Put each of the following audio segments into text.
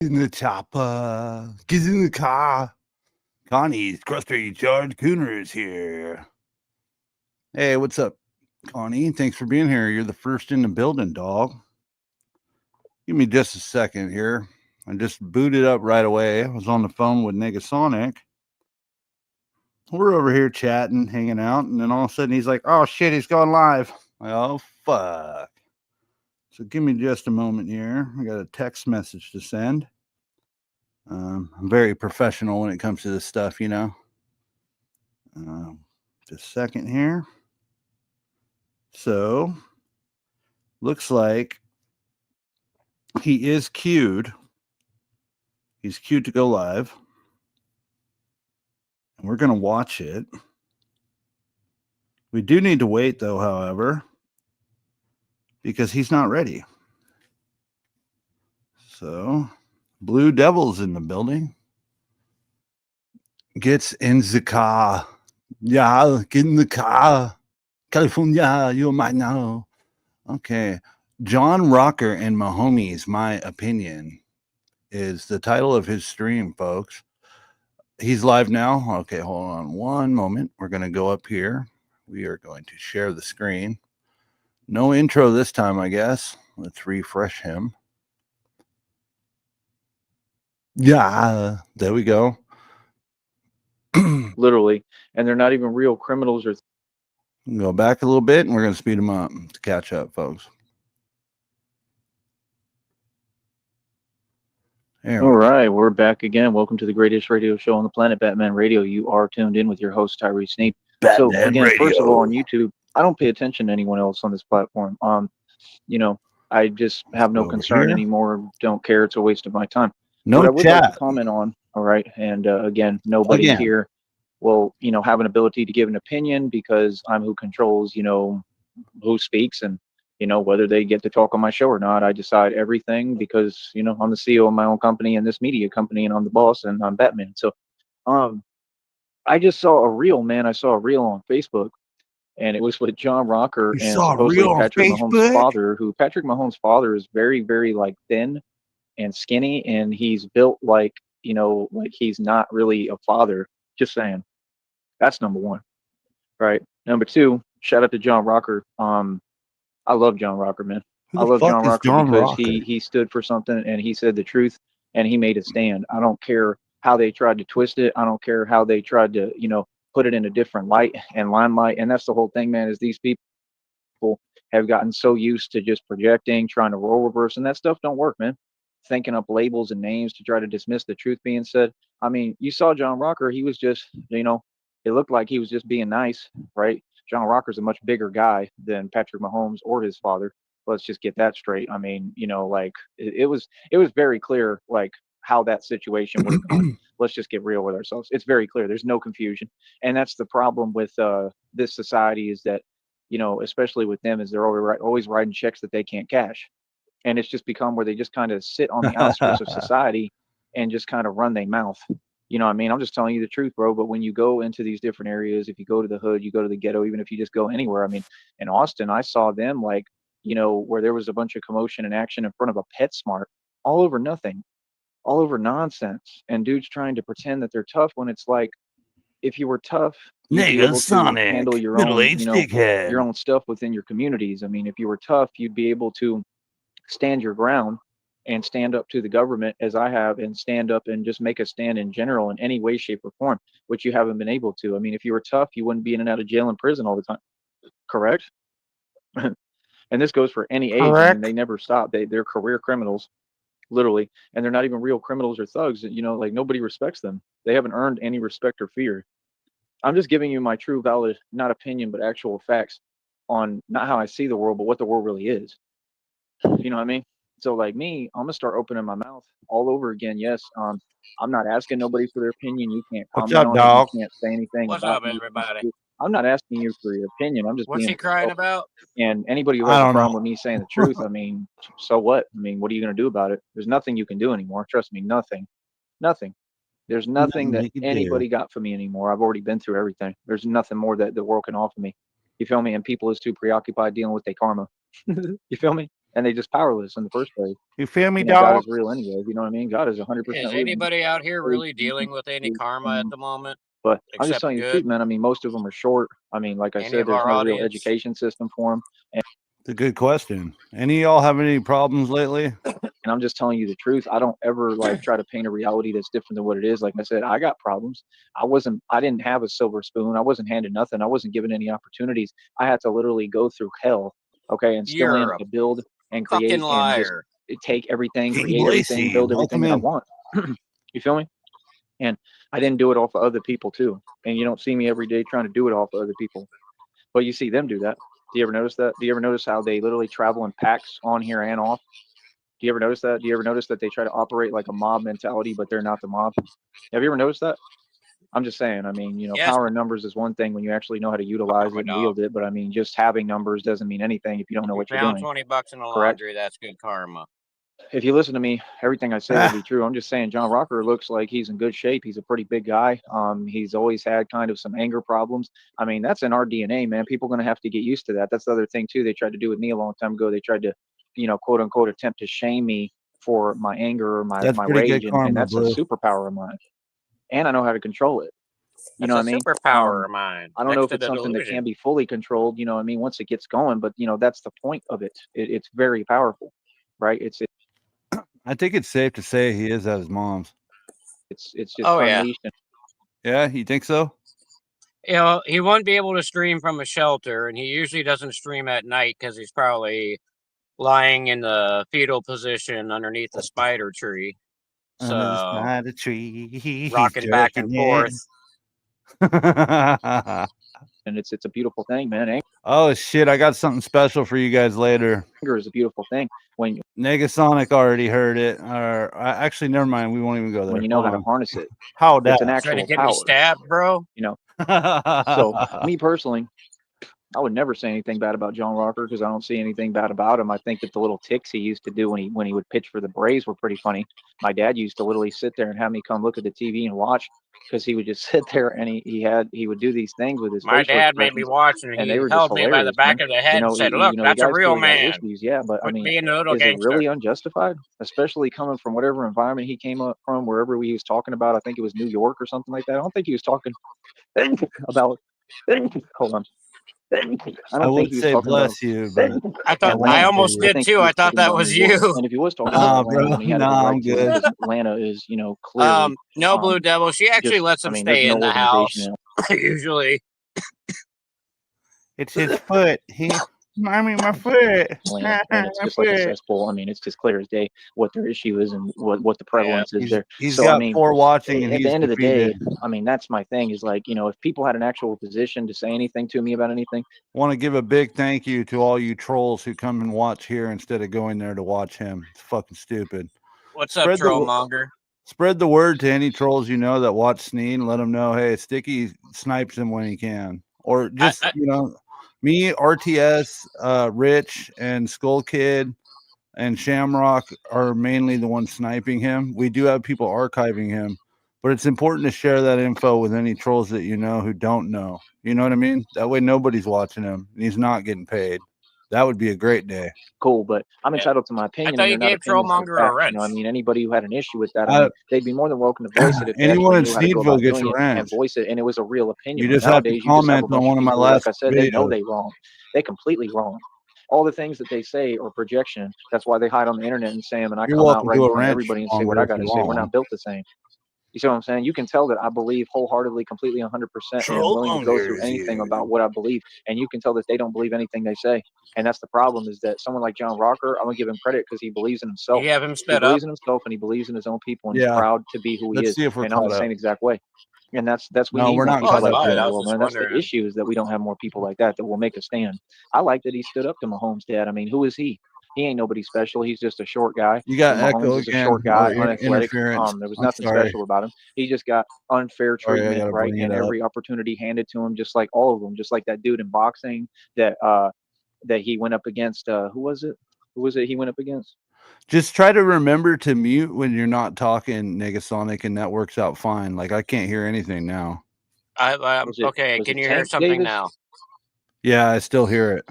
In the chopper. Get in the car. Connie's Crusty Charge Cooner is here. Hey, what's up, Connie? Thanks for being here. You're the first in the building, dog. Give me just a second here. I just booted up right away. I was on the phone with Negasonic. We're over here chatting, hanging out, and then all of a sudden he's like, oh shit, he's going live. Oh, fuck. So give me just a moment here. I got a text message to send. I'm very professional when it comes to this stuff, you know. Just a second here. So, looks like he is queued. He's queued to go live. And we're going to watch it. We do need to wait, though, however, because he's not ready. So, Blue Devil's in the building. Gets in the car. Yeah, get in the car. California, you might know. Okay. John Rocker and my homies, my opinion, is the title of his stream, folks. He's live now. Okay, hold on one moment. We're going to go up here. We are going to share the screen. No intro this time, I guess. Let's refresh him. Yeah, there we go. Literally, and they're not even real criminals or Go back a little bit and we're going to speed them up to catch up, folks. All right, we're back again. Welcome to the greatest radio show on the planet, Batman Radio. You are tuned in with your host, Tyree Sneed. So again, Radio. First of all, on YouTube, I don't pay attention to anyone else on this platform. You know, I just have no concern anymore. Don't care. It's a waste of my time. No what I would chat. like to comment on, all right, and again, nobody here will, have an ability to give an opinion because I'm who controls, who speaks and, whether they get to talk on my show or not. I decide everything because, I'm the CEO of my own company and this media company, and I'm the boss and I'm Batman. So, I just saw a reel, man. I saw a reel on Facebook, and it was with John Rocker and supposedly Patrick Mahomes' father, who Patrick Mahomes' father is very, very thin and skinny, and he's built like he's not really a father. Just saying. That's number one. Right. Number two, shout out to John Rocker. I love John Rocker, man. I love John Rocker because he stood for something and he said the truth and he made a stand. I don't care how they tried to twist it. I don't care how they tried to, put it in a different light and limelight. And that's the whole thing, man, is these people have gotten so used to just projecting, trying to role reverse, and that stuff don't work, man. Thinking up labels and names to try to dismiss the truth being said. I mean, you saw John Rocker, he was just, it looked like he was just being nice, right? John Rocker's a much bigger guy than Patrick Mahomes or his father. Let's just get that straight. I mean, it was very clear, how that situation would have gone. Let's just get real with ourselves. It's very clear. There's no confusion, and that's the problem with this society is that, especially with them, is they're always writing checks that they can't cash, and it's just become where they just kind of sit on the outskirts of society and just kind of run their mouth. You know what I mean? I'm just telling you the truth, bro. But when you go into these different areas, if you go to the hood, you go to the ghetto, even if you just go anywhere. I mean, in Austin, I saw them where there was a bunch of commotion and action in front of a PetSmart, all over nothing, all over nonsense. And dudes trying to pretend that they're tough when it's like, if you were tough, you'd be able to handle your own, your own stuff within your communities. I mean, if you were tough, you'd be able to stand your ground and stand up to the government as I have, and stand up and just make a stand in general in any way, shape, or form, which you haven't been able to. I mean, if you were tough, you wouldn't be in and out of jail and prison all the time. Correct? And this goes for any age. I mean, they never stop. They're career criminals, literally, and they're not even real criminals or thugs. Nobody respects them. They haven't earned any respect or fear. I'm just giving you my true, valid, not opinion, but actual facts on not how I see the world, but what the world really is. You know what I mean? So me, I'm gonna start opening my mouth all over again. Yes, I'm not asking nobody for their opinion. You can't comment on it. You can't say anything. What's up, everybody? I'm not asking you for your opinion. I'm just What's he crying about? And anybody who has a problem with me saying the truth, I mean, so what? I mean, what are you gonna do about it? There's nothing you can do anymore. Trust me, nothing. There's nothing that anybody got for me anymore. I've already been through everything. There's nothing more that the world can offer me. You feel me? And people is too preoccupied dealing with their karma. You feel me? and they just powerless in the first place. You feel me, God dog? is real anyway. You know what I mean? God is 100% real. Is anybody out here really dealing with any karma at the moment? But I'm just telling you the truth, man. I mean, most of them are short. I mean, like I said, there's no real education system for them. It's a good question. Any of y'all have any problems lately? And I'm just telling you the truth. I don't ever like try to paint a reality that's different than what it is. Like I said, I got problems. I didn't have a silver spoon. I wasn't handed nothing. I wasn't given any opportunities. I had to literally go through hell, okay, and still manage to build and create and just take everything, create everything, build everything that I want. You feel me? And I didn't do it all for other people too. And you don't see me every day trying to do it all for other people. But you see them do that. Do you ever notice that? Do you ever notice how they literally travel in packs on here and off? Do you ever notice that? Do you ever notice that they try to operate like a mob mentality, but they're not the mob? Have you ever noticed that? I'm just saying, I mean, you know, power in numbers is one thing when you actually know how to utilize it and wield it. But I mean, just having numbers doesn't mean anything if you don't know what you're doing. $20 in the laundry, that's good karma. If you listen to me, everything I say will be true. I'm just saying John Rocker looks like he's in good shape. He's a pretty big guy. He's always had kind of some anger problems. I mean, that's in our DNA, man. People are going to have to get used to that. That's the other thing, too. They tried to do with me a long time ago. They tried to, you know, quote unquote, attempt to shame me for my anger or my rage. And that's a superpower of mine. And I know how to control it. You know what I mean? Superpower of mine. I don't know if it's something that can be fully controlled, you know what I mean, once it gets going. But, you know, that's the point of it. It's very powerful, right? I think it's safe to say he is at his mom's. It's just unleashed. Yeah, you think so? You know, he won't be able to stream from a shelter, and he usually doesn't stream at night because he's probably lying in the fetal position underneath the spider tree. So, under the spider tree, rocking back and forth. And it's a beautiful thing, man. Oh shit, I got something special for you guys later. Anger is a beautiful thing. When Negasonic already heard it, or actually, never mind. We won't even go there. When you know how to harness it, how that? It's an actual trying to get power. Me stabbed, bro. You know. So me personally, I would never say anything bad about John Rocker because I don't see anything bad about him. I think that the little ticks he used to do when he would pitch for the Braves were pretty funny. My dad used to literally sit there and have me come look at the TV and watch because he would just sit there and he would do these things with his. My dad made me watch and he held me by the back of the head and said, "Look, that's a real man." Yeah, but I mean, is it really unjustified? Especially coming from whatever environment he came up from, wherever he was talking about. I think it was New York or something like that. I don't think he was talking about. Hold on. I would say bless you, but I almost did too. I thought that was you. And if he was talking about Atlanta, I'm good. Atlanta is, you know, clearly. No, Blue Devil. She actually lets him stay in the house. Usually. It's his foot. Mommy, my foot. And it's just like a cesspool. I mean, it's just clear as day what their issue is and what the prevalence is there. He's got 4 watching, and at the end of the day, I mean, that's my thing. Is like, you know, if people had an actual position to say anything to me about anything, I want to give a big thank you to all you trolls who come and watch here instead of going there to watch him. It's fucking stupid. What's up, Trollmonger? Spread the word to any trolls you know that watch Sneed and let them know, hey, Sticky snipes him when he can, or just you know. Me, RTS, Rich, and Skull Kid, and Shamrock are mainly the ones sniping him. We do have people archiving him, but it's important to share that info with any trolls that you know who don't know. You know what I mean? That way nobody's watching him, and he's not getting paid. That would be a great day. Cool, but I'm entitled to my opinion. I thought you gave Trollmonger a wrench. You know, I mean, anybody who had an issue with that, I mean, they'd be more than welcome to voice it. If anyone in Sneedville gets a wrench and voice it, and it was a real opinion. You just have to comment on one of my last. Like I said, they know they wrong. They completely wrong. All the things that they say are projection. That's why they hide on the internet and say them. And I come out right in everybody and say what I got to say. We're not built the same. You see what I'm saying? You can tell that I believe wholeheartedly, completely, 100%, and I'm willing to go through anything about what I believe. And you can tell that they don't believe anything they say. And that's the problem, is that someone like John Rocker, I'm going to give him credit because he believes in himself. You have him sped up. He believes in himself, and he believes in his own people, and he's proud to be who he is. And I'm the same exact way. And that's we need more people like that in the world, man. That's the issue, is that we don't have more people like that will make a stand. I like that he stood up to Mahomes' dad. I mean, who is he? He ain't nobody special. He's just a short guy. You got Echo again. A short guy, unathletic. There was nothing special about him. He just got unfair treatment, right? And every opportunity handed to him, just like all of them. Just like that dude in boxing that he went up against. Who was it? Who was it he went up against? Just try to remember to mute when you're not talking, Negasonic, and that works out fine. Like, I can't hear anything now. Okay, can you hear something now? Yeah, I still hear it.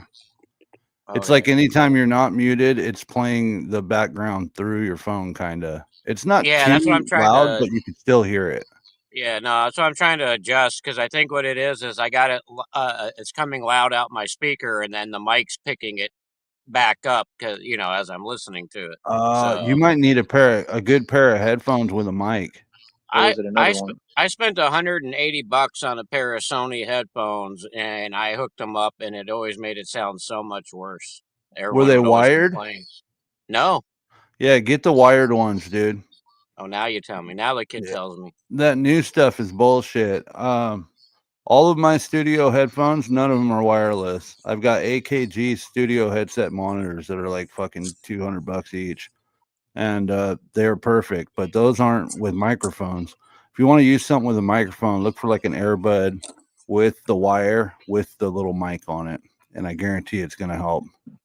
It's like anytime you're not muted, it's playing the background through your phone, kind of. It's not that's what I'm too trying loud, to. but you can still hear it. Yeah, no, that's what I'm trying to adjust because I think what it is I got it. It's coming loud out my speaker, and then the mic's picking it back up because as I'm listening to it. You might need a good pair of headphones with a mic. Or is it another one? I spent $180 on a pair of Sony headphones, and I hooked them up, and it always made it sound so much worse. Were they wired? No. Yeah, get the wired ones, dude. Oh, now you tell me. Now the kid tells me. That new stuff is bullshit. All of my studio headphones, none of them are wireless. I've got AKG studio headset monitors that are like fucking $200 each, and they're perfect. But those aren't with microphones. If you want to use something with a microphone, look for like an earbud with the wire with the little mic on it, and I guarantee it's going to help.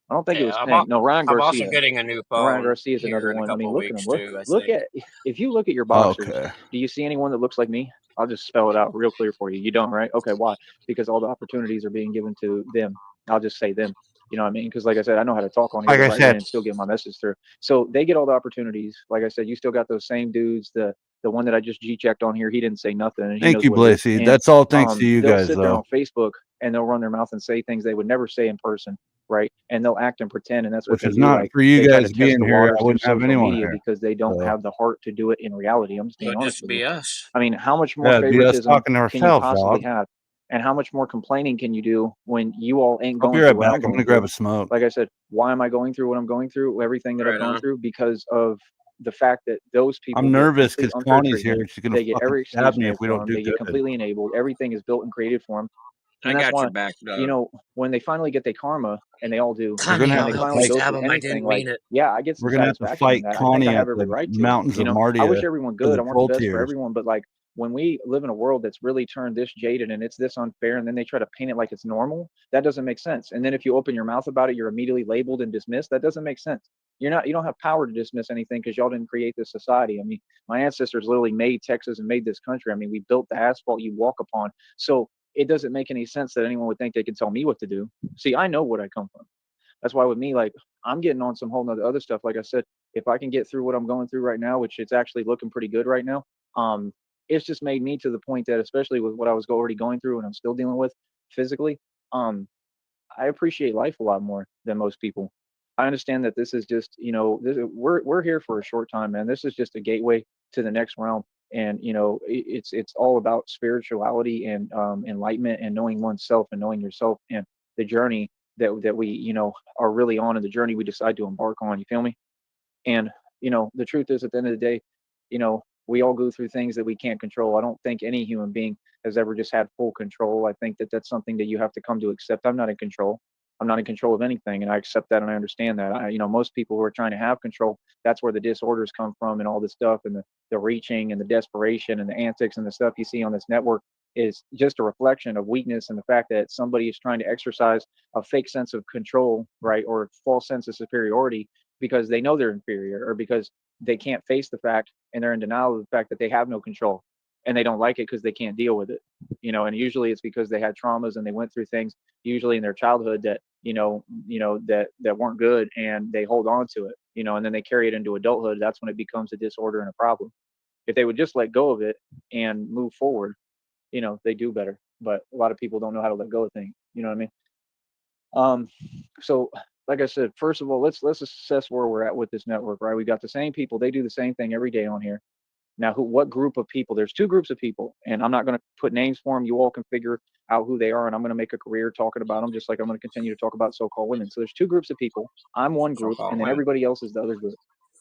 I don't think it was Pink. No, Ryan Garcia. I'm also getting a new phone. Ryan Garcia is another one. I mean, look at him. Look at if you look at your boxers. Okay. Do you see anyone that looks like me? I'll just spell it out real clear for you. You don't, right? Okay, why? Because all the opportunities are being given to them. I'll just say them. You know what I mean? Because like I said, I know how to talk on here the right way and still get my message through. So they get all the opportunities. Like I said, you still got those same dudes. The one that I just G-checked on here, he didn't say nothing. And Thank you, Blazy. That's all thanks to you guys, sit there on Facebook and they'll run their mouth and say things they would never say in person, right? And they'll act and pretend, and that's what which is not for you guys being here. I wouldn't have anyone here because they don't have the heart to do it in reality. I'm just being honest with you. Us. I mean, how much more favoritism can you possibly have? And how much more complaining can you do when you all ain't going through what I'm going through? I'm going to grab a smoke. Like I said, why am I going through what I'm going through? Everything that I've gone through because of the fact that those people. I'm nervous because Connie's here. She's going to get every excuse me if we don't do They get completely enabled. Everything is built and created for them. And that's why, when they finally get their karma, and they all do, we're gonna have to finally go through anything like, I get some satisfaction in that. I think I have every right to. Mountains of Mardia. I wish everyone good. I want the best for everyone, but like when we live in a world that's really turned this jaded and it's this unfair, and then they try to paint it like it's normal, that doesn't make sense. And then if you open your mouth about it, you're immediately labeled and dismissed. That doesn't make sense. You don't have power to dismiss anything because y'all didn't create this society. I mean, my ancestors literally made Texas and made this country. I mean, we built the asphalt you walk upon. So it doesn't make any sense that anyone would think they can tell me what to do. See, I know where I come from. That's why with me, like, I'm getting on some whole nother other stuff. Like I said, if I can get through what I'm going through right now, which it's actually looking pretty good right now, it's just made me to the point that, especially with what I was already going through and I'm still dealing with physically, I appreciate life a lot more than most people. I understand that this is just, we're here for a short time, man. This is just a gateway to the next realm. And, it's all about spirituality and enlightenment and knowing oneself and knowing yourself and the journey that we, are really on, and the journey we decide to embark on. You feel me? And, the truth is, at the end of the day, we all go through things that we can't control. I don't think any human being has ever just had full control. I think that that's something that you have to come to accept. I'm not in control. I'm not in control of anything, and I accept that and I understand that. Most people who are trying to have control, that's where the disorders come from, and all this stuff, and the reaching and the desperation and the antics and the stuff you see on this network is just a reflection of weakness and the fact that somebody is trying to exercise a fake sense of control, right, or a false sense of superiority because they know they're inferior, or because they can't face the fact and they're in denial of the fact that they have no control, and they don't like it because they can't deal with it. And usually it's because they had traumas and they went through things usually in their childhood that that weren't good, and they hold on to it, and then they carry it into adulthood. That's when it becomes a disorder and a problem. If they would just let go of it and move forward, they do better. But a lot of people don't know how to let go of things. You know what I mean? So like I said, first of all, let's assess where we're at with this network, right? We got the same people. They do the same thing every day on here. Now, what group of people? There's two groups of people, and I'm not going to put names for them. You all can figure out who they are, and I'm going to make a career talking about them, just like I'm going to continue to talk about so-called women. So there's two groups of people. I'm one group, and then everybody else is the other group.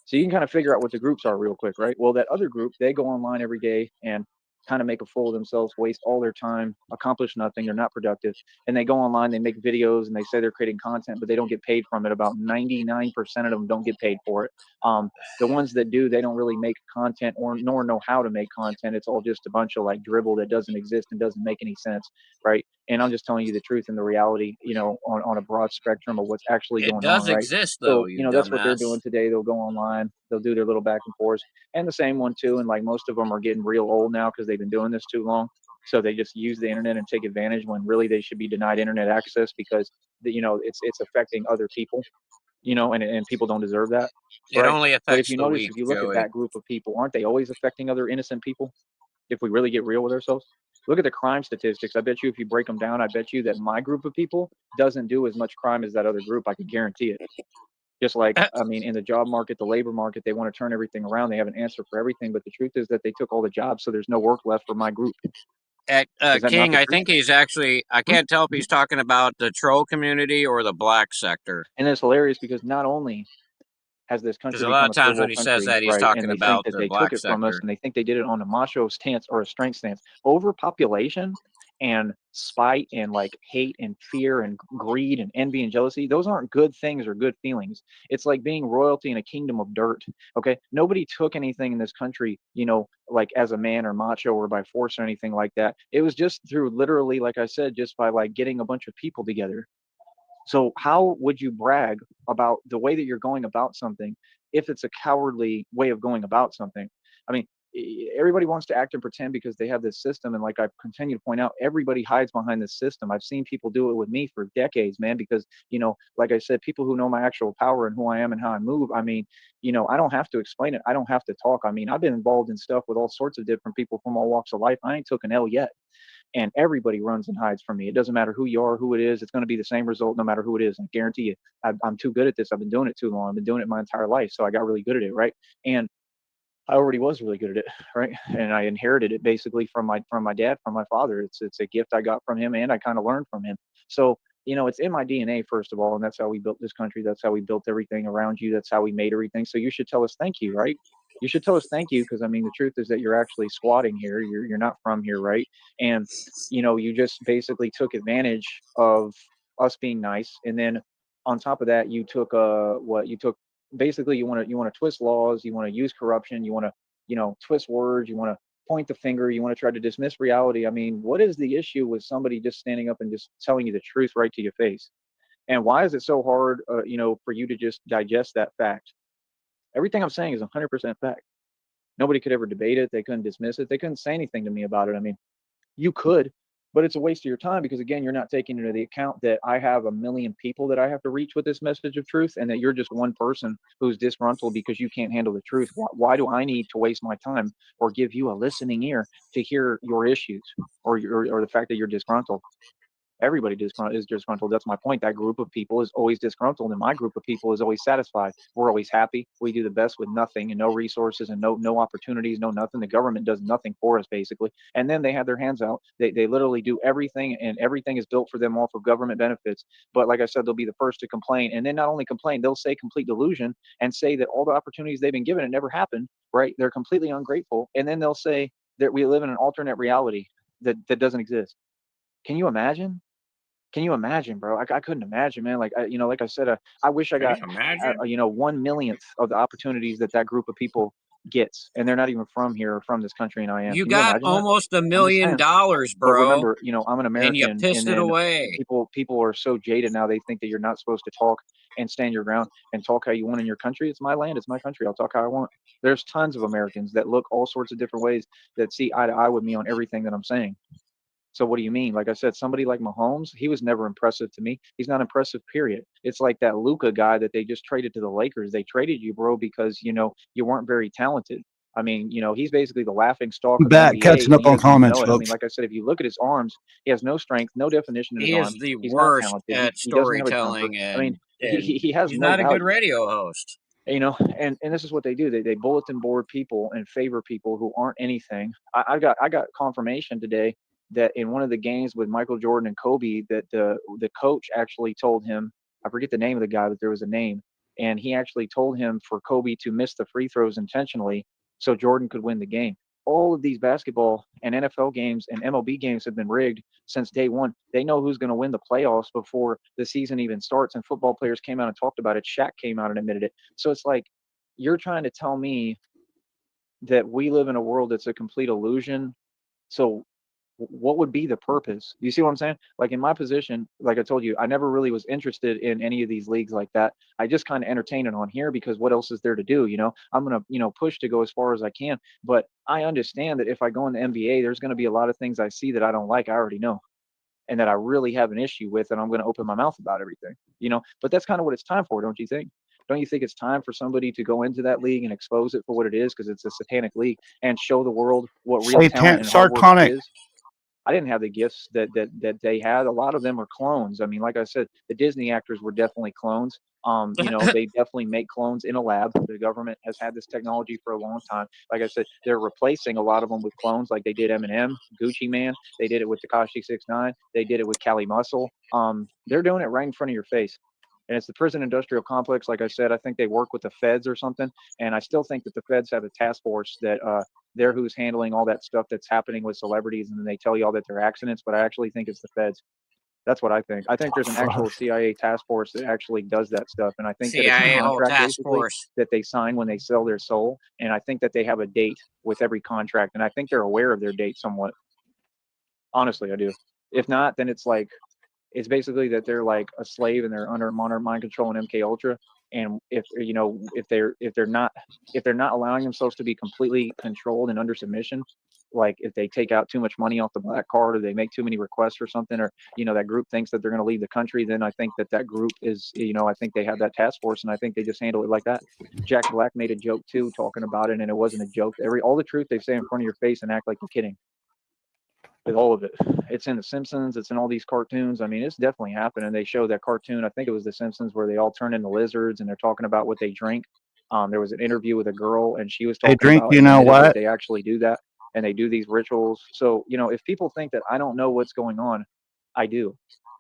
So you can kind of figure out what the groups are real quick, right? Well, that other group, they go online every day and kind of make a fool of themselves, waste all their time, accomplish nothing. They're not productive. And they go online, they make videos, and they say they're creating content, but they don't get paid from it. About 99% of them don't get paid for it. The ones that do, they don't really make content nor know how to make content. It's all just a bunch of like dribble that doesn't exist and doesn't make any sense, right? And I'm just telling you the truth and the reality, on a broad spectrum of what's actually going on. It does exist, though. So, that's what they're doing today. They'll go online, they'll do their little back and forth, and the same one too. And like most of them are getting real old now because they've been doing this too long. So they just use the internet and take advantage when really they should be denied internet access because it's affecting other people, and people don't deserve that. It Right. only But if affects you the notice, weak, if you look at Joey. that group of people, aren't they always affecting other innocent people? If we really get real with ourselves, look at the crime statistics. I bet you if you break them down, I bet you that my group of people doesn't do as much crime as that other group. I can guarantee it. Just like, I mean, in the job market, the labor market, they want to turn everything around. They have an answer for everything. But the truth is that they took all the jobs, so there's no work left for my group. At Is that not King, the I truth? think he's actually, I can't tell if he's talking about the troll community or the black sector. And it's hilarious because not only has this Because country a lot become of a third times when world he says country, that, he's right? And talking they think about that the they took black it from us, sector. and they think they did it on a macho stance or a strength stance. Overpopulation and spite and like hate and fear and greed and envy and jealousy, those aren't good things or good feelings. It's like being royalty in a kingdom of dirt. Okay, nobody took anything in this country, like as a man or macho or by force or anything like that. It was just through literally, like I said, just by like getting a bunch of people together. So how would you brag about the way that you're going about something if it's a cowardly way of going about something? I mean, everybody wants to act and pretend because they have this system. And like I continue to point out, everybody hides behind this system. I've seen people do it with me for decades, man, because, like I said, people who know my actual power and who I am and how I move, I mean, I don't have to explain it. I don't have to talk. I mean, I've been involved in stuff with all sorts of different people from all walks of life. I ain't took an L yet. And everybody runs and hides from me. It doesn't matter who you are, who it is. It's going to be the same result no matter who it is. I guarantee you. I'm too good at this. I've been doing it too long. I've been doing it my entire life. So I got really good at it, right? And I already was really good at it, right? And I inherited it basically from my dad, from my father. It's a gift I got from him, and I kind of learned from him. So it's in my DNA first of all, and that's how we built this country. That's how we built everything around you. That's how we made everything. So you should tell us thank you, right? You should tell us thank you because I mean the truth is that you're actually squatting here. You're not from here, right? And you just basically took advantage of us being nice, and then on top of that, you took what you took basically you want to twist laws, you want to use corruption, you want to twist words, you want to point the finger, you want to try to dismiss reality. I mean, what is the issue with somebody just standing up and just telling you the truth right to your face? And why is it so hard for you to just digest that fact? Everything I'm saying is 100% fact. Nobody could ever debate it, they couldn't dismiss it, they couldn't say anything to me about it. I mean, you could, but it's a waste of your time because again, you're not taking into the account that I have a million people that I have to reach with this message of truth, and that you're just one person who's disgruntled because you can't handle the truth. Why do I need to waste my time or give you a listening ear to hear your issues or the fact that you're disgruntled? Everybody is disgruntled. That's my point. That group of people is always disgruntled, and my group of people is always satisfied. We're always happy. We do the best with nothing and no resources and no opportunities, no nothing. The government does nothing for us basically, and then they have their hands out. They literally do everything, and everything is built for them off of government benefits. But like I said, they'll be the first to complain, and then not only complain, they'll say complete delusion and say that all the opportunities they've been given it never happened. Right? They're completely ungrateful, and then they'll say that we live in an alternate reality that doesn't exist. Can you imagine? Can you imagine, bro? I couldn't imagine, man. Like like I said, I wish I Can got you imagine? 1/millionth of the opportunities that group of people gets, and they're not even from here or from this country, and I am. You Can you got imagine that? almost $1 I'm just million, saying. But bro, remember, I'm an and you American, pissed and it then away. people are so jaded now. They think that you're not supposed to talk and stand your ground and talk how you want in your country. It's my land. It's my country. I'll talk how I want. There's tons of Americans that look all sorts of different ways that see eye to eye with me on everything that I'm saying. So what do you mean? Like I said, somebody like Mahomes, he was never impressive to me. He's not impressive, period. It's like that Luka guy that they just traded to the Lakers. They traded you, bro, because you weren't very talented. I mean, he's basically the laughing stock of the Back NBA, catching and up he on doesn't even comments, know it. I mean, folks. like I said, if you look at his arms, he has no strength, no definition in his He is arms. the He's not worst talented. at He doesn't have a jumper. storytelling, I mean, and he has he's no not a good value. radio host. And this is what they do. They bulletin board people and favor people who aren't anything. I got confirmation today that in one of the games with Michael Jordan and Kobe, that the coach actually told him, I forget the name of the guy, but there was a name, and he actually told him for Kobe to miss the free throws intentionally so Jordan could win the game. All of these basketball and NFL games and MLB games have been rigged since day one. They know who's going to win the playoffs before the season even starts, and football players came out and talked about it. Shaq came out and admitted it. So it's like, you're trying to tell me that we live in a world that's a complete illusion. So what would be the purpose? You see what I'm saying? Like in my position, like I told you, I never really was interested in any of these leagues like that. I just kind of entertain it on here because what else is there to do? I'm going to, push to go as far as I can. But I understand that if I go in the NBA, there's going to be a lot of things I see that I don't like. I already know, and that I really have an issue with, and I'm going to open my mouth about everything, but that's kind of what it's time for, don't you think? Don't you think it's time for somebody to go into that league and expose it for what it is, because it's a satanic league, and show the world what real talent and hard work is? I didn't have the gifts that they had. A lot of them are clones. I mean, like I said, the Disney actors were definitely clones. They definitely make clones in a lab. The government has had this technology for a long time. Like I said, they're replacing a lot of them with clones, like they did Eminem, Gucci Man. They did it with Tekashi 6ix9ine. They did it with Cali Muscle. They're doing it right in front of your face. And it's the prison industrial complex. Like I said, I think they work with the feds or something. And I still think that the feds have a task force that they're who's handling all that stuff that's happening with celebrities, and then they tell you all that they're accidents. But I actually think it's the feds. That's what I think. I think there's an actual CIA task force that actually does that stuff. And I think that it's a whole contract task basically force that they sign when they sell their soul. And I think that they have a date with every contract. And I think they're aware of their date somewhat. Honestly, I do. If not, then it's basically that they're like a slave and they're under mind control and MK Ultra. And if they're not allowing themselves to be completely controlled and under submission, like if they take out too much money off the black card, or they make too many requests or something, or that group thinks that they're going to leave the country, then I think that group is, I think they have that task force, and I think they just handle it like that. Jack Black made a joke too, talking about it, and it wasn't a joke. All the truth they say in front of your face and act like you're kidding. With all of it, it's in The Simpsons, it's in all these cartoons. I mean, it's definitely happened. And they show that cartoon, I think it was The Simpsons, where they all turn into lizards and they're talking about what they drink. There was an interview with a girl, and she was talking about that they actually do that, and they do these rituals. So if people think that I don't know what's going on, I do.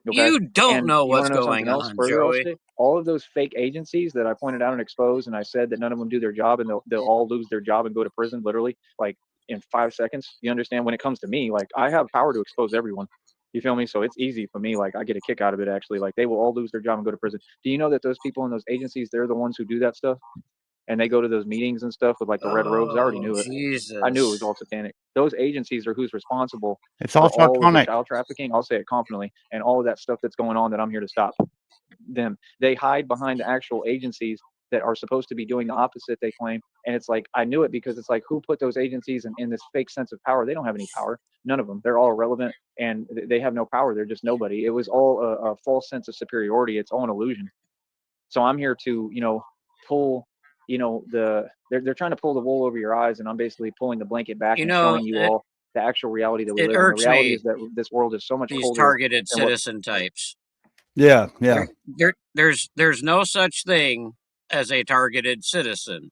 Okay? You don't know what's going on, Joey. All of those fake agencies that I pointed out and exposed, and I said that none of them do their job, and they'll all lose their job and go to prison, literally, like in 5 seconds. You understand? When it comes to me, like, I have power to expose everyone. You feel me? So it's easy for me. Like, I get a kick out of it, actually. Like, they will all lose their job and go to prison. Do you know that those people in those agencies, they're the ones who do that stuff? And they go to those meetings and stuff with like the red robes. I already knew it. Jesus. I knew it was all satanic. Those agencies are who's responsible for all of the child trafficking. I'll say it confidently. And all of that stuff that's going on that I'm here to stop them. They hide behind the actual agencies that are supposed to be doing the opposite, they claim. And it's like, I knew it, because it's like, who put those agencies in this fake sense of power? They don't have any power. None of them. They're all irrelevant, and they have no power. They're just nobody. It was all a false sense of superiority. It's all an illusion. So I'm here to, pull, they're trying to pull the wool over your eyes, and I'm basically pulling the blanket back and showing you all the actual reality that we live in. The reality is that this world is so much colder. These targeted citizen types. Yeah. There's no such thing as a targeted citizen.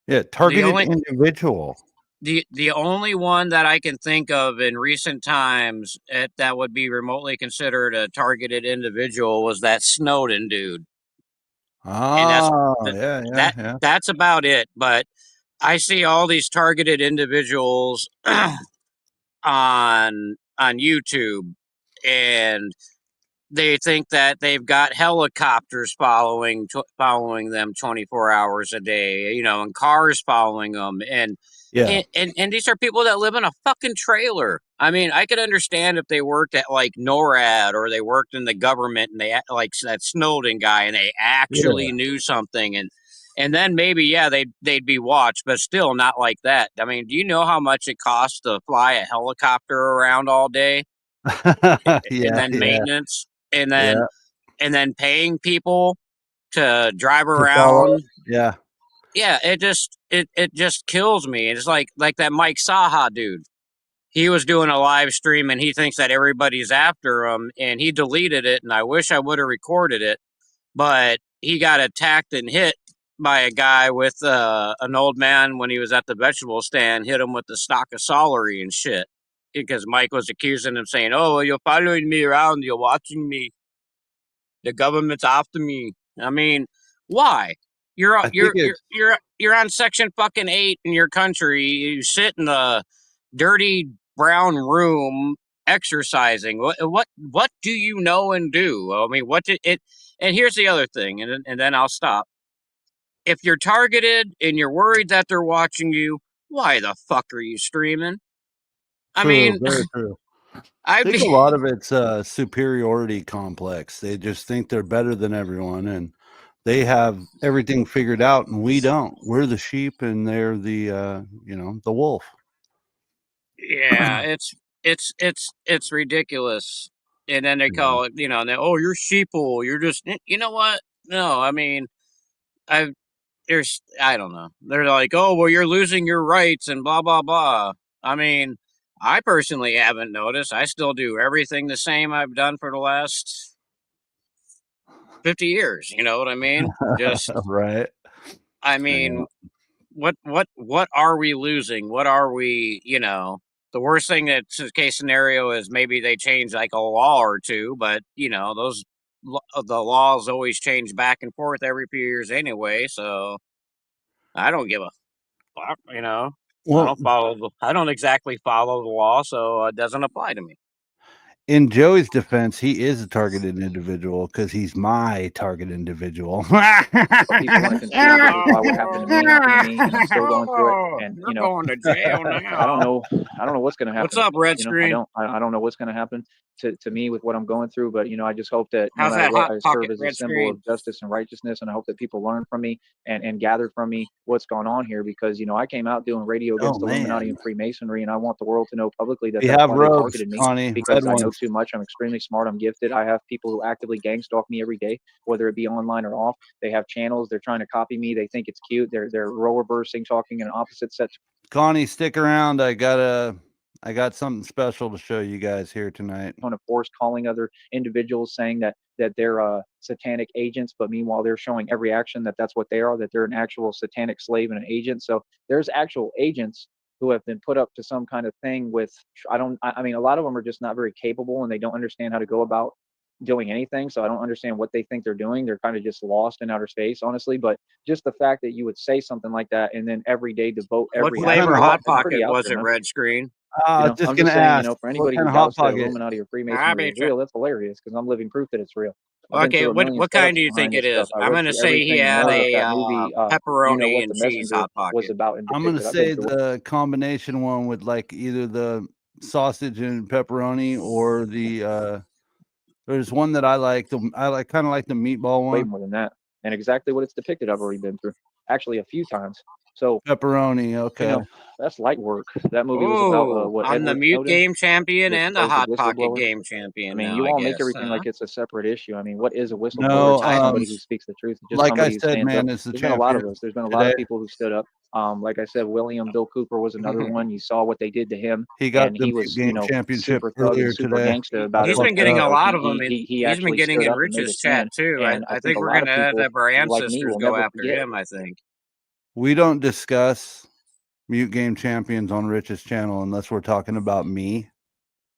Yeah, targeted individual. The only one that I can think of in recent times that would be remotely considered a targeted individual was that Snowden dude. That's about it. But I see all these targeted individuals on YouTube, and they think that they've got helicopters following them 24 hours a day, and cars following them. And these are people that live in a fucking trailer. I mean, I could understand if they worked at like NORAD, or they worked in the government, and they like that Snowden guy, and they actually knew something, and then maybe they'd be watched, but still not like that. I mean, do you know how much it costs to fly a helicopter around all day? And then maintenance, and then paying people to drive around. It just kills me. It's like that Mike Saha dude. He was doing a live stream, and he thinks that everybody's after him, and he deleted it, and I wish I would have recorded it, but he got attacked and hit by a guy with an old man when he was at the vegetable stand, hit him with the stalk of celery and shit, because Mike was accusing him, saying, "Oh, you're following me around, you're watching me, the government's after me." I mean, why? You're on Section fucking 8 in your country. You sit in the dirty brown room exercising. What do you know and do? I mean, and here's the other thing, and then I'll stop. If you're targeted and you're worried that they're watching you, why the fuck are you streaming? Very true. I think a lot of it's a superiority complex. They just think they're better than everyone, and they have everything figured out, and we don't. We're the sheep, and they're the the wolf. Yeah, it's ridiculous. And then they call it, oh, you're sheeple. You're just, you know what? No, I mean, I don't know. They're like, oh, well, you're losing your rights and blah blah blah. I mean, I personally haven't noticed. I still do everything the same I've done for the last 50 years. You know what I mean? Just, Right. I mean, what are we losing? What are we, the worst thing that's the case scenario is maybe they change like a law or two, but those the laws always change back and forth every few years anyway, so I don't give a fuck, I Well, don't exactly follow the law, so it doesn't apply to me. in Joey's defense, he is a targeted individual because he's my target individual. People want to conspiracy about what happened to me happened to me, and I'm still going through it. And you're going to jail now. I don't know what's going to happen. What's up, Red I Screen? don't know what's going to happen to me with what I'm going through. But I just hope that no How's matter that what, hot I pocket, serve as a Red symbol Screen? of justice and righteousness, and I hope that people learn from me and gather from me what's going on here, because I came out doing radio against Illuminati and Freemasonry, and I want the world to know publicly that We that's have why they robes, targeted me, Connie, because red I know ones. too much. I'm extremely smart. I'm gifted. I have people who actively gang stalk me every day, whether it be online or off. They have channels. They're trying to copy me. They think it's cute. They're role reversing, talking in opposite sets. Connie, stick around. I got something special to show you guys here tonight. On a force, calling other individuals, saying that they're satanic agents, but meanwhile they're showing every action that that's what they are, that they're an actual satanic slave and an agent. So there's actual agents who have been put up to some kind of thing with, I mean, a lot of them are just not very capable, and they don't understand how to go about doing anything. So I don't understand what they think they're doing. They're kind of just lost in outer space, honestly. But just the fact that you would say something like that and then every day devote every what flavor action, hot it's pretty pocket out was there, it, man. Red Screen? I was just I'm gonna just saying, ask, for what anybody kind who of hot doubts that pocket? Illuminati or Freemasonry is real, that's hilarious, because I'm living proof that it's real. I've been Okay, through a million what kind setups do you think behind it this stuff. is? I I'm read gonna through say he everything and had know that a that movie, pepperoni what and the cheese messenger hot was pocket. about and I'm gonna depicted. I've been say through the combination one with like either the sausage and pepperoni or the there's one that I like. I kind of like the meatball way one. more than that. And exactly what it's depicted, I've already been through. Actually, a few times. So Pepperoni, okay. that's light work. That movie was about what I'm the Edward mute Snowden, game champion the and the supposed hot pocket whistleblower. game I champion mean, now, you I all make guess. everything like it's a separate issue. I mean, what is a whistleblower? No, It's just somebody who speaks the truth. It's just like I somebody who said, stands up. man, it's the There's been a lot of champion us. There's been a lot today. of people who stood up. Like I said, Bill Cooper was another one. You saw what they did to him. He got And the he was, game championship super thug earlier and super today. gangster about He's been everything. getting a So lot of them. he He's been actually getting stood in up and made a Rich's chat stand. too. And I I think think a we're lot of gonna people have our like me ancestors will go never after forget. him, I think. We don't discuss mute game champions on Rich's channel unless we're talking about me.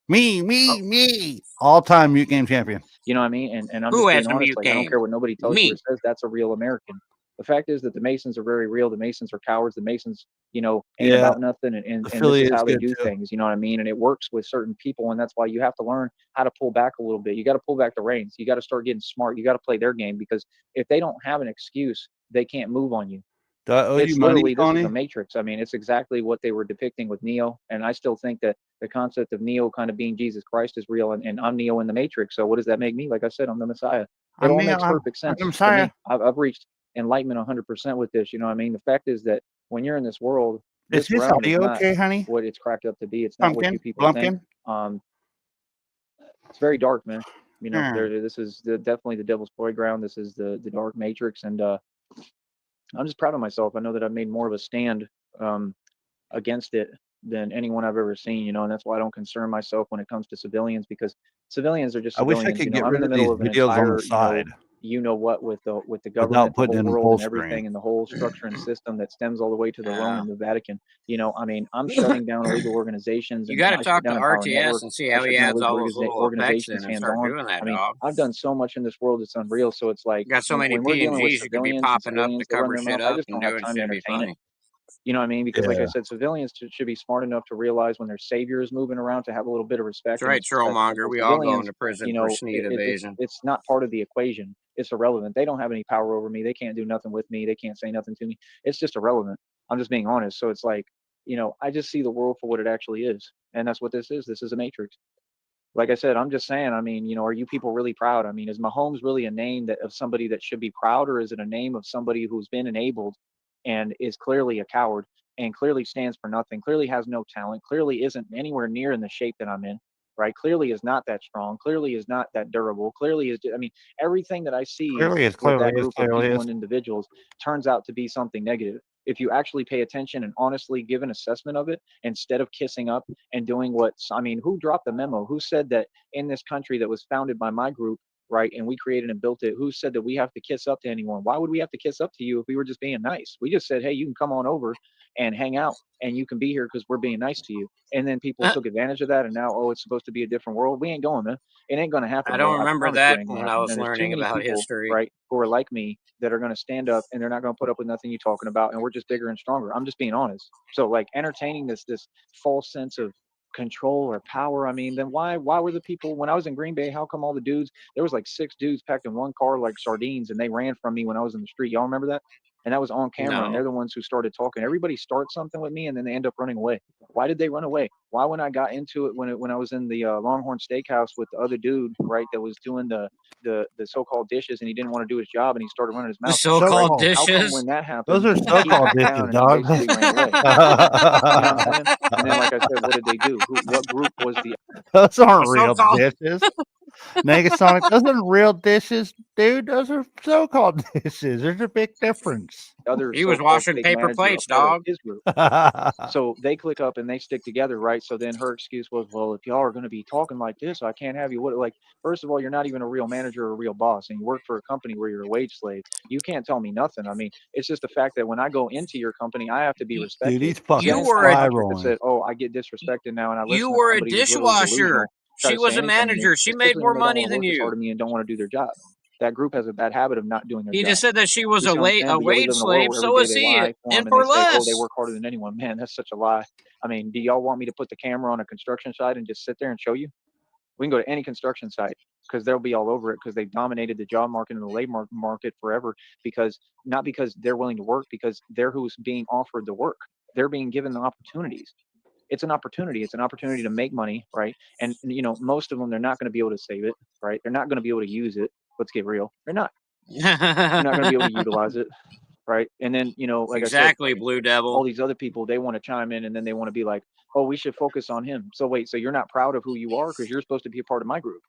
Me. All-time mute game champion. You know what I mean? And I'm Who just has being the honest. mute Like, I don't game? care what nobody tells you Me. or says. That's a real American. The fact is that the Masons are very real. The Masons are cowards. The Masons, ain't Yeah, about nothing. And this is affiliate how is they good do too. things. You know what I mean? And it works with certain people. And that's why you have to learn how to pull back a little bit. You got to pull back the reins. You got to start getting smart. You got to play their game, because if they don't have an excuse, they can't move on you. Do I owe It's you money, literally, this is Connie? the Matrix. I mean, it's exactly what they were depicting with Neo. And I still think that the concept of Neo kind of being Jesus Christ is real, and I'm Neo in the Matrix. So what does that make me? Like I said, I'm the Messiah. It all makes perfect sense to me. I've reached enlightenment 100% with this. You know what I mean? The fact is that when you're in this world, Is this his realm is audio not okay, honey? what it's cracked up to be. It's not what you people think. It's very dark, man. This is definitely the devil's playground. This is the dark matrix, and I'm just proud of myself. I know that I've made more of a stand against it than anyone I've ever seen, and that's why I don't concern myself when it comes to civilians, because civilians are just I wish I civilians. could get I'm in rid the of these middle of an videos on the entire, side what with the without government, the putting whole in world, full and screen. everything, and the whole structure and system that stems all the way to the Rome Yeah. and the Vatican. I mean, I'm shutting down illegal organizations, You and got to I shut talk to down Empower RTS Network. and see I how shut he down adds illegal all those little effects organizations in and hands start on. doing that, I mean, dog. I've done so much in this world, it's unreal. So it's like, You got so many when we're dealing with PNGs you could be civilians, and popping up to civilians, they run cover their shit mouth, I up just and don't have doing time to shit be entertain it. funny. You know what I mean? Because like I Yeah. said, civilians should be smart enough to realize when their savior is moving around, to have a little bit of respect. That's right, Trollmonger. We all go into prison for Sneed evasion. It's not part of the equation. It's irrelevant. They don't have any power over me. They can't do nothing with me. They can't say nothing to me. It's just irrelevant. I'm just being honest. So it's like, I just see the world for what it actually is. And that's what this is. This is a matrix. Like I said, I'm just saying, I mean, are you people really proud? I mean, is Mahomes really a name of somebody that should be proud, or is it a name of somebody who's been enabled and is clearly a coward and clearly stands for nothing, clearly has no talent, clearly isn't anywhere near in the shape that I'm in, right? Clearly is not that strong, clearly is not that durable, clearly is, I mean, everything that I see Clearly is, with clearly that is, group of clearly people is. and individuals turns out to be something negative. If you actually pay attention and honestly give an assessment of it, instead of kissing up and doing what, I mean, who dropped the memo? Who said that in this country that was founded by my group, right, and we created and built it, who said that we have to kiss up to anyone? Why would we have to kiss up to you if we were just being nice? We just said, hey, you can come on over and hang out, and you can be here because we're being nice to you. And then people took advantage of that, and now, oh, it's supposed to be a different world. We ain't going, man. It ain't going to happen, I bro. don't I remember promise you it that ain't going to when I happen. was And there's too learning many about people, history. right, who are like me that are going to stand up, and they're not going to put up with nothing you're talking about, and we're just bigger and stronger. I'm just being honest. So, like, entertaining this false sense of control or power, I mean, then why were the people, when I was in Green Bay, how come all the dudes, there was like 6 dudes packed in one car like sardines, and they ran from me when I was in the street? Y'all remember that? And that was on camera, and they're the ones who started talking. Everybody starts something with me, and then they end up running away. Why did they run away? Why, when I got into it, when I was in the Longhorn Steakhouse with the other dude, right, that was doing the so-called dishes, and he didn't want to do his job, and he started running his The mouth. so-called How come dishes. when that happened, Those are he so-called backed dishes, down and dog. he basically ran away? You know what I'm saying? And then, like I said, what did they do? What group was the Those aren't real So-called dishes. Negasonic, those aren't real dishes, dude. Those are so-called dishes. There's a big difference. other He was so-called washing fake paper manager a plates, part of dog. his group? So they click up and they stick together, right? So then her excuse was, well, if y'all are going to be talking like this, I can't have you. What, like, first of all, you're not even a real manager or a real boss, and you work for a company where you're a wage slave. You can't tell me nothing. I mean, it's just the fact that when I go into your company, I have to be You- Dude, respected. he's You fucking didn't sign a were a- contract that spiraling. said, oh, I get disrespected now, and I You listen to were a somebody who's literally delusional dishwasher. try She to was say a anything to me, manager. She made especially more when they don't money want to than work as hard you. as me and don't want to do their job. That group has a bad habit of not doing their He job. just said that she was You see what I'm saying? a But yeah, we wage live in a world slave. where So every day is they he, lie for and them, and for they say, oh, they less. work harder than anyone. Man, that's such a lie. I mean, do y'all want me to put the camera on a construction site and just sit there and show you? We can go to any construction site because they'll be all over it, because they've dominated the job market and the labor market forever, because not because they're willing to work, because they're who's being offered the work. They're being given the opportunities. It's an opportunity. It's an opportunity to make money, right? And you know, most of them, they're not going to be able to save it, right? They're not going to be able to use it. Let's get real. They're not. They're not going to be able to utilize it, right? And then, you know, like Exactly, I said, Blue Devil. all these other people, they want to chime in, and then they want to be like, oh, we should focus on him. So wait, so you're not proud of who you are because you're supposed to be a part of my group?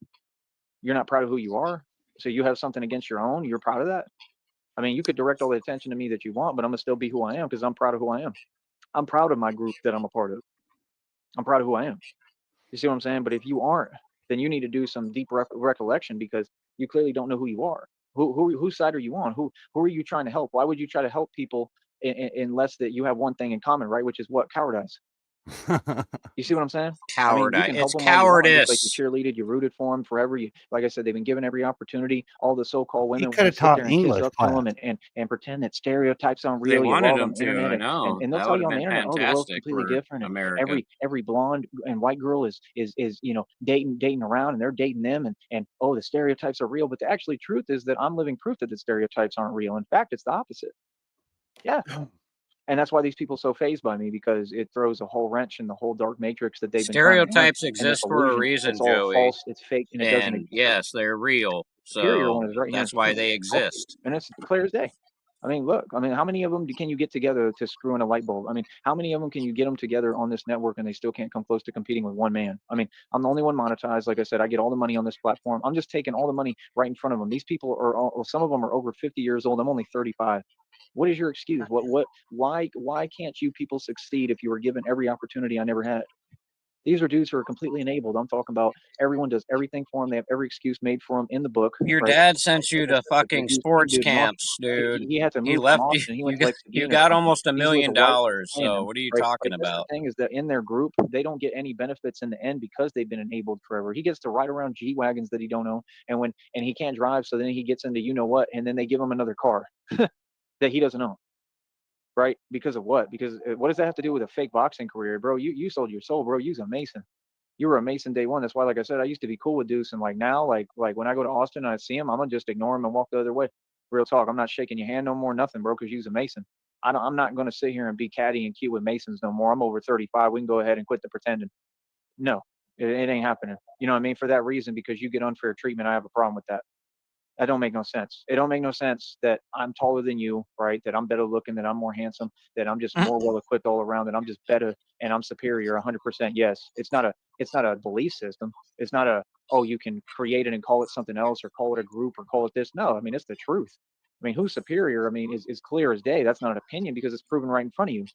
You're not proud of who you are? So you have something against your own? You're proud of that? I mean, you could direct all the attention to me that you want, but I'm going to still be who I am because I'm proud of who I am. I'm proud of my group that I'm a part of. I'm proud of who I am. You see what I'm saying? But if you aren't, then you need to do some deep recollection, because you clearly don't know who you are. Whose side are you on? Who are you trying to help? Why would you try to help people unless that you have one thing in common, right? Which is what? Cowardice. You see what I'm saying? I mean, you Cowardice. can help It's them all you want. Just like you cowardice. cheerleaded, you rooted for them forever. You, like I said, they've been given every opportunity. All the so-called He women could want have to sit there taught and kiss English up to class. them and pretend that stereotypes aren't They real. You wanted love him on the to. I internet, know. and they'll That tell would you have on the been internet, oh, the world's fantastic completely for different, and America. every blonde and white girl is you know, dating around, and they're dating them, and oh, the stereotypes are real. But the actually truth is that I'm living proof that the stereotypes aren't real. In fact, it's the opposite. Yeah. And that's why these people are so fazed by me, because it throws a whole wrench in the whole dark matrix that they've been trying to run. Stereotypes And this exist for a illusion, reason, it's all Joey. false, it's fake, and it doesn't And exist. yes, they're real. Superior So one is right here in that's why front of they me. exist. And it's clear as day. I mean, look, I mean, how many of them can you get together to screw in a light bulb? I mean, how many of them can you get them together on this network and they still can't come close to competing with one man? I mean, I'm the only one monetized. Like I said, I get all the money on this platform. I'm just taking all the money right in front of them. These people are all, some of them are over 50 years old. I'm only 35. What is your excuse? Why can't you people succeed if you were given every opportunity I never had? These are dudes who are completely enabled. I'm talking about everyone does everything for them. They have every excuse made for them in the book. Your Right? dad sent you to The fucking dude, sports dude in Austin, camps, dude. he had to He move from left you. Austin. He went to like You Seguin or got something. almost $1 He's with million. a white So man, what are you right? talking But that's about? the thing, is that in their group, they don't get any benefits in the end because they've been enabled forever. He gets to ride around G wagons that he don't know, and he can't drive, so then he gets into you know what, and then they give him another car that he doesn't own. Right? Because of what? Because what does that have to do with a fake boxing career, bro? You sold your soul, bro. You was a Mason. You were a Mason day one. That's why, like I said, I used to be cool with Deuce, and like now, like when I go to Austin and I see him, I'm gonna just ignore him and walk the other way. Real talk. I'm not shaking your hand no more, nothing, bro, because you's a Mason. I'm not gonna sit here and be catty and cute with Masons no more. I'm over 35. We can go ahead and quit the pretending. No, it ain't happening. You know what I mean? For that reason, because you get unfair treatment, I have a problem with that. That don't make no sense. It don't make no sense that I'm taller than you, right? That I'm better looking, that I'm more handsome, that I'm just more well equipped all around, that I'm just better and I'm superior 100%. Yes, it's not a belief system. It's not a, oh, you can create it and call it something else or call it a group or call it this. No, I mean, it's the truth. I mean, who's superior? I mean, is clear as day. That's not an opinion because it's proven right in front of you.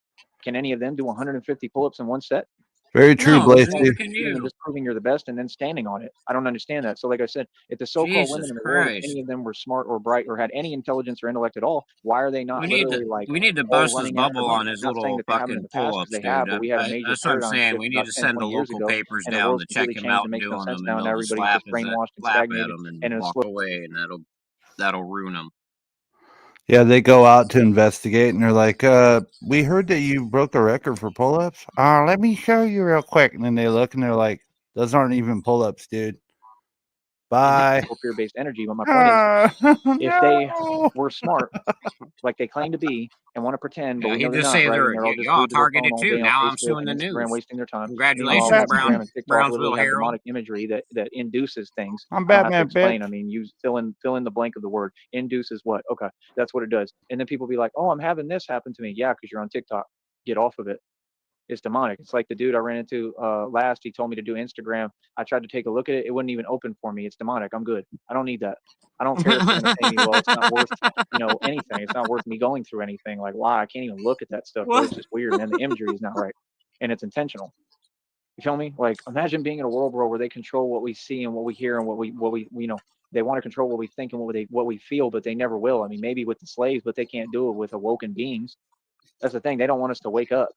Can any of them do 150 pull-ups in one set? Very true, No, Blaze. neither can you. Just proving you're the best and then standing on it. I don't understand that. So, like I said, if the so-called women Jesus in the world, if Christ. any of them were smart or bright or had any intelligence or intellect at all, why are they not We need literally to like we need to all bust his running after bubble money? on his Not saying little that they haven't in fucking the past because pull-ups, they dude. have, but we had a major That's what I'm paradigm saying. shift We need about to 10, send the 20 years local ago, papers and the down world's to check completely him changed out and and makes do no on sense him, now, and and they'll just everybody's just brainwashed and slap at stagnated him and and in a walk slow. away, and that'll ruin him. Yeah, they go out to investigate and they're like, we heard that you broke the record for pull-ups. Let me show you real quick. And then they look and they're like, those aren't even pull-ups, dude. Bye. Fear-based energy. But my point is, if they No. were smart, like they claim to be, and want to pretend, but Yeah, we know he'd they're just not, say right? And they're all just y'all glued to their phone targeted all too. day on Now I'm Facebook suing and the Instagram, news. wasting their time. Congratulations, Meanwhile, Brown Instagram and TikTok Brownsville literally have Herald. demonic imagery that induces things. I'm I don't have to Batman, explain. bitch. I mean, you fill in the blank of the word. Induces what? Okay, that's what it does. And then people be like, "Oh, I'm having this happen to me." Yeah, because you're on TikTok. Get off of it. It's demonic. It's like the dude I ran into last. He told me to do Instagram. I tried to take a look at it. It wouldn't even open for me. It's demonic. I'm good. I don't need that. I don't care if they're going to pay me well. It's not worth, anything. It's not worth me going through anything. Like, why? I can't even look at that stuff, bro. It's just weird. And then the imagery is not right. And it's intentional. You feel me? Like, imagine being in a world, bro, where they control what we see and what we hear and what we they want to control what we think and what we feel, but they never will. I mean, maybe with the slaves, but they can't do it with awoken beings. That's the thing. They don't want us to wake up.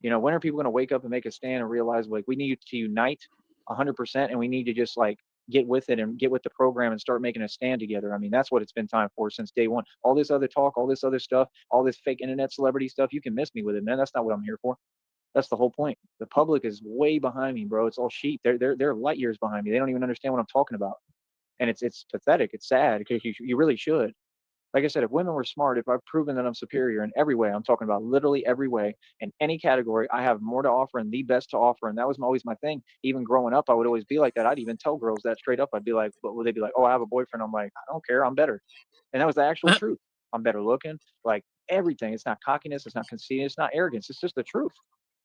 When are people going to wake up and make a stand and realize, like, we need to unite 100%, and we need to just like get with it and get with the program and start making a stand together? I mean, that's what it's been time for since day one. All this other talk, all this other stuff, all this fake internet celebrity stuff, you can miss me with it, man. That's not what I'm here for. That's the whole point. The public is way behind me, bro. It's all sheep. They're light years behind me. They don't even understand what I'm talking about, and it's pathetic. It's sad because you really should. Like I said, if women were smart, if I've proven that I'm superior in every way, I'm talking about literally every way, in any category, I have more to offer and the best to offer. And that was always my thing. Even growing up, I would always be like that. I'd even tell girls that straight up. I'd be like, but they'd be like, oh, I have a boyfriend. I'm like, I don't care. I'm better. And that was the actual truth. I'm better looking, like everything. It's not cockiness. It's not conceit. It's not arrogance. It's just the truth.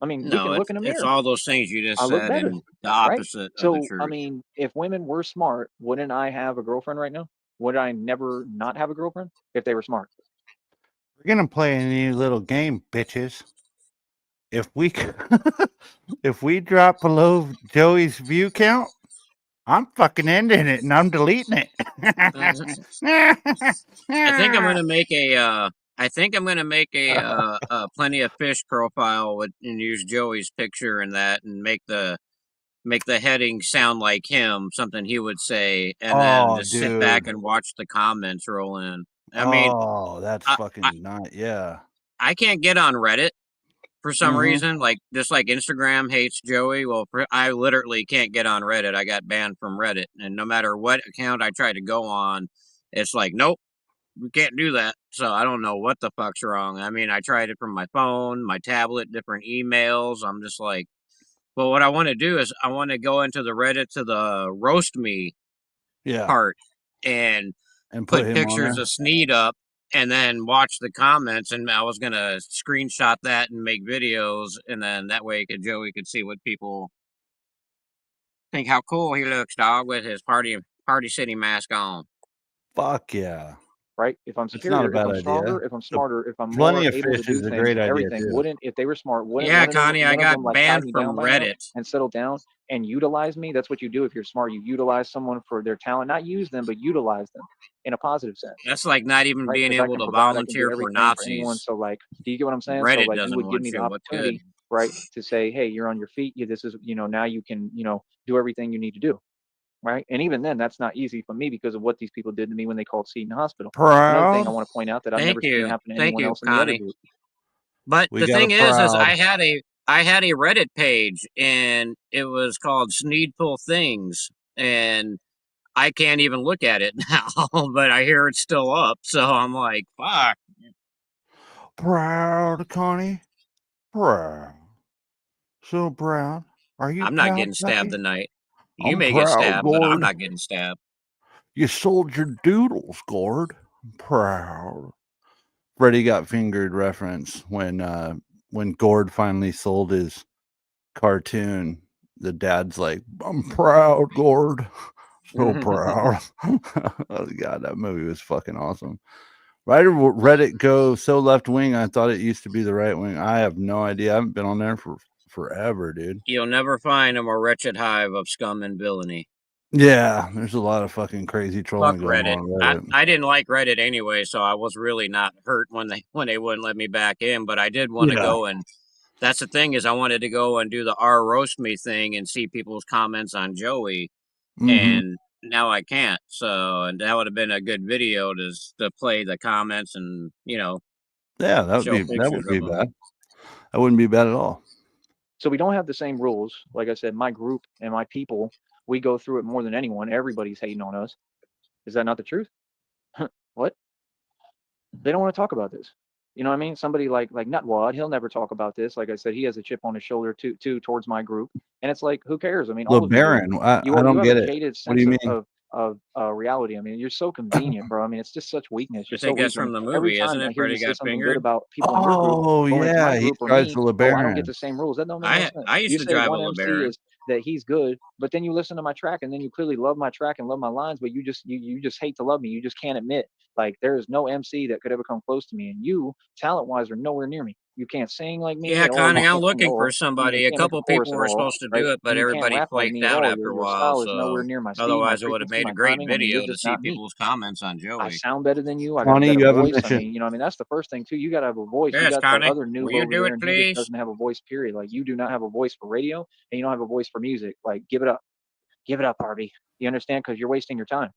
I mean, we can look in the It's mirror. all those things you just I look said better, and the right? opposite of the So, truth. I mean, if women were smart, wouldn't I have a girlfriend right now? Would I never not have a girlfriend if they were smart? We're gonna play a new little game, bitches. If we if we drop below Joey's view count, I'm fucking ending it and I'm deleting it. I think I'm gonna make a plenty of fish profile and use Joey's picture in that and make the heading sound like him, something he would say, and then just sit back and watch the comments roll in. I mean, that's fucking not. Yeah, I can't get on Reddit for some reason, just like Instagram hates Joey. Well, I literally can't get on Reddit. I got banned from Reddit, and no matter what account I try to go on, it's like, nope, we can't do that. So I don't know what the fuck's wrong. I mean, I tried it from my phone, my tablet, different emails. I'm just like, well, what I want to do is I want to go into the Reddit to the roast me part and put pictures of Sneed up and then watch the comments. And I was going to screenshot that and make videos. And then that way Joey could see what people think, how cool he looks, dog, with his Party City mask on. Fuck yeah. Right? If I'm superior, if I'm stronger, if I'm smarter, if I'm more able to do things, everything, if they were smart, wouldn't Connie, I got banned from Reddit and settle down and utilize me? That's what you do if you're smart. You utilize someone for their talent, not use them, but utilize them in a positive sense. That's like not even being able to volunteer for Nazis. So, like, do you get what I'm saying? Reddit so, like, doesn't you would give me the opportunity, right, to say, hey, you're on your feet. This is, now you can, do everything you need to do. Right. And even then, that's not easy for me because of what these people did to me when they called Seton Hospital. Another thing I want to point out that I've never seen happen to anyone else in the other group. But the thing is I had a Reddit page and it was called Sneedful Things, and I can't even look at it now, but I hear it's still up. So I'm like, fuck. Proud, Connie. Proud. So proud. Are you I'm proud, not getting stabbed Lucky? tonight. You I'm may proud, get stabbed, Lord. but I'm not getting stabbed. You sold your doodles, Gord. I'm proud. Freddie got fingered reference when Gord finally sold his cartoon. The dad's like, I'm proud, Gord. So proud. Oh, God, that movie was fucking awesome. Writer Reddit go so left wing. I thought it used to be the right wing. I have no idea. I haven't been on there for forever, dude. You'll never find a more wretched hive of scum and villainy. Yeah, there's a lot of fucking crazy trolling Fuck going Reddit. on Reddit. I didn't like Reddit anyway, so I was really not hurt when they wouldn't let me back in. But I did want to go, and that's the thing is I wanted to go and do the R roast me thing and see people's comments on Joey, and now I can't. So, and that would have been a good video to play the comments and yeah, that would be them. bad. That wouldn't be bad at all. So we don't have the same rules. Like I said, my group and my people, we go through it more than anyone. Everybody's hating on us. Is that not the truth? What? They don't want to talk about this. You know what I mean? Somebody like Nutwad, he'll never talk about this. Like I said, he has a chip on his shoulder too towards my group, and it's like, who cares? I mean, all Baron, I don't get it. Jaded sense what do you mean? Of reality. I mean, you're so convenient, bro. I mean, it's just such weakness. You're I think so that's weak. from the movie, every time isn't it? I hear you say something good about people in your group, Oh yeah, he drives the LeBaron. I don't get the same rules. That don't make no sense. I used to say drive one a MC LeBaron. is that he's good, but then you listen to my track and then you clearly love my track and love my lines, but you just hate to love me. You just can't admit like there is no MC that could ever come close to me, and you talent wise are nowhere near me. You can't sing like me. Yeah, at all. Connie, You I'm can't sing looking at all. for You somebody. A can't make couple chorus people at were all, supposed to right? do it, but And you can't everybody rap like flaked me at out all. after a Your while. style is So nowhere near my speed, my otherwise, it would have frequency, made a my great timing. I mean, video you're to just see not me. people's comments on I Joey. sound better than you. I got Connie, a you better have a voice. I mission. mean, you know, I mean, that's the first thing too. You got to have a voice. Yes, you got Connie, the other noob will you over do there, it, and he please? just doesn't have a voice. Period. Like you do not have a voice for radio, and you don't have a voice for music. Like, give it up, Harvey. You understand? Because you're wasting your time.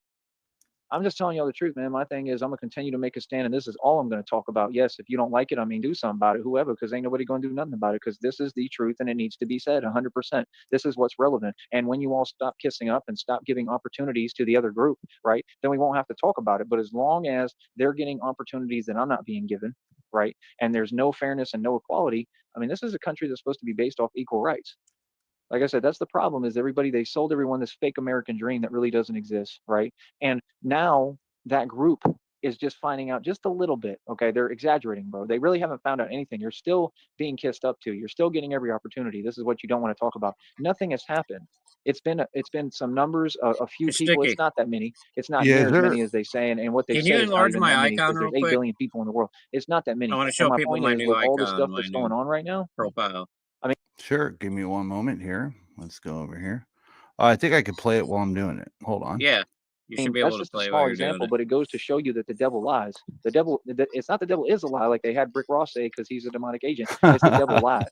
I'm just telling y'all the truth, man. My thing is I'm gonna continue to make a stand, and this is all I'm gonna talk about. Yes, if you don't like it, I mean, do something about it, whoever, because ain't nobody gonna do nothing about it, because this is the truth and it needs to be said 100%. This is what's relevant. And when you all stop kissing up and stop giving opportunities to the other group, right, then we won't have to talk about it. But as long as they're getting opportunities that I'm not being given, right, and there's no fairness and no equality, I mean, this is a country that's supposed to be based off equal rights. Like I said, that's the problem is they sold everyone this fake American dream that really doesn't exist, right? And now that group is just finding out just a little bit. Okay, they're exaggerating, bro. They really haven't found out anything. You're still being kissed up to. You're still getting every opportunity. This is what you don't want to talk about. Nothing has happened. It's been some numbers, a few It's people. sticky. It's not that many. It's not near as many as they say, and what they Can say you is not enlarge even my that many icon because real there's 8 quick? billion people in the world. It's not that many. I want to And show my people point my is, new with all the icon, stuff my that's new going on right now, profile. Sure, give me one moment here. Let's go over here. I think I could play it while I'm doing it. Hold on. Yeah, you should be that's able to just a play small while you're example, doing but it goes to show you that the devil lies. The devil, it's not the devil is a lie, like they had Rick Ross say, because he's a demonic agent. It's the devil lies.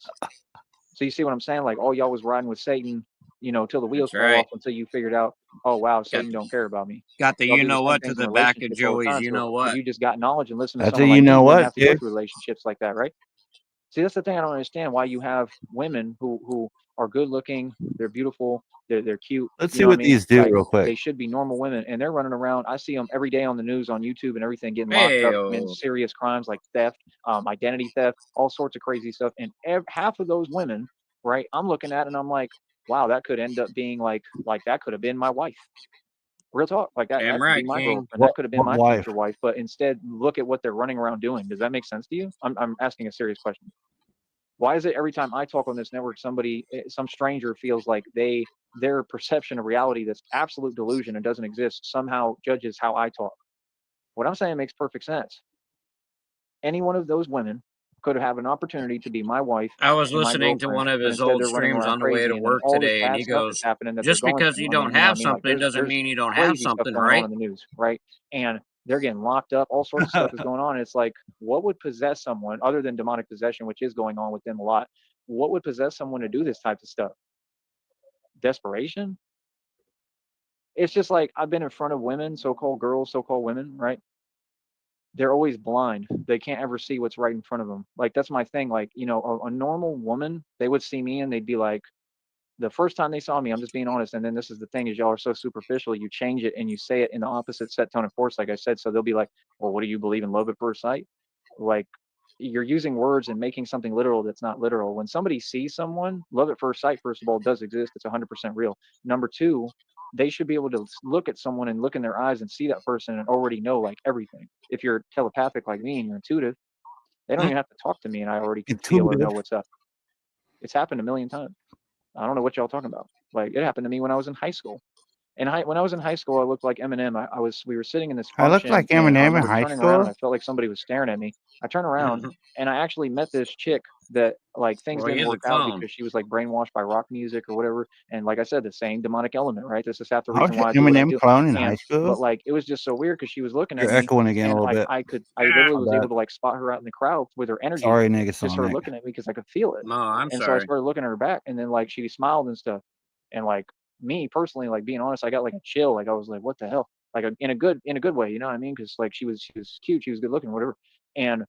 So you see what I'm saying? Like, all y'all was riding with Satan, you know, till the wheels That's fall right. off, until you figured out, oh wow, Satan don't care about me. Got the Y'all you do the know same what to things in the back of relationships all the Joey's time. you So know if what. you just got knowledge and listen to That's a someone you like me, know you wouldn't what, have to go kid. through relationships like that, right? See, that's the thing I don't understand, why you have women who are good looking, they're beautiful, they're cute. Let's You see know what I mean? these do Like, real quick. they should be normal women, and they're running around. I see them every day on the news, on YouTube and everything, getting locked up in serious crimes like theft, identity theft, all sorts of crazy stuff. And half of those women, right, I'm looking at and I'm like, wow, that could end up being like that could have been my wife. Real talk, like that Damn could right, be my King. girlfriend. That could have been my wife? future wife. But instead, look at what they're running around doing. Does that make sense to you? I'm asking a serious question. Why is it every time I talk on this network, some stranger feels like their perception of reality, that's absolute delusion and doesn't exist, somehow judges how I talk? What I'm saying makes perfect sense. Any one of those women could have an opportunity to be my wife I was and my listening to girlfriend, one of but his instead old they're running streams around on the way to crazy, and then work all this today, and bad he stuff that's goes, happening that they're just going because through. you I mean, don't you know what I have mean? Like something doesn't there's mean you don't have crazy stuff something, going on right? in the news, right? And they're getting locked up, all sorts of stuff is going on. And it's like, what would possess someone other than demonic possession, which is going on with them a lot? What would possess someone to do this type of stuff? Desperation? It's just like, I've been in front of women, so-called girls, so-called women, right? They're always blind. They can't ever see what's right in front of them. Like, that's my thing. Like, you know, a normal woman, they would see me and they'd be like, the first time they saw me, I'm just being honest. And then this is the thing, is y'all are so superficial. You change it and you say it in the opposite set, tone, and force, like I said. So they'll be like, well, what do you believe in, love at first sight? Like, you're using words and making something literal that's not literal. When somebody sees someone, love at first sight, first of all, does exist. It's 100% real. Number two, they should be able to look at someone and look in their eyes and see that person and already know like everything. If you're telepathic like me and you're intuitive, they don't even have to talk to me and I already can feel or know what's up. It's happened a million times. I don't know what y'all talking about. Like, it happened to me when I was in high school. And when I was in high school, I looked like Eminem. We were sitting in this function. I looked like and I Eminem in remember high turning around. school. I felt like somebody was staring at me. I turned around and I actually met this chick that like things Well, he didn't is a work out clown. because she was like brainwashed by rock music or whatever. And like I said, the same demonic element, right? This is half the I was reason why I an do what I Eminem do. clone in high And school. but like it was just so weird because she was looking You're at me echoing again a and little bit. I literally was able to like spot her out in the crowd with her energy. Sorry, Just her looking at me because I could feel it. No, I'm And sorry. so I started looking at her back and then like she smiled and stuff. And like me personally, like being honest, I got like a chill. Like I was like, what the hell? Like in a good way, you know what I mean? Because like she was cute, she was good looking, whatever. And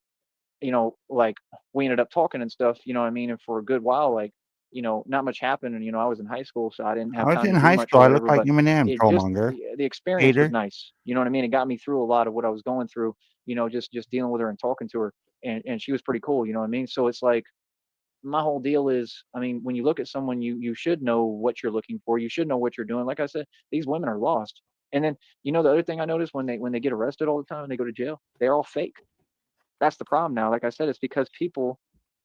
you know, like we ended up talking and stuff, you know what I mean? And for a good while, like, you know, not much happened. And you know, I was in high school, so I didn't have time to do much or I whatever. looked like But Eminem, it just trollmonger. the experience was Hater. nice. You know what I mean? It got me through a lot of what I was going through, you know, just dealing with her and talking to her. And she was pretty cool, you know what I mean? So it's like my whole deal is, I mean, when you look at someone, you should know what you're looking for. You should know what you're doing. Like I said, these women are lost. And then, you know, the other thing I noticed when they get arrested all the time and they go to jail, they're all fake. That's the problem now. Like I said, it's because people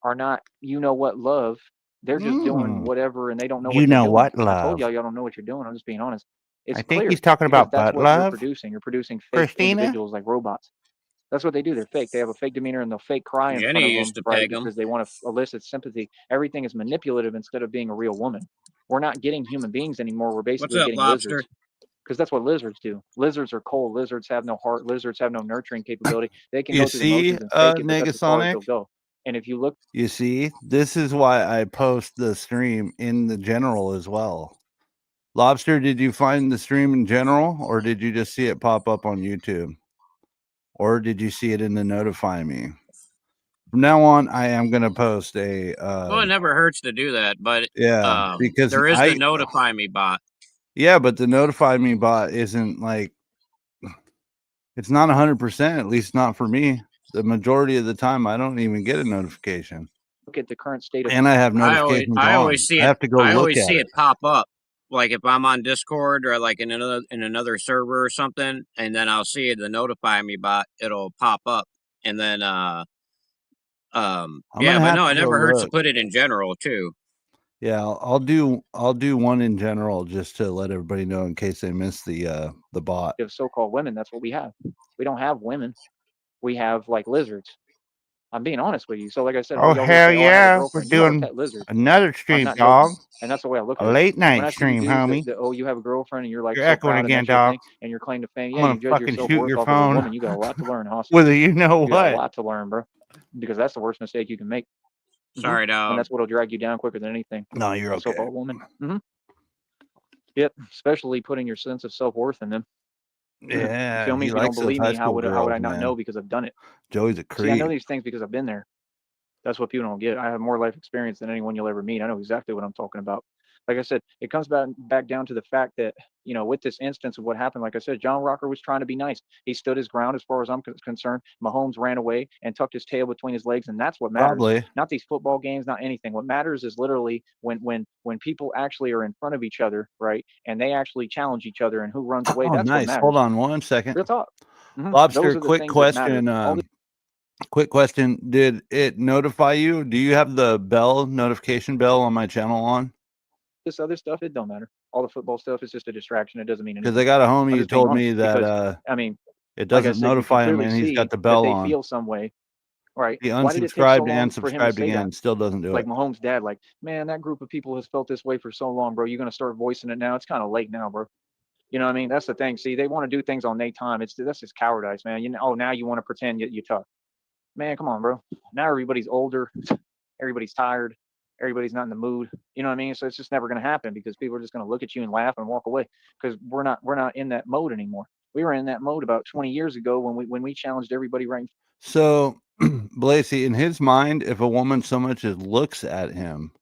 are not, you know what, love. They're just doing whatever and they don't know what You they're know doing. what, I told love? y'all don't know what you're doing. I'm just being honest. I It's think clear he's talking because about that's butt what you're love. producing. You're producing fake Christina? individuals like robots. That's what they do. They're fake. They have a fake demeanor and they'll fake cry in front Jenny of used them, to right? peg him. Because they want to elicit sympathy. Everything is manipulative instead of being a real woman. We're not getting human beings anymore. We're What's basically up, getting lobster? lizards. Because that's what lizards do. Lizards are cold. Lizards have no heart. Lizards have no nurturing capability. They can You go through the see, motions and fake it, but that's as far as Negasonic? they'll go. And if you look, You see, this is why I post the stream in the general as well. Lobster, did you find the stream in general, or did you just see it pop up on YouTube? Or did you see it in the notify me? From now on, I am going to post a. Well, it never hurts to do that, but Yeah, because there is the notify me bot. Yeah, but the notify me bot isn't like, it's not 100%, at least not for me. The majority of the time, I don't even get a notification. look at the current state of. And I have notifications I on. always see it. I have to go I look always at see it. it pop up. Like if I'm on Discord or like in another server or something, and then I'll see the notify me bot. It'll pop up, and then yeah, but no, it never hurts to put it in general too. Yeah, I'll do one in general just to let everybody know in case they missed the bot. Of so-called women, that's what we have. We don't have women. We have like lizards. I'm being honest with you. So like I said, Oh, y'all hell say, oh, I have a yeah, we're girlfriend. You have a doing pet lizard. another stream, not dog. joking. And that's the way I look A at it. late night When I see stream, dudes homie. that, oh, you have a girlfriend and you're like You're so echoing proud again, and that's your dog. thing, and your claim to fame. I'm Yeah, gonna you judge fucking yourself shoot worth your off of a phone. woman. You got a lot to learn, Hoss. Whether you know You got a what. lot to learn, bro. Because that's the worst mistake you can make. Sorry, dog. And that's what'll drag you down quicker than anything. No, you're A okay. so-called woman. Yep, especially putting your sense of self-worth in them. Yeah, You feel me? he If you don't likes those believe high me, how school would girls, I not man. know? Because I've done it. Joey's a creep. See, I know these things because I've been there. That's what people don't get. I have more life experience than anyone you'll ever meet. I know exactly what I'm talking about. Like I said, it comes back down to the fact that, you know, with this instance of what happened, like I said, John Rocker was trying to be nice. He stood his ground as far as I'm concerned. Mahomes ran away and tucked his tail between his legs, and that's what matters. Probably. Not these football games, not anything. What matters is literally when people actually are in front of each other, right, and they actually challenge each other and who runs away. Oh, That's nice. what matters. Hold on one second. Real talk. Lobster, quick question. Quick question. Did it notify you? Do you have the bell notification bell on my channel on? This other stuff, it don't matter. All the football stuff is just a distraction. It doesn't mean anything. Because I got a homie who told me that I mean, it doesn't notify him, and he's got the bell on. Feel some way, right? He Why did it take so unsubscribed long and for him to subscribed say again. that? Still doesn't do like it. Mahomes' dad, like, man, that group of people has felt this way for so long, bro. You're gonna start voicing it now. It's kind of late now, bro. You know what I mean? That's the thing. See, they want to do things on their time. That's just cowardice, man. You know, oh, now you want to pretend you're tough. Man, come on, bro. Now everybody's older, everybody's tired, everybody's not in the mood. You know what I mean? So it's just never going to happen because people are just going to look at you and laugh and walk away because we're not in that mode anymore. We were in that mode about 20 years ago when we challenged everybody right. So, Blasey, in his mind, if a woman so much as looks at him,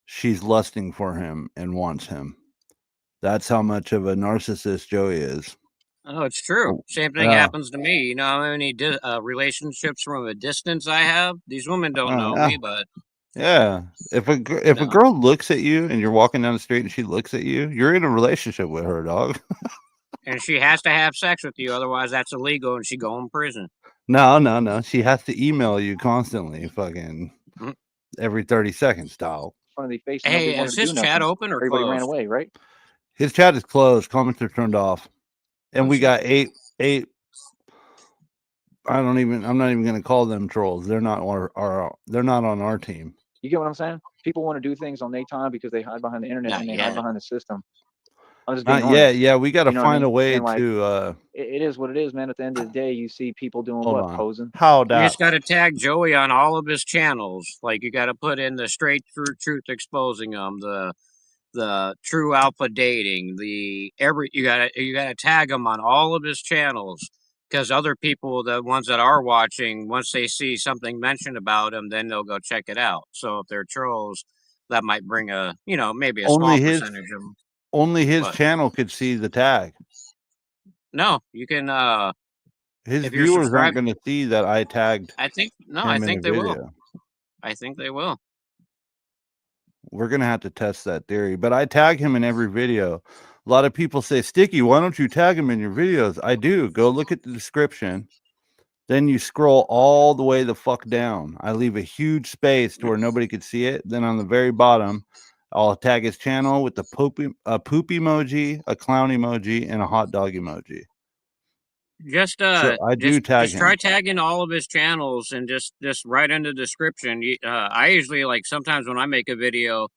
she's lusting for him and wants him. That's how much of a narcissist Joey is. Oh, it's true. Same thing happens to me. You know how many relationships from a distance I have? These women don't know me, but yeah. If a girl looks at you and you're walking down the street and she looks at you, you're in a relationship with her, dog. And she has to have sex with you, otherwise that's illegal, and she go in prison. No. She has to email you constantly, fucking every 30 seconds, dog. Hey, is his chat open or everybody closed? ran away, right? His chat is closed. Comments are turned off, and we got eight. I'm not even going to call them trolls. They're not they're not on our team. You get what I'm saying? People want to do things on their time because they hide behind the internet and they hide behind the system. I'm just being honest. Yeah. We got to find a way to. It is what it is, man. At the end of the day, you see people doing what? Posing. You just got to tag Joey on all of his channels. Like, you got to put in the straight truth exposing them, the true alpha dating, you gotta tag him on all of his channels, because other people, the ones that are watching, once they see something mentioned about him, then they'll go check it out. So if they're trolls, that might bring maybe a small percentage of them. Only his channel could see the tag. No, you can. His viewers aren't going to see that I tagged. I think they will. I think they will. We're going to have to test that theory, but I tag him in every video. A lot of people say, Sticky, why don't you tag him in your videos? I do. Go look at the description. Then you scroll all the way the fuck down. I leave a huge space to where nobody could see it. Then on the very bottom, I'll tag his channel with the poop emoji, a clown emoji, and a hot dog emoji. I do tag him. Try tagging all of his channels and just write in the description. I usually, like, sometimes when I make a video,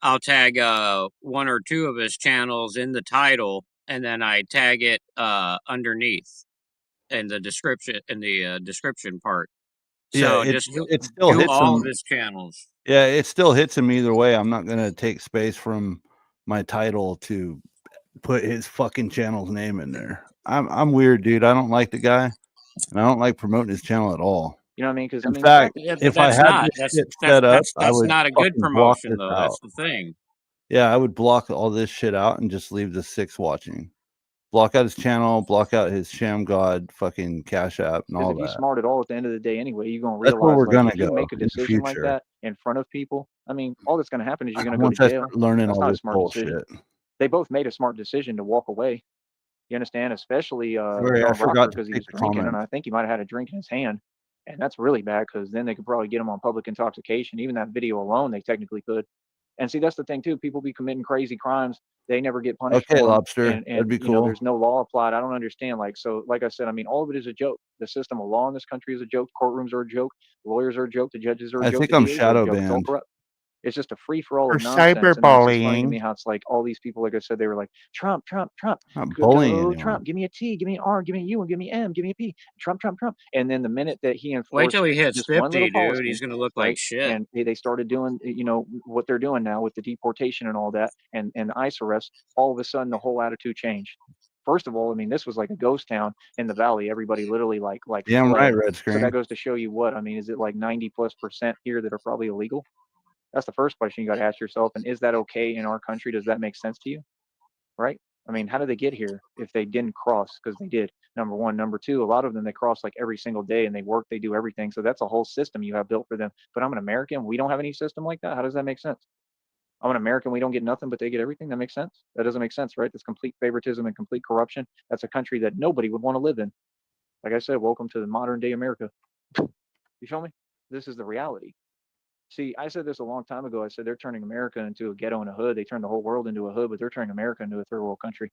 I'll tag one or two of his channels in the title, and then I tag it underneath in the description part. So yeah, it still do hits all him. of his channels. Yeah, it still hits him either way. I'm not gonna take space from my title to put his fucking channel's name in there. I'm weird, dude. I don't like the guy, and I don't like promoting his channel at all. You know what I mean? Because in fact, if I had this shit set up, I would not a good promotion, though. Out. That's the thing. Yeah, I would block all this shit out and just leave the 6 watching. Block out his channel, block out his Sham God fucking Cash App and all that. If you're smart at all, at the end of the day, anyway, you're gonna realize that's where we're gonna if go. You make a decision like that in front of people. I mean, all that's gonna happen is you're gonna go to jail. Learning that's all not this a smart bullshit. decision. They both made a smart decision to walk away. You understand? Especially I forgot because he was drinking, and I think he might have had a drink in his hand, and that's really bad because then they could probably get him on public intoxication. Even that video alone, they technically could. And see, that's the thing too. People be committing crazy crimes. They never get punished. Okay, for Lobster. And that'd be cool. There's no law applied. I don't understand. Like I said, I mean, all of it is a joke. The system of law in this country is a joke. Courtrooms are a joke. Lawyers are a joke. The judges are a joke. I think I'm shadow banned. It's all corrupt. It's just a free for all of nonsense. Cyberbullying. It's funny to me how it's like all these people, like I said, they were like, Trump. Not bullying Trump, give me a T, give me an R, give me a U, and give me M, give me a P. Trump. And then the minute that he enforced, wait till he hits 50, policy, dude, he's gonna look like shit. And they started doing, what they're doing now with the deportation and all that, and ICE arrests. All of a sudden, the whole attitude changed. First of all, I mean, this was like a ghost town in the valley. Everybody literally like. Yeah, I'm right, red screen. So that goes to show you what I mean. Is it like 90+% here that are probably illegal? That's the first question you got to ask yourself. And is that okay in our country? Does that make sense to you? Right? I mean, how did they get here if they didn't cross? Because they did, number one. Number two, a lot of them, they cross like every single day and they work, they do everything. So that's a whole system you have built for them. But I'm an American. We don't have any system like that. How does that make sense? I'm an American. We don't get nothing, but they get everything. That makes sense? That doesn't make sense, right? That's complete favoritism and complete corruption. That's a country that nobody would want to live in. Like I said, welcome to the modern day America. You feel me? This is the reality. See, I said this a long time ago. I said they're turning America into a ghetto and a hood. They turned the whole world into a hood, but they're turning America into a third world country.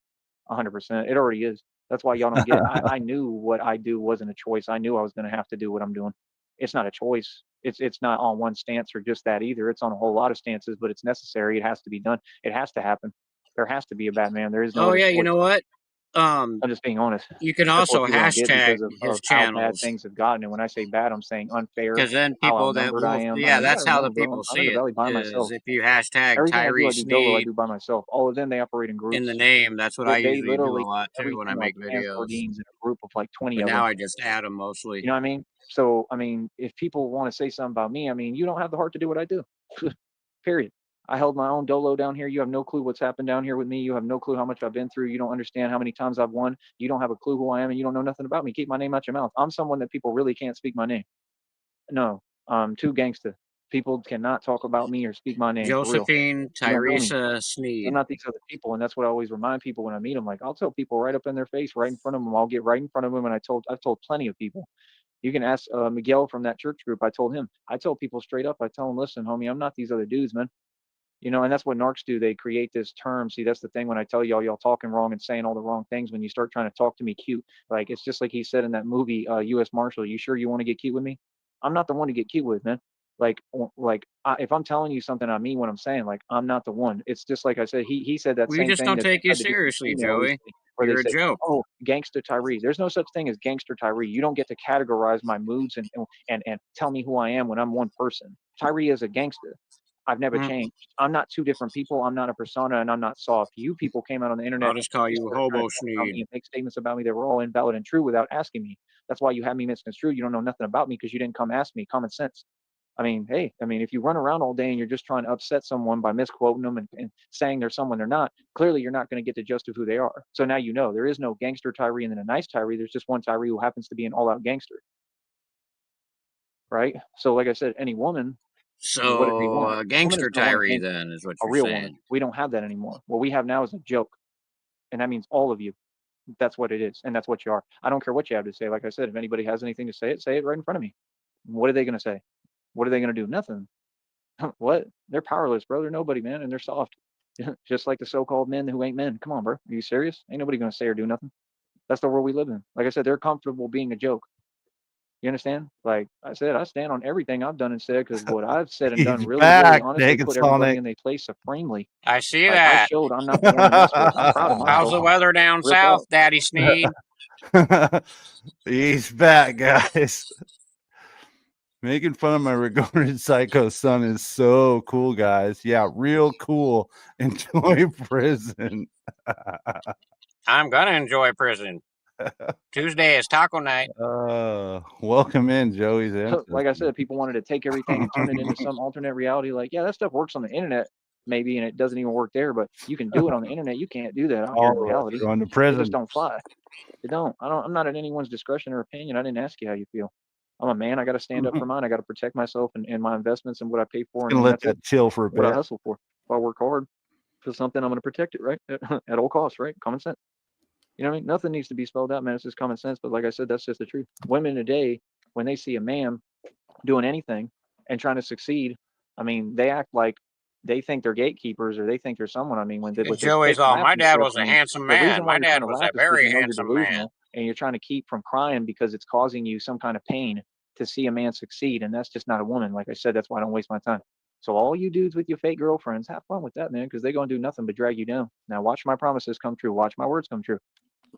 100%. It already is. That's why y'all don't get it. I knew what I do wasn't a choice. I knew I was going to have to do what I'm doing. It's not a choice. It's not on one stance or just that either. It's on a whole lot of stances, but it's necessary. It has to be done. It has to happen. There has to be a Batman. There is no. Oh yeah, you know what? I'm just being honest. You can also hashtag his channels. How bad things have gotten, and when I say bad, I'm saying unfair. Because then people that will, that's how the people see it. Is if you hashtag Tyree Sneed, I do by myself. All of them, they operate in groups. In the name, that's what I usually do a lot too when I make videos. In a group of like 20 but of them. Now I just add them mostly. You know what I mean? So I mean, if people want to say something about me, I mean, you don't have the heart to do what I do. Period. I held my own dolo down here. You have no clue what's happened down here with me. You have no clue how much I've been through. You don't understand how many times I've won. You don't have a clue who I am, and you don't know nothing about me. Keep my name out your mouth. I'm someone that people really can't speak my name. No, I'm too gangster. People cannot talk about me or speak my name. Josephine Tyresa Sneed. I'm not these other people, and that's what I always remind people when I meet them. Like, I'll tell people right up in their face, right in front of them. I'll get right in front of them, and I've told plenty of people. You can ask Miguel from that church group. I told him. I tell people straight up. I tell them, listen, homie, I'm not these other dudes, man. And that's what narcs do. They create this term. See, that's the thing when I tell y'all talking wrong and saying all the wrong things. When you start trying to talk to me cute, like it's just like he said in that movie, U.S. Marshal. You sure you want to get cute with me? I'm not the one to get cute with, man. If I'm telling you something, I mean what I'm saying. Like, I'm not the one. It's just like I said. He said that We same just thing. don't That take you seriously, Joey. You're a joke. Oh, gangster Tyree. There's no such thing as gangster Tyree. You don't get to categorize my moods and tell me who I am when I'm one person. Tyree is a gangster. I've never changed. I'm not two different people. I'm not a persona, and I'm not soft. You people came out on the internet. I'll just call you Hobo Sneed and make statements about me that were all invalid and true without asking me. That's why you have me misconstrued. You don't know nothing about me because you didn't come ask me. Common sense. I mean, hey, if you run around all day and you're just trying to upset someone by misquoting them and saying they're someone they're not, clearly you're not going to get the gist of who they are. So now you know there is no gangster Tyree and then a nice Tyree. There's just one Tyree who happens to be an all-out gangster. Right? So like I said, any woman. So gangster Tyree then is what you're real saying. Woman. We don't have that anymore. What we have now is a joke. And that means all of you. That's what it is. And that's what you are. I don't care what you have to say. Like I said, if anybody has anything to say it right in front of me. What are they going to say? What are they going to do? Nothing. What? They're powerless, bro. They're nobody, man. And they're soft. Just like the so-called men who ain't men. Come on, bro. Are you serious? Ain't nobody going to say or do nothing. That's the world we live in. Like I said, they're comfortable being a joke. You understand? Like I said, I stand on everything I've done and said because what I've said and done really honestly put everybody in their place supremely. I see that. I showed I'm not the one to mess with. I'm proud of myself. How's the weather down south, Daddy Sneed? He's back, guys. Making fun of my regarded psycho son is so cool, guys. Yeah, real cool. Enjoy prison. I'm gonna enjoy prison. Tuesday is taco night. Welcome in, Joey's answer. Like I said, people wanted to take everything and turn it into some alternate reality. Like, yeah, that stuff works on the internet, maybe, and it doesn't even work there. But you can do it on the internet. You can't do that out here in reality. Going to prison. They just don't fly. They don't. I'm not at anyone's discretion or opinion. I didn't ask you how you feel. I'm a man. I got to stand up for mine. I got to protect myself and my investments and what I pay for. And let that chill for a bit. What I hustle for. If I work hard for something, I'm going to protect it, right? At all costs, right? Common sense. You know what I mean? Nothing needs to be spelled out, man. It's just common sense. But like I said, that's just the truth. Women today, when they see a man doing anything and trying to succeed, they act like they think they're gatekeepers or they think they're someone. When Joey's all, my dad was a handsome man. My dad was a very handsome man. And you're trying to keep from crying because it's causing you some kind of pain to see a man succeed. And that's just not a woman. Like I said, that's why I don't waste my time. So all you dudes with your fake girlfriends, have fun with that, man, because they're going to do nothing but drag you down. Now watch my promises come true. Watch my words come true.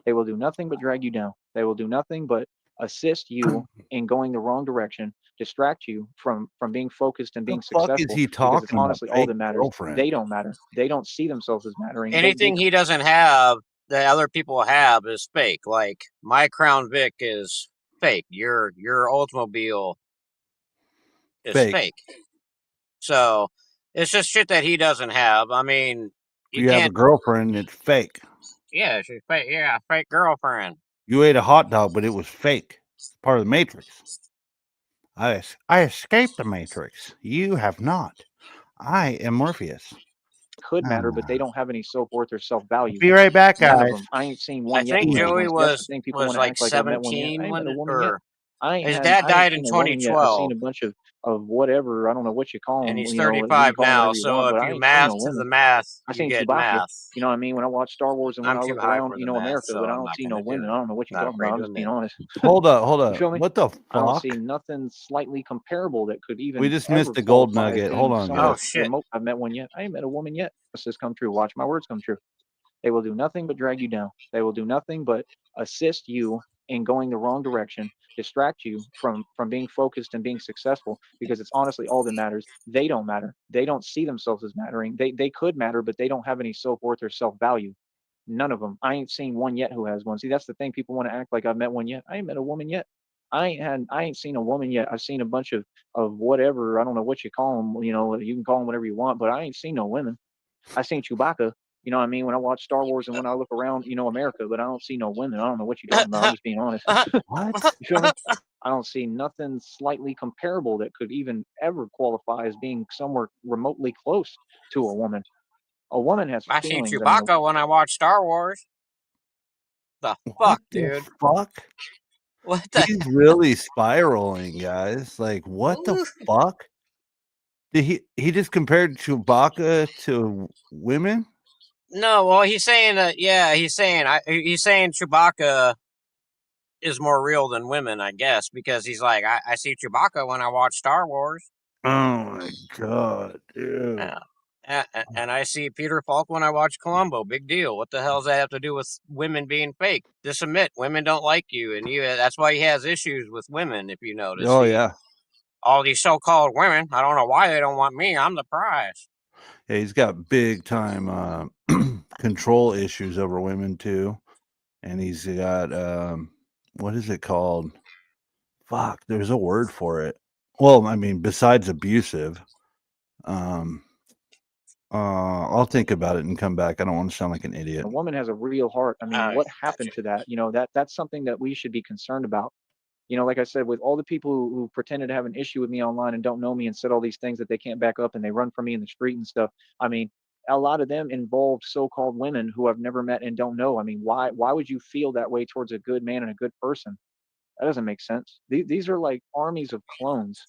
They will do nothing but drag you down. They will do nothing but assist you in going the wrong direction, distract you from being focused and being successful. Is he talking it's honestly all that matters. They don't matter. They don't see themselves as mattering. Anything he doesn't have that other people have is fake. Like my Crown Vic is fake. Your Oldsmobile is fake. So it's just shit that he doesn't have. You have a girlfriend, it's fake. Yeah, she's fake. Yeah, fake girlfriend. You ate a hot dog, but it was fake. Part of the Matrix. I escaped the Matrix. You have not. I am Morpheus. Could matter, but they don't have any self-worth or self-value. Be right back, guys. I ain't seen one yet. I think Joey was like 17 when his dad died in 2012. I've seen a bunch of whatever. I don't know what you call them. And he's 35 now, so if you math to the math, you get math. You know what I mean? When I watch Star Wars and when I look around, America, but I don't see no women. I don't know what you're talking about. I'm just being honest. Hold up. What the fuck? I don't see nothing slightly comparable that could even. We just missed the gold nugget. Hold on. Oh shit! I've met one yet. I ain't met a woman yet. This has come true. Watch my words come true. They will do nothing but drag you down. They will do nothing but assist you in going the wrong direction, distract you from being focused and being successful, because it's honestly all that matters. They don't matter. They don't see themselves as mattering. They could matter, but they don't have any self-worth or self-value. None of them. I ain't seen one yet who has one. See, that's the thing. People want to act like I've met one yet. I ain't met a woman yet. I ain't seen a woman yet. I've seen a bunch of whatever. I don't know what you call them. You know, you can call them whatever you want, but I ain't seen no women. I seen Chewbacca. You know what I mean? When I watch Star Wars and when I look around, you know, America, but I don't see no women. I don't know what you're talking about. I'm just being honest. What? You feel me? I don't see nothing slightly comparable that could even ever qualify as being somewhere remotely close to a woman. A woman has I seen feelings. I mean, Chewbacca when I watched Star Wars. The What fuck, the dude? fuck? What the? He's really spiraling, guys. Like, what the fuck? Did he just compared Chewbacca to women? No, well, he's saying that. Yeah, he's saying Chewbacca is more real than women, I guess, because he's like, I see Chewbacca when I watch Star Wars. Oh my god, dude. And I see Peter Falk when I watch Columbo. Big deal. What the hell does that have to do with women being fake? Just admit women don't like you, and that's why he has issues with women. If you notice, Oh yeah. All these so-called women. I don't know why they don't want me. I'm the prize. Yeah, he's got big time control issues over women too, and he's got what is it called? Fuck, there's a word for it. Well, I mean, besides abusive, I'll think about it and come back. I don't want to sound like an idiot. a woman has a real heart. I mean, what happened to that? You know, that's something that we should be concerned about. You know, like I said, with all the people who pretended to have an issue with me online and don't know me and said all these things that they can't back up and they run from me in the street and stuff. I mean, a lot of them involved so-called women who I've never met and don't know. I mean, why would you feel that way towards a good man and a good person? That doesn't make sense. These are like armies of clones.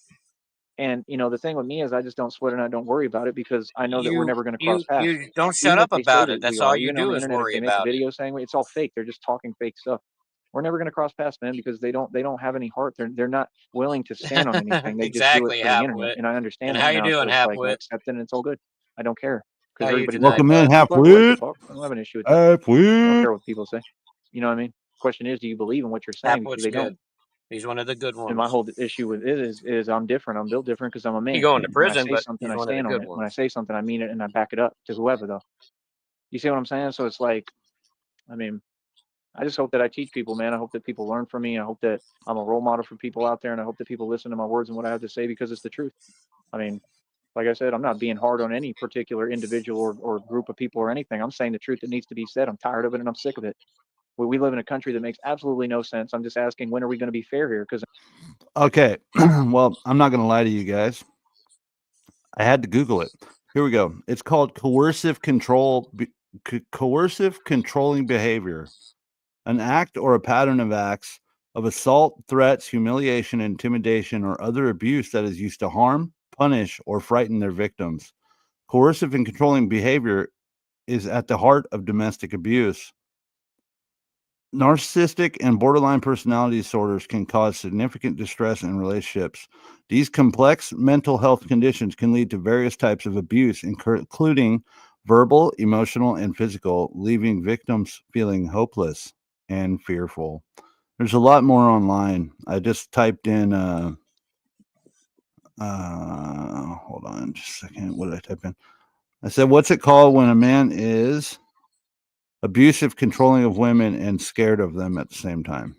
And you know, the thing with me is I just don't sweat it and I don't worry about it because I know that we're never going to cross paths. You don't shut Even if up they say about it. that That's we all are, you even on do the is internet, if worry they make a about it. video saying it's all fake, they're just talking fake stuff. We're never going to cross paths, man, because they don't have any heart. They're not willing to stand on anything. They just do it Exactly, for the internet, Halfwit. and I understand And that how you now. So doing, it's like I Halfwit? accept it, and it's all good. I don't care because How you everybody. tonight, Welcome in, People have a right to Halfwit. talk. I don't have an issue with that. I don't Halfwit. care what people say. You know what I mean? Question is, do you believe in what you're saying? Because Halfwit's they good. don't. He's one of the good And my ones. whole issue with it is I'm different. I'm built different because I'm a man. He going to When I prison, say but something, he's I one of the stand on good it. When I ones. say something, I mean it and I back it up to whoever, though. You see what I'm saying? So it's like, I mean, I just hope that I teach people, man. I hope that people learn from me. I hope that I'm a role model for people out there, and I hope that people listen to my words and what I have to say because it's the truth. I mean, like I said, I'm not being hard on any particular individual or group of people or anything. I'm saying the truth that needs to be said. I'm tired of it and I'm sick of it. We live in a country that makes absolutely no sense. I'm just asking, when are we going to be fair here? Because Okay, well, I'm not going to lie to you guys. I had to Google it. Here we go. It's called coercive controlling behavior, an act or a pattern of acts of assault, threats, humiliation, intimidation, or other abuse that is used to harm, punish, or frighten their victims. Coercive and controlling behavior is at the heart of domestic abuse. Narcissistic and borderline personality disorders can cause significant distress in relationships. These complex mental health conditions can lead to various types of abuse, including verbal, emotional, and physical, leaving victims feeling hopeless and fearful. There's a lot more online. I just typed in hold on just a second. What did I type in? I said, what's it called when a man is abusive, controlling of women, and scared of them at the same time?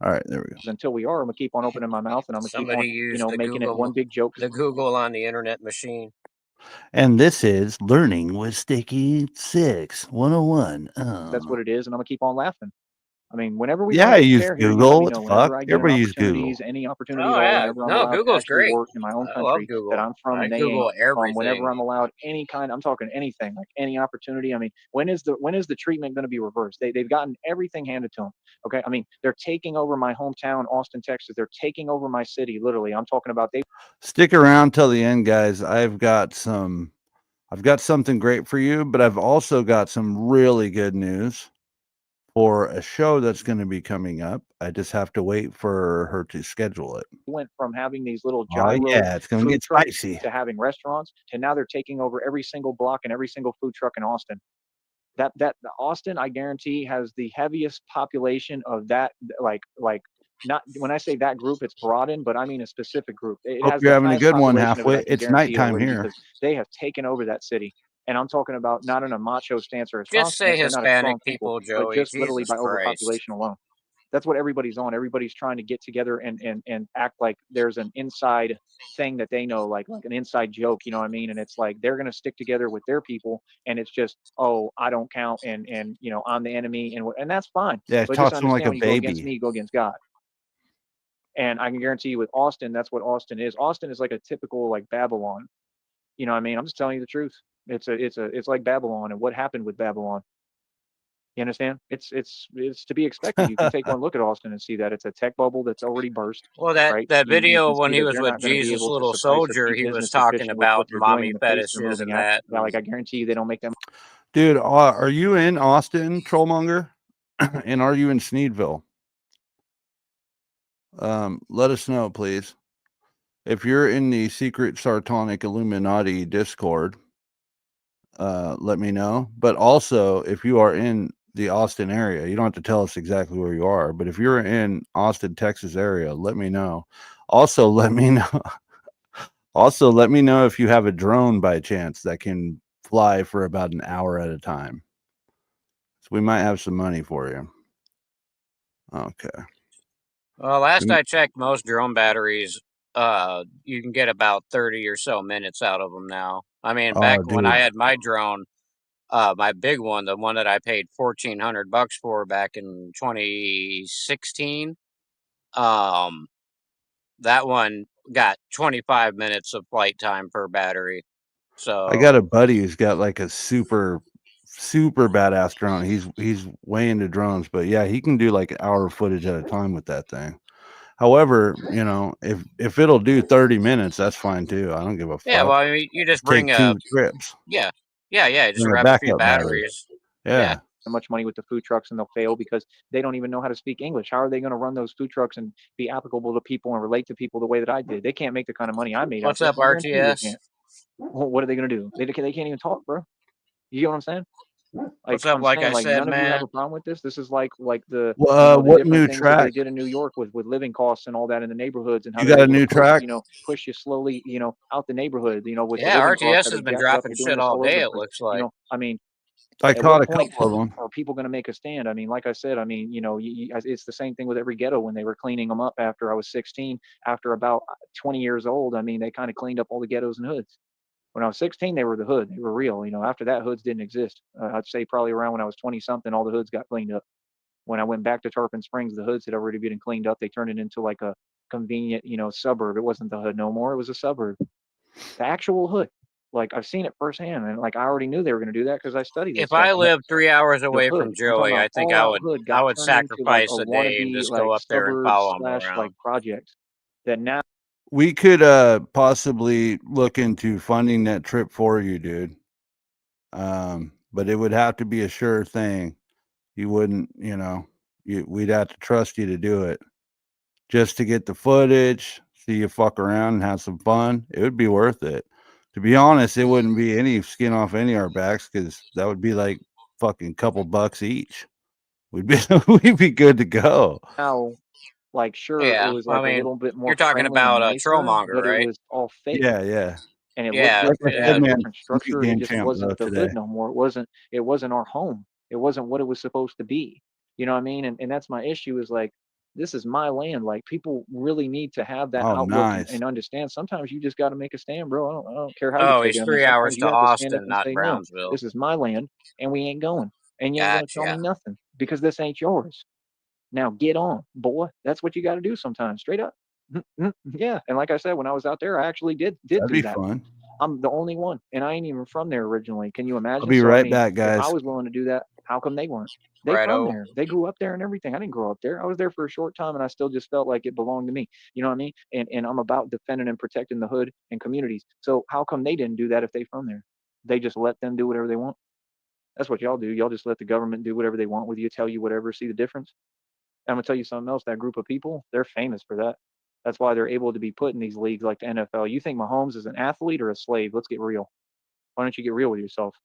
All right, there we go. until we are, I'm gonna keep on opening my mouth and I'm gonna keep on, you know, making it one big joke. The Google on the internet machine. And this is Learning with Sticky 6 101. That's what it is, and I'm gonna keep on laughing. I mean, whenever we Yeah, run I into use tear here, you let Google. me What know. the fuck? Whenever I get Everybody use Google. opportunities, any opportunity Oh at all, yeah, whenever I'm no, allowed to Google's actually great. work in my own I love country Google. that I'm from I and they Google ain't, everything. whenever I'm allowed any kind, I'm talking anything, like any opportunity. I mean, when is the treatment going to be reversed? They've gotten everything handed to them. Okay, I mean, they're taking over my hometown, Austin, Texas. They're taking over my city, literally. I'm talking about they. Stick around till the end, guys. I've got something great for you, but I've also got some really good news for a show that's going to be coming up. I just have to wait for her to schedule it. Went from having these little gyro it's going to food get trucks spicy. to having restaurants to now they're taking over every single block and every single food truck in Austin. That Austin, I guarantee, has the heaviest population of that, like not when I say that group, it's broadened, but I mean a specific group. It Hope has you're the having a highest good one, population of it, I Halfway. can It's guarantee nighttime already here. because they have taken over that city. And I'm talking about not in a macho stance or a Just soft say stance. They're not a Hispanic strong people, people, but Joey. just literally Jesus by Christ. overpopulation alone. That's what everybody's on. Everybody's trying to get together and act like there's an inside thing that they know, like an inside joke, you know what I mean? And it's like they're gonna stick together with their people, and it's just, oh, I don't count, and you know, I'm the enemy, and that's fine. Yeah, But just talk to him like understand, a when you go against baby. me, you go against God. And I can guarantee you with Austin, that's what Austin is. Austin is like a typical like Babylon. You know what I mean? I'm just telling you the truth. It's like Babylon, and what happened with Babylon. You understand? It's to be expected. You can take one look at Austin and see that it's a tech bubble that's already burst. Well, that Right? You video can when see he that was they're with not going to be Jesus able to Little suffice or Soldier, keep he was business talking efficient with what about they're doing mommy and the pace they're fetishes moving and at. that. Yeah, like I guarantee you, they don't make them. Dude, are you in Austin, Trollmonger? And are you in Sneedville? Let us know, please. If you're in the secret Sartonic Illuminati Discord, let me know. But also, if you are in the Austin area, you don't have to tell us exactly where you are, but if you're in Austin, Texas area, let me know. Also, let me know. Also, let me know if you have a drone by chance that can fly for about an hour at a time. So we might have some money for you. Okay. Well, last I checked, most drone batteries, you can get about 30 or so minutes out of them now. I mean, back when I had my drone, my big one, the one that I paid $1,400 for back in 2016, that one got 25 minutes of flight time per battery. So I got a buddy who's got like a super badass drone. He's way into drones, but yeah, he can do like hour footage at a time with that thing. However, you know, if it'll do 30 minutes, that's fine too. I don't give a fuck. yeah, well, I mean, you just bring Take 2 trips. yeah, just Bring a grab a few backup battery. batteries. Yeah. Much money with the food trucks, and they'll fail because they don't even know how to speak English. How are they going to run those food trucks and be applicable to people and relate to people the way that I did? They can't make the kind of money I made. What's out up, there. I guarantee you they RTS? can't. Well, what are they going to do? They can't even talk, bro. You get what I'm saying? Like, What's up? I'm Like saying, I like, said, none of you have man. a problem with this. This is like the What different new things that they track? did in New York with living costs and all that in the neighborhoods, and how You they're got a able new to track? push you slowly, out the neighborhood, with the Yeah, living costs, RTS how has they been jack it up, dropping and doing shit this all all over day, the it place. looks like. I mean, I at caught what a point couple of them. are people going to make a stand? I mean, like I said, I mean, it's the same thing with every ghetto when they were cleaning them up after I was 16. After about 20 years old, I mean, they kind of cleaned up all the ghettos and hoods. When I was 16, they were the hood. They were real. After that, hoods didn't exist. I'd say probably around when I was 20 something, all the hoods got cleaned up. When I went back to Tarpon Springs, the hoods had already been cleaned up. They turned it into like a convenient, suburb. It wasn't the hood no more. It was a suburb. The actual hood. Like, I've seen it firsthand, and like I already knew they were going to do that because I studied this If stuff. I lived 3 hours away hood. from I'm talking Joey, about I think all out hood I got would turned into like a sacrifice a day and wannabe just like go up there and suburb follow him slash like around. project that now We could possibly look into funding that trip for you, dude. But it would have to be a sure thing. You wouldn't, we'd have to trust you to do it just to get the footage, see you fuck around and have some fun. It would be worth it. To be honest, it wouldn't be any skin off any of our backs because that would be like fucking couple bucks each. We'd be good to go. now, like, sure, it Yeah, was I like a mean, little bit more you're talking friendly and about nicer, Trollmonger, but it right? was all fake. Yeah. And it looked Yeah, Like different. I It said, had a man, different structure. It game just champ wasn't the today. hood no more. It wasn't our home. It wasn't what it was supposed to be. You know what I mean? And that's my issue, is like, this is my land. Like, people really need to have that Oh, outlook nice. and understand. Sometimes you just got to make a stand, bro. I don't care how you Oh, take he's it. I mean, 3 hours sometimes you to have to stand up Austin, and not say, no, Brownsville. this is my land, and we ain't going. And you ain't going to tell me nothing because this ain't yours. Now get on, boy. That's what you got to do sometimes, straight up. Yeah. And like I said, when I was out there, I actually did That'd do be that. fun. I'm the only one, and I ain't even from there originally. Can you imagine? I'll be So, I right mean, back, if guys. I was willing to do that, how come they weren't? They from there. They grew up there and everything. I didn't grow up there. I was there for a short time, and I still just felt like it belonged to me. You know what I mean? And I'm about defending and protecting the hood and communities. So how come they didn't do that if they from there? They just let them do whatever they want. That's what y'all do. Y'all just let the government do whatever they want with you, tell you whatever. See the difference? I'm gonna tell you something else. That group of people, they're famous for that. That's why they're able to be put in these leagues like the NFL. You think Mahomes is an athlete or a slave? Let's get real. Why don't you get real with yourself?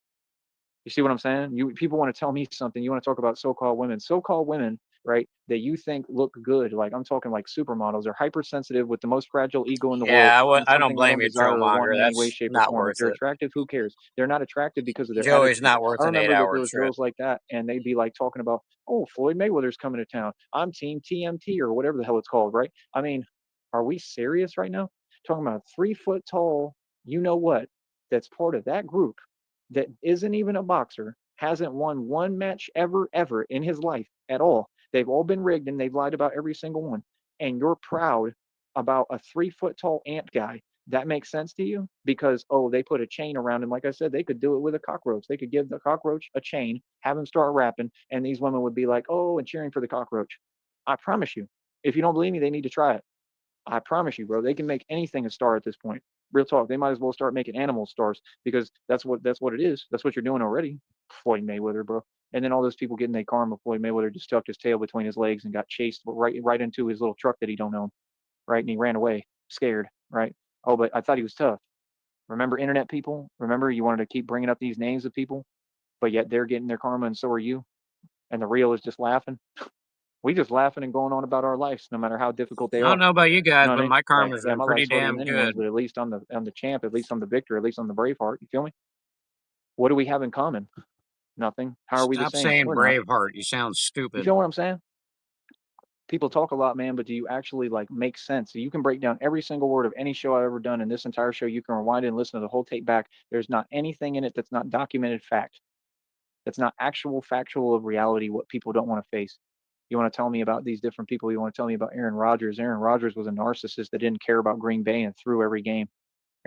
You see what I'm saying? People want to tell me something. You want to talk about so-called women. So-called women right, that you think look good, like I'm talking like supermodels, are hypersensitive with the most fragile ego in the world, Yeah, and I don't something I blame don't you, desire or want Monger. in any way, That's shape, or not form. If worth they're it. attractive, who cares? They're not attractive because of their Joey's attitude. not worth I an remember that there 8-hour was trip. girls like that, and they'd be like talking about, oh, Floyd Mayweather's coming to town. I'm Team TMT or whatever the hell it's called, right? I mean, are we serious right now? Talking about 3 foot tall, you know what? That's part of that group that isn't even a boxer, hasn't won one match ever in his life at all. They've all been rigged and they've lied about every single one. And you're proud about a 3 foot tall ant guy. That makes sense to you because, oh, they put a chain around him. Like I said, they could do it with a cockroach. They could give the cockroach a chain, have him start rapping, and these women would be like, oh, and cheering for the cockroach. I promise you, if you don't believe me, they need to try it. I promise you, bro, they can make anything a star at this point. Real talk. They might as well start making animal stars because that's what it is. That's what you're doing already. Floyd Mayweather, bro. And then all those people getting their karma. Floyd Mayweather just tucked his tail between his legs and got chased right into his little truck that he don't own. Right. And he ran away, scared. Right. Oh, but I thought he was tough. Remember internet people? Remember you wanted to keep bringing up these names of people, but yet they're getting their karma and so are you. And the real is just laughing. We just laughing and going on about our lives, no matter how difficult they I don't are. know about you You guys, know what I but mean? my Like, karma's yeah, been my pretty life's harder than damn anyone's, good. but at least I'm the champ. At least I'm the victor. At least I'm the Braveheart. You feel me? What do we have in common? Nothing. How are we the Stop same? saying We're not. Braveheart. You sound You stupid. feel what I'm saying? People talk a lot, man, but do you actually like make sense? So you can break down every single word of any show I've ever done, and this entire show you can rewind it and listen to the whole tape back. There's not anything in it that's not documented fact. That's not actual factual of reality. What people don't want to face. You want to tell me about these different people. You want to tell me about Aaron Rodgers. Aaron Rodgers was a narcissist that didn't care about Green Bay and threw every game.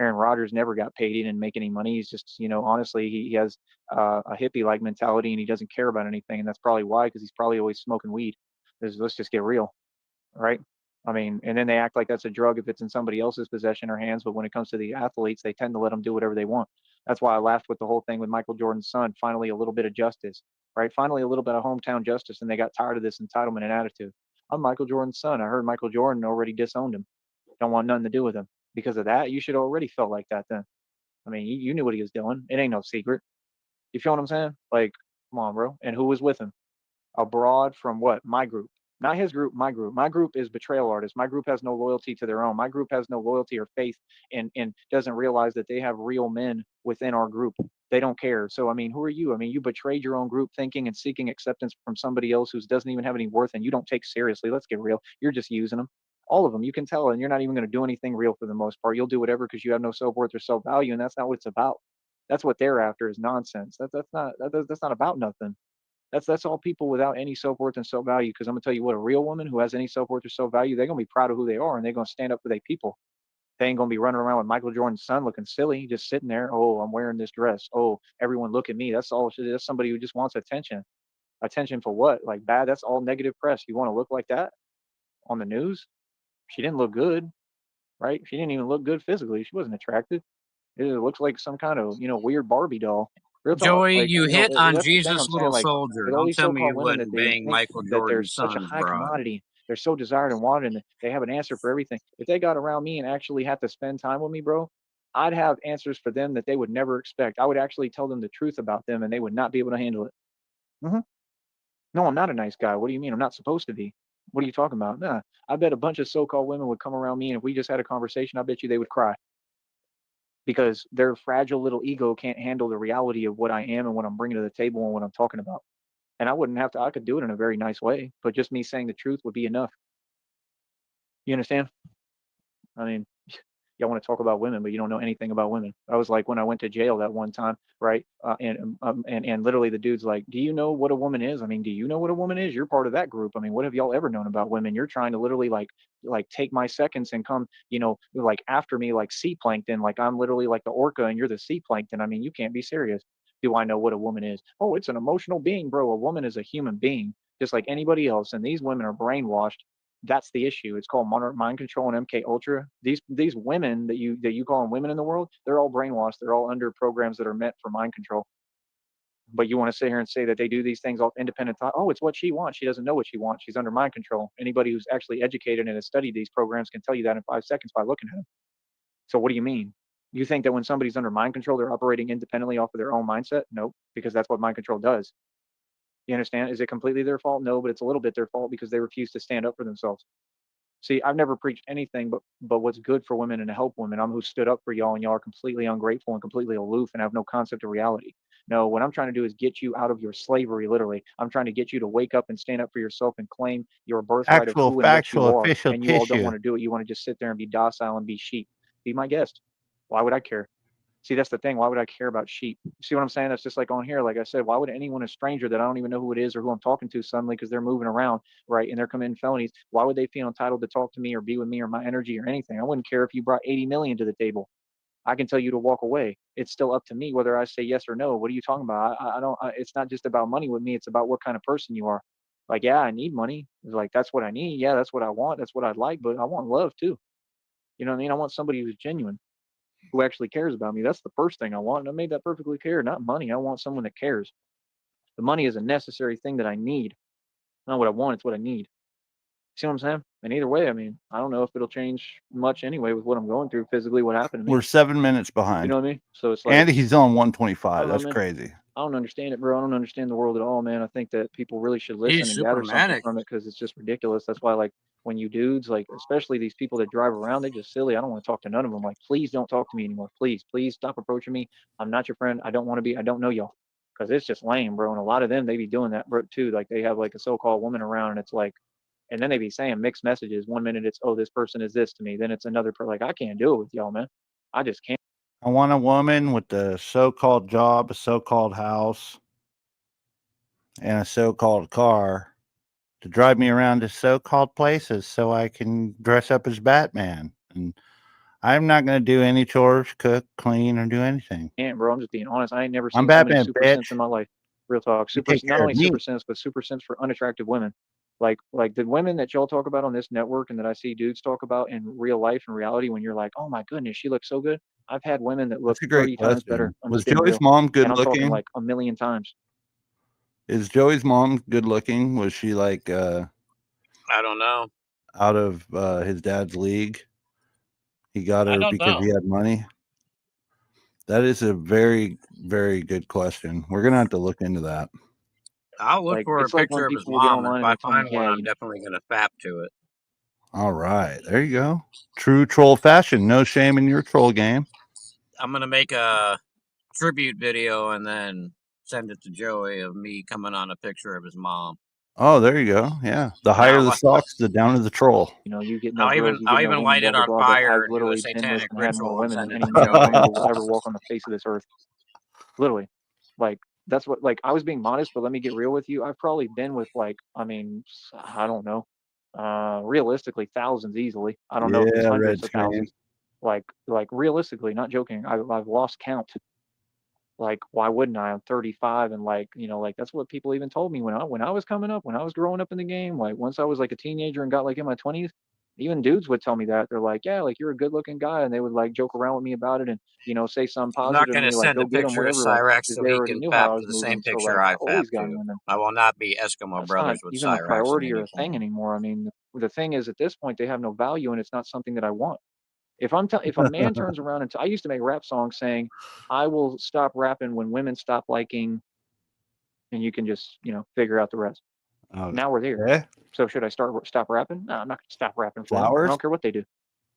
Aaron Rodgers never got paid. He didn't make any money. He's just, honestly, he has a hippie like mentality and he doesn't care about anything. And that's probably why, because he's probably always smoking weed. Let's just get real, right? I mean, and then they act like that's a drug if it's in somebody else's possession or hands. But when it comes to the athletes, they tend to let them do whatever they want. That's why I laughed with the whole thing with Michael Jordan's son. Finally, a little bit of justice, right? Finally, a little bit of hometown justice. And they got tired of this entitlement and attitude. I'm Michael Jordan's son. I heard Michael Jordan already disowned him. Don't want nothing to do with him. Because of that, you should already felt like that then. I mean, you knew what he was doing. It ain't no secret. You feel what I'm saying? Like, come on, bro. And who was with him? Abroad from what? My group. Not his group, my group. My group is betrayal artists. My group has no loyalty to their own. My group has no loyalty or faith and doesn't realize that they have real men within our group. They don't care. So, I mean, who are you? I mean, you betrayed your own group thinking and seeking acceptance from somebody else who doesn't even have any worth and you don't take seriously. Let's get real. You're just using them. All of them. You can tell, and you're not even going to do anything real for the most part. You'll do whatever because you have no self worth or self value, and that's not what it's about. That's what they're after is nonsense. That's not about nothing. That's all people without any self worth and self value. Because I'm gonna tell you what, a real woman who has any self worth or self value, they're gonna be proud of who they are and they're gonna stand up for their people. They ain't gonna be running around with Michael Jordan's son looking silly, just sitting there. Oh, I'm wearing this dress. Oh, everyone look at me. That's all. That's somebody who just wants attention. Attention for what? Like bad. That's all negative press. You want to look like that on the news? She didn't look good, right? She didn't even look good physically. She wasn't attractive. It looks like some kind of weird Barbie doll. Real talk, Joey, like you hit on that's the thing Jesus I'm saying. little Like soldier. with all Don't these tell me so-called you women that wouldn't they bang think Michael that they're Jordan's such a son's high broad. commodity, they're so desired and wanted, and they have an answer for everything. If they got around me and actually had to spend time with me, bro, I'd have answers for them that they would never expect. I would actually tell them the truth about them, and they would not be able to handle it. hmm No, I'm not a nice guy. What do you mean? I'm not supposed to be. What are you talking about? Nah, I bet a bunch of so-called women would come around me, and if we just had a conversation, I bet you they would cry because their fragile little ego can't handle the reality of what I am and what I'm bringing to the table and what I'm talking about. And I wouldn't have to, I could do it in a very nice way, but just me saying the truth would be enough. You understand? I mean, y'all want to talk about women, but you don't know anything about women. I was like when I went to jail that one time, right? And literally the dude's like, "Do you know what a woman is? I mean, do you know what a woman is? You're part of that group. I mean, what have y'all ever known about women? You're trying to literally like take my seconds and come, like after me like sea plankton, like I'm literally like the orca and you're the sea plankton. I mean, you can't be serious. Do I know what a woman is? Oh, it's an emotional being, bro. A woman is a human being, just like anybody else. And these women are brainwashed. That's the issue. It's called mind control and MK Ultra. These women that you call them women in the world, they're all brainwashed. They're all under programs that are meant for mind control. But you want to sit here and say that they do these things all independent thought. Oh, it's what she wants. She doesn't know what she wants. She's under mind control. Anybody who's actually educated and has studied these programs can tell you that in 5 seconds by looking at them. So what do you mean? You think that when somebody's under mind control, they're operating independently off of their own mindset? Nope, because that's what mind control does. You understand? Is it completely their fault? No, but it's a little bit their fault because they refuse to stand up for themselves. See, I've never preached anything but what's good for women and to help women. I'm who stood up for y'all, and y'all are completely ungrateful and completely aloof and have no concept of reality. No, what I'm trying to do is get you out of your slavery, literally. I'm trying to get you to wake up and stand up for yourself and claim your birthright of Actual, who and what you factual, are. official And you all don't tissue. want to do it. You want to just sit there and be docile and be sheep. Be my guest. Why would I care? See, that's the thing. Why would I care about sheep? See what I'm saying? That's just like on here. Like I said, why would anyone, a stranger that I don't even know who it is or who I'm talking to suddenly because they're moving around, right? And they're committing felonies. Why would they feel entitled to talk to me or be with me or my energy or anything? I wouldn't care if you brought 80 million to the table. I can tell you to walk away. It's still up to me whether I say yes or no. What are you talking about? I don't, it's not just about money with me. It's about what kind of person you are. Like, yeah, I need money. It's like, that's what I need. Yeah, that's what I want. That's what I'd like. But I want love too. You know what I mean? I want somebody who's genuine, who actually cares about me. That's the first thing I want. And I made that perfectly clear. Not money. I want someone that cares. The money is a necessary thing that I need. Not what I want, it's what I need. See what I'm saying? And either way, I mean, I don't know if it'll change much anyway with what I'm going through physically, what happened to me. We're 7 minutes You behind. know what I mean? So it's like, And he's on I 125. don't know, That's man. crazy. I don't understand it, bro. I don't understand the world at all, man. I think that people really should listen He's and super gather something manic. from it because it's just ridiculous. That's why, like, when you dudes, like, especially these people that drive around, they're just silly. I don't want to talk to none of them. Like, please don't talk to me anymore. Please stop approaching me. I'm not your friend. I don't want to be. I don't know y'all because it's just lame, bro. And a lot of them, they be doing that, bro, too. Like, they have like a so-called woman around, and it's like, and then they be saying mixed messages. 1 minute it's, oh, this person is this to me. Then it's another person. Like, I can't do it with y'all, man. I just can't. I want a woman with a so-called job, a so-called house, and a so-called car to drive me around to so-called places so I can dress up as Batman. And I'm not going to do any chores, cook, clean, or do anything. Can't, bro. I'm just being honest. I ain't never I'm seen so many Batman, super bitch. sense in my life. Real talk. You Super, take not care only of me. super sense, but super sense for unattractive women. Like the women that y'all talk about on this network and that I see dudes talk about in real life and reality when you're like, oh my goodness, she looks so good. I've had women that look That's a great 30 times better. question. I'm Was just being Joey's real. mom good And I'm talking looking? like a million times. Is Joey's mom good looking? Was she like I don't know. out of his dad's league? He got I her don't because know. he had money? That is a very, very good question. We're gonna have to look into that. I'll look Like, for a it's like when picture of his people will get mom. If online and I they tell me, find one, yeah, I'm definitely going to fap to it. All right, there you go. True troll fashion. No shame in your troll game. I'm going to make a tribute video and then send it to Joey of me coming on a picture of his mom. Oh, there you go. Yeah, the And higher the socks, the downer the troll. you know, you get no girls, you I'll get no even women, light blah, it blah, on blah. But fire I've and do a literally been with satanic and had more ritual and women than send it any to man or woman Joey. will ever walk on the face of this earth. Literally. Like, that's what, like, I was being modest, but let me get real with you. I've probably been with, like, I mean, I don't know, realistically, thousands easily. I don't know if it's Yeah, hundreds red of screen. thousands. Like realistically, not joking. I've lost count. Like, why wouldn't I? I'm 35, and like, you know, like that's what people even told me when I was coming up, when I was growing up in the game. Like, once I was like a teenager and got like in my 20s, even dudes would tell me that. They're like, yeah, like you're a good looking guy, and they would like joke around with me about it and, you know, say something I'm not positive to going to me, like send a go get them, picture of whatever, like, Cyrex because so they he already can knew how fap I to was the moving. same So picture like, I I've fap always gotten to. women. I will not be Eskimo That's not Brothers with even a Cyrex at priority or any a thing point. anymore. I mean, the thing is, at this point, they have no value, and it's not something that I want. If if a man turns around and I used to make rap songs saying, I will stop rapping when women stop liking, and you can just, you know, figure out the rest. Now we're there. Okay. So should I stop rapping? No, I'm not going to stop rapping for them. I Flowers. don't care what they do.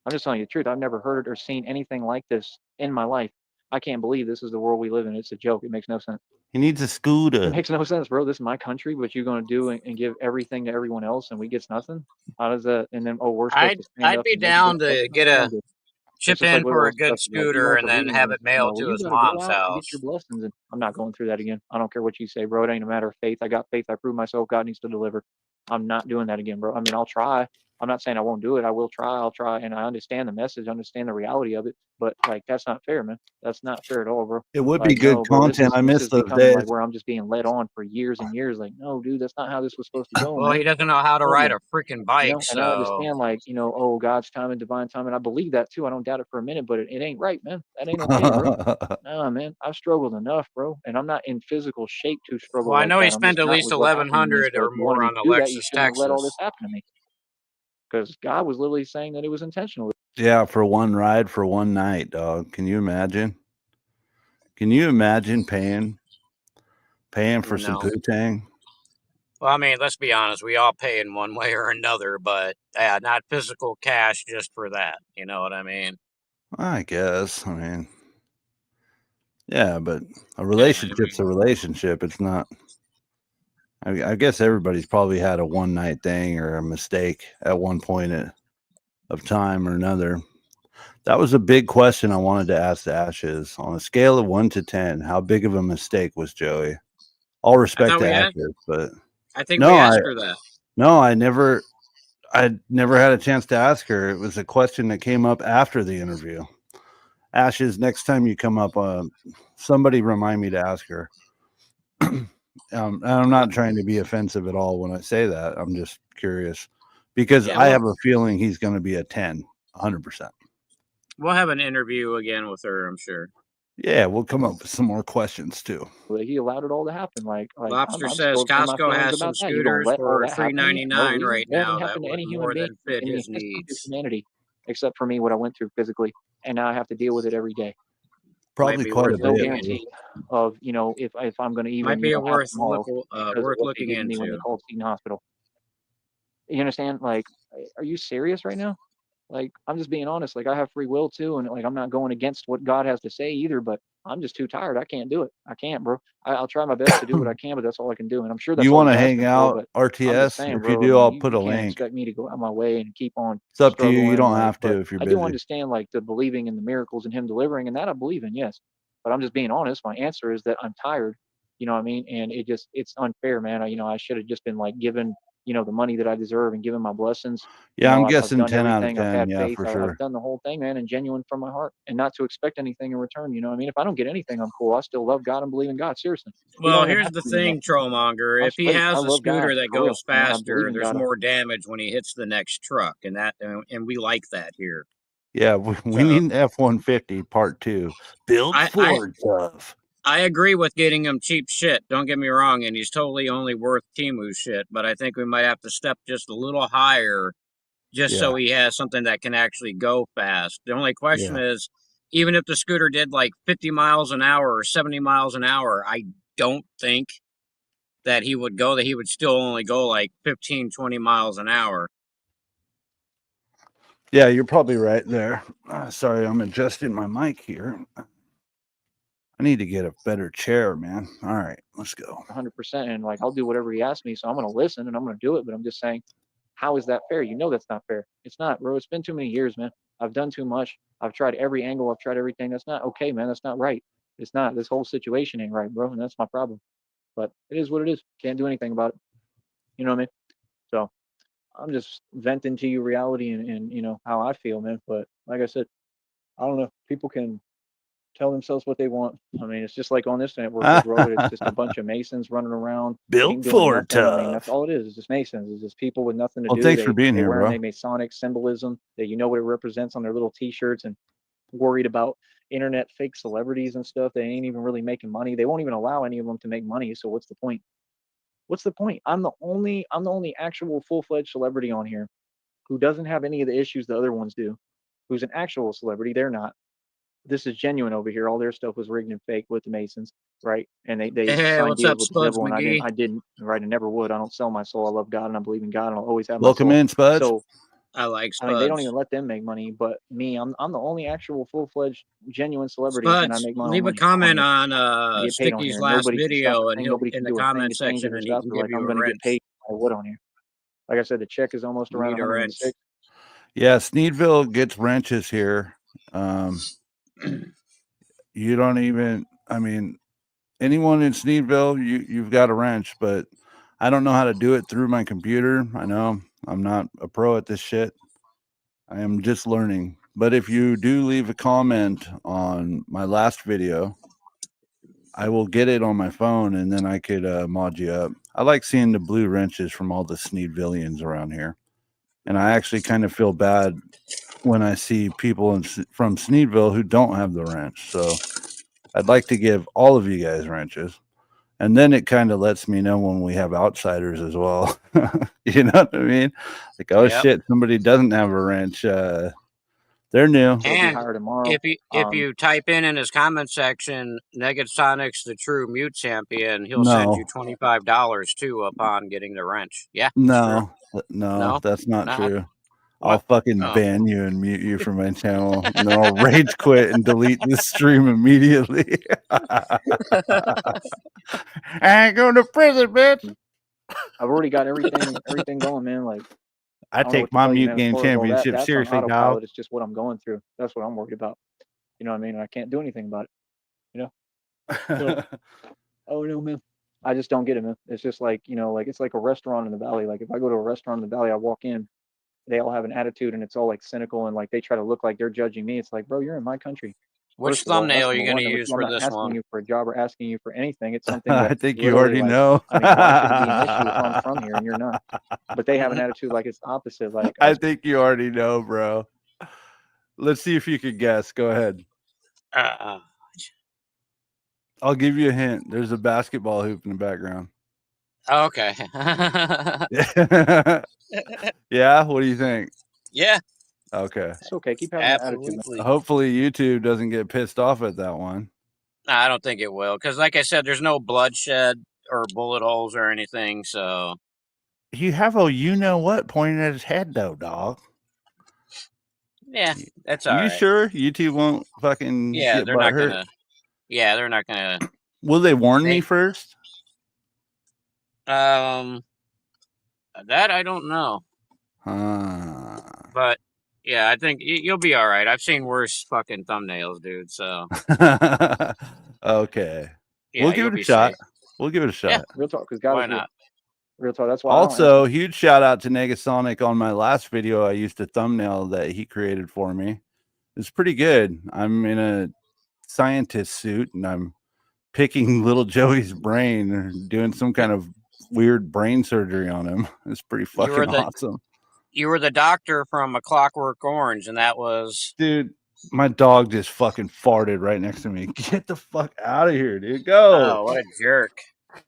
I'm just telling you the truth. I've never heard or seen anything like this in my life. I can't believe this is the world we live in. It's a joke. It makes no sense. He needs a It scooter. makes no sense, bro. This is my country, but you're going to do and give everything to everyone else, and we gets nothing. How does that? And then, oh, we're supposed to stand I'd up be and make a down difference. to get a It's chip just like in what for all a the stuff good is like. Even scooter with and the then reading have rooms, it you know, mailed well, to you his got to go mom's out and get your house. blessings. And I'm not going through that again. I don't care what you say, bro. It ain't a matter of faith. I got faith. I proved myself. God needs to deliver. I'm not doing that again, bro. I mean, I'll try. I'm not saying I won't do it. I will try. I'll try. And I understand the message, understand the reality of it. But like, that's not fair, man. That's not fair at all, bro. It would be Like, good no, bro, content. I this miss is those becoming like days. where I'm just being led on for years and years. Like, no, dude, that's not how this was supposed to go, Well, man. he doesn't know how to Told ride you. a freaking You bike, know, and I so understand, like, you know, oh, God's time and divine time, and I believe that too. I don't doubt it for a minute, but it ain't right, man. That ain't okay, bro. Nah, man, I've struggled enough, bro, and I'm not in physical shape to struggle well, I like know he that. I'm spent just at not least with what's happening to me. 1,100 So or if you more wanted me on to a do that, you Lexus, shouldn't have let all this Texas. happen to me, because God was literally saying that it was intentional. Yeah, for one ride for one night, dog. Can you imagine? Can you imagine paying for some No. poo-tang? Well, I mean, let's be honest. We all pay in one way or another, but not physical cash just for that. You know what I mean? I guess. I mean, yeah, but a relationship's a relationship. It's not. I guess everybody's probably had a one night thing or a mistake at one point of time or another. That was a big question I wanted to ask the Ashes. On a scale of 1 to 10, how big of a mistake was Joey? All respect to Ashes, but I think we asked her that. No, I never had a chance to ask her. It was a question that came up after the interview. Ashes, next time you come up, somebody remind me to ask her. I'm not trying to be offensive at all when I say that. I'm just curious because I have a feeling he's going to be a 10, 100%. We'll have an interview again with her, I'm sure. Yeah, we'll come up with some more questions too. He allowed it all to happen. Like Lobster says Costco has some scooters for $3.99 right now that would more than fit his needs. Humanity, except for me, what I went through physically, and now I have to deal with it every day. Probably quite a bit. No guarantee of if I'm going to even might be worth looking into when they called Sneed Hospital. You understand? Like, are you serious right now? Like, I'm just being honest. Like, I have free will too, and like I'm not going against what God has to say either. But I'm just too tired. I can't do it. I can't, bro. I'll try my best to do what I can, but that's all I can do. And I'm sure that's you want to hang out RTS. Saying, if you do, I'll put a link. Expect me to go out my way and keep on. It's up to you. You don't have to if you're busy. I do understand like the believing in the miracles and Him delivering, and that I believe in, yes. But I'm just being honest. My answer is that I'm tired. You know what I mean? And it's unfair, man. I should have just been like given the money that I deserve and given my blessings. Yeah, I'm guessing 10 out of 10. I've had faith. For sure. I've done the whole thing, man, and genuine from my heart, and not to expect anything in return. You know what I mean? If I don't get anything, I'm cool. I still love God and believe in God. Seriously. Well, here's the thing, Trollmonger. If he has a scooter that goes faster, there's more damage when he hits the next truck, and we like that here. Yeah, we need F-150 Part 2. Build Ford stuff. I agree with getting him cheap shit. Don't get me wrong, and he's totally only worth Timu shit. But I think we might have to step just a little higher, so he has something that can actually go fast. The only question is, even if the scooter did like 50 miles an hour or 70 miles an hour, I don't think that he would go. That he would still only go like 15, 20 miles an hour. Yeah, you're probably right there. Sorry, I'm adjusting my mic here. I need to get a better chair, man. All right, let's go. 100%. And like, I'll do whatever he asks me. So I'm going to listen and I'm going to do it. But I'm just saying, how is that fair? That's not fair. It's not, bro. It's been too many years, man. I've done too much. I've tried every angle. I've tried everything. That's not okay, man. That's not right. It's not. This whole situation ain't right, bro. And that's my problem. But it is what it is. Can't do anything about it. You know what I mean? So I'm just venting to you reality and how I feel, man. But like I said, I don't know. People can tell themselves what they want. I mean, it's just like on this network, it's just a bunch of Masons running around. Built for tough. I mean, that's all it is. It's just Masons. It's just people with nothing to do. Thanks for being here, bro. They Masonic symbolism that what it represents on their little T-shirts, and worried about internet fake celebrities and stuff. They ain't even really making money. They won't even allow any of them to make money. So what's the point? What's the point? I'm the only actual full-fledged celebrity on here who doesn't have any of the issues the other ones do. Who's an actual celebrity? They're not. This is genuine over here. All their stuff was rigged and fake with the Masons, right? And they signed deals with the devil, and I didn't, right? And never would. I don't sell my soul. I love God and I believe in God, and I'll always have. Welcome in, Spuds. So I like Spuds. I mean, they don't even let them make money, but me, I'm the only actual full-fledged genuine celebrity, Spuds, and I make my own leave money. a comment on Sticky's last video, and he'll in the comment section, and he can give you I'm a going to wrench. get paid. I would on here. Like I said, the check is almost around 106. Yeah, Sneedville gets wrenches here. You don't even, I mean, anyone in Sneedville, you've got a wrench, but I don't know how to do it through my computer. I know I'm not a pro at this shit. I am just learning. But if you do leave a comment on my last video, I will get it on my phone, and then I could mod you up. I like seeing the blue wrenches from all the Sneedvillians around here. And I actually kind of feel bad when I see people from Sneedville who don't have the wrench. So I'd like to give all of you guys wrenches. And then it kind of lets me know when we have outsiders as well. You know what I mean? Like, oh, shit, somebody doesn't have a wrench. They're new. He'll be And hired tomorrow. if you type in his comment section, Negasonics the true mute champion, he'll send you No, $25 too upon getting the wrench. Yeah, it's true. no, that's not Not true. I'll what? fucking Oh. ban you and mute you from my channel, and then I'll rage quit and delete this stream immediately. I ain't going to prison, bitch. I've already got everything going, man. Like, I don't know take what to my tell you, mute man. As game far as all that, championship that's on seriously, dog. autopilot. It's just what I'm going through. That's what I'm worried about. You know what I mean? And I can't do anything about it. You know? So, oh no, man. I just don't get it, man. It's just like, you know, like it's like a restaurant in the valley. Like if I go to a restaurant in the valley, I walk in, they all have an attitude and it's all like cynical and like they try to look like they're judging me. It's like, bro, you're in my country. Which First of all, that's thumbnail are you number going to one. Number use two, I'm for not this asking one? you for a job or asking you for anything. It's something I that think you literally, already like, know. I mean, why should it be an issue if I'm from here and you're not? But they have an attitude like it's opposite. Like I think you already know, bro. Let's see if you could guess. Go ahead. I'll give you a hint. There's a basketball hoop in the background. Okay. Yeah. What do you think? Yeah. Okay. it's okay. Keep having that attitude, man. Absolutely. Hopefully YouTube doesn't get pissed off at that one. I don't think it will, because like I said, there's no bloodshed or bullet holes or anything. So You have a you know what pointing at his head though, dog. yeah, that's all You right. sure YouTube won't fucking Yeah, get they're not butthurt? gonna. Yeah, they're not gonna. Will they warn me first? That I don't know. But yeah, I think you'll be all right. I've seen worse fucking thumbnails, dude. So okay. yeah, We'll give you'll it a be shot. safe. We'll give it a shot. Yeah. Real talk, because God Why is real. not? Real talk. That's why Also, I don't huge shout out to Negasonic on my last video. I used a thumbnail that he created for me. It's pretty good. I'm in a scientist suit and I'm picking little Joey's brain or doing some kind of weird brain surgery on him. It's pretty fucking awesome. You were the doctor from A Clockwork Orange, and that was... Dude, my dog just fucking farted right next to me. Get the fuck out of here, dude. Go. Oh, what a jerk.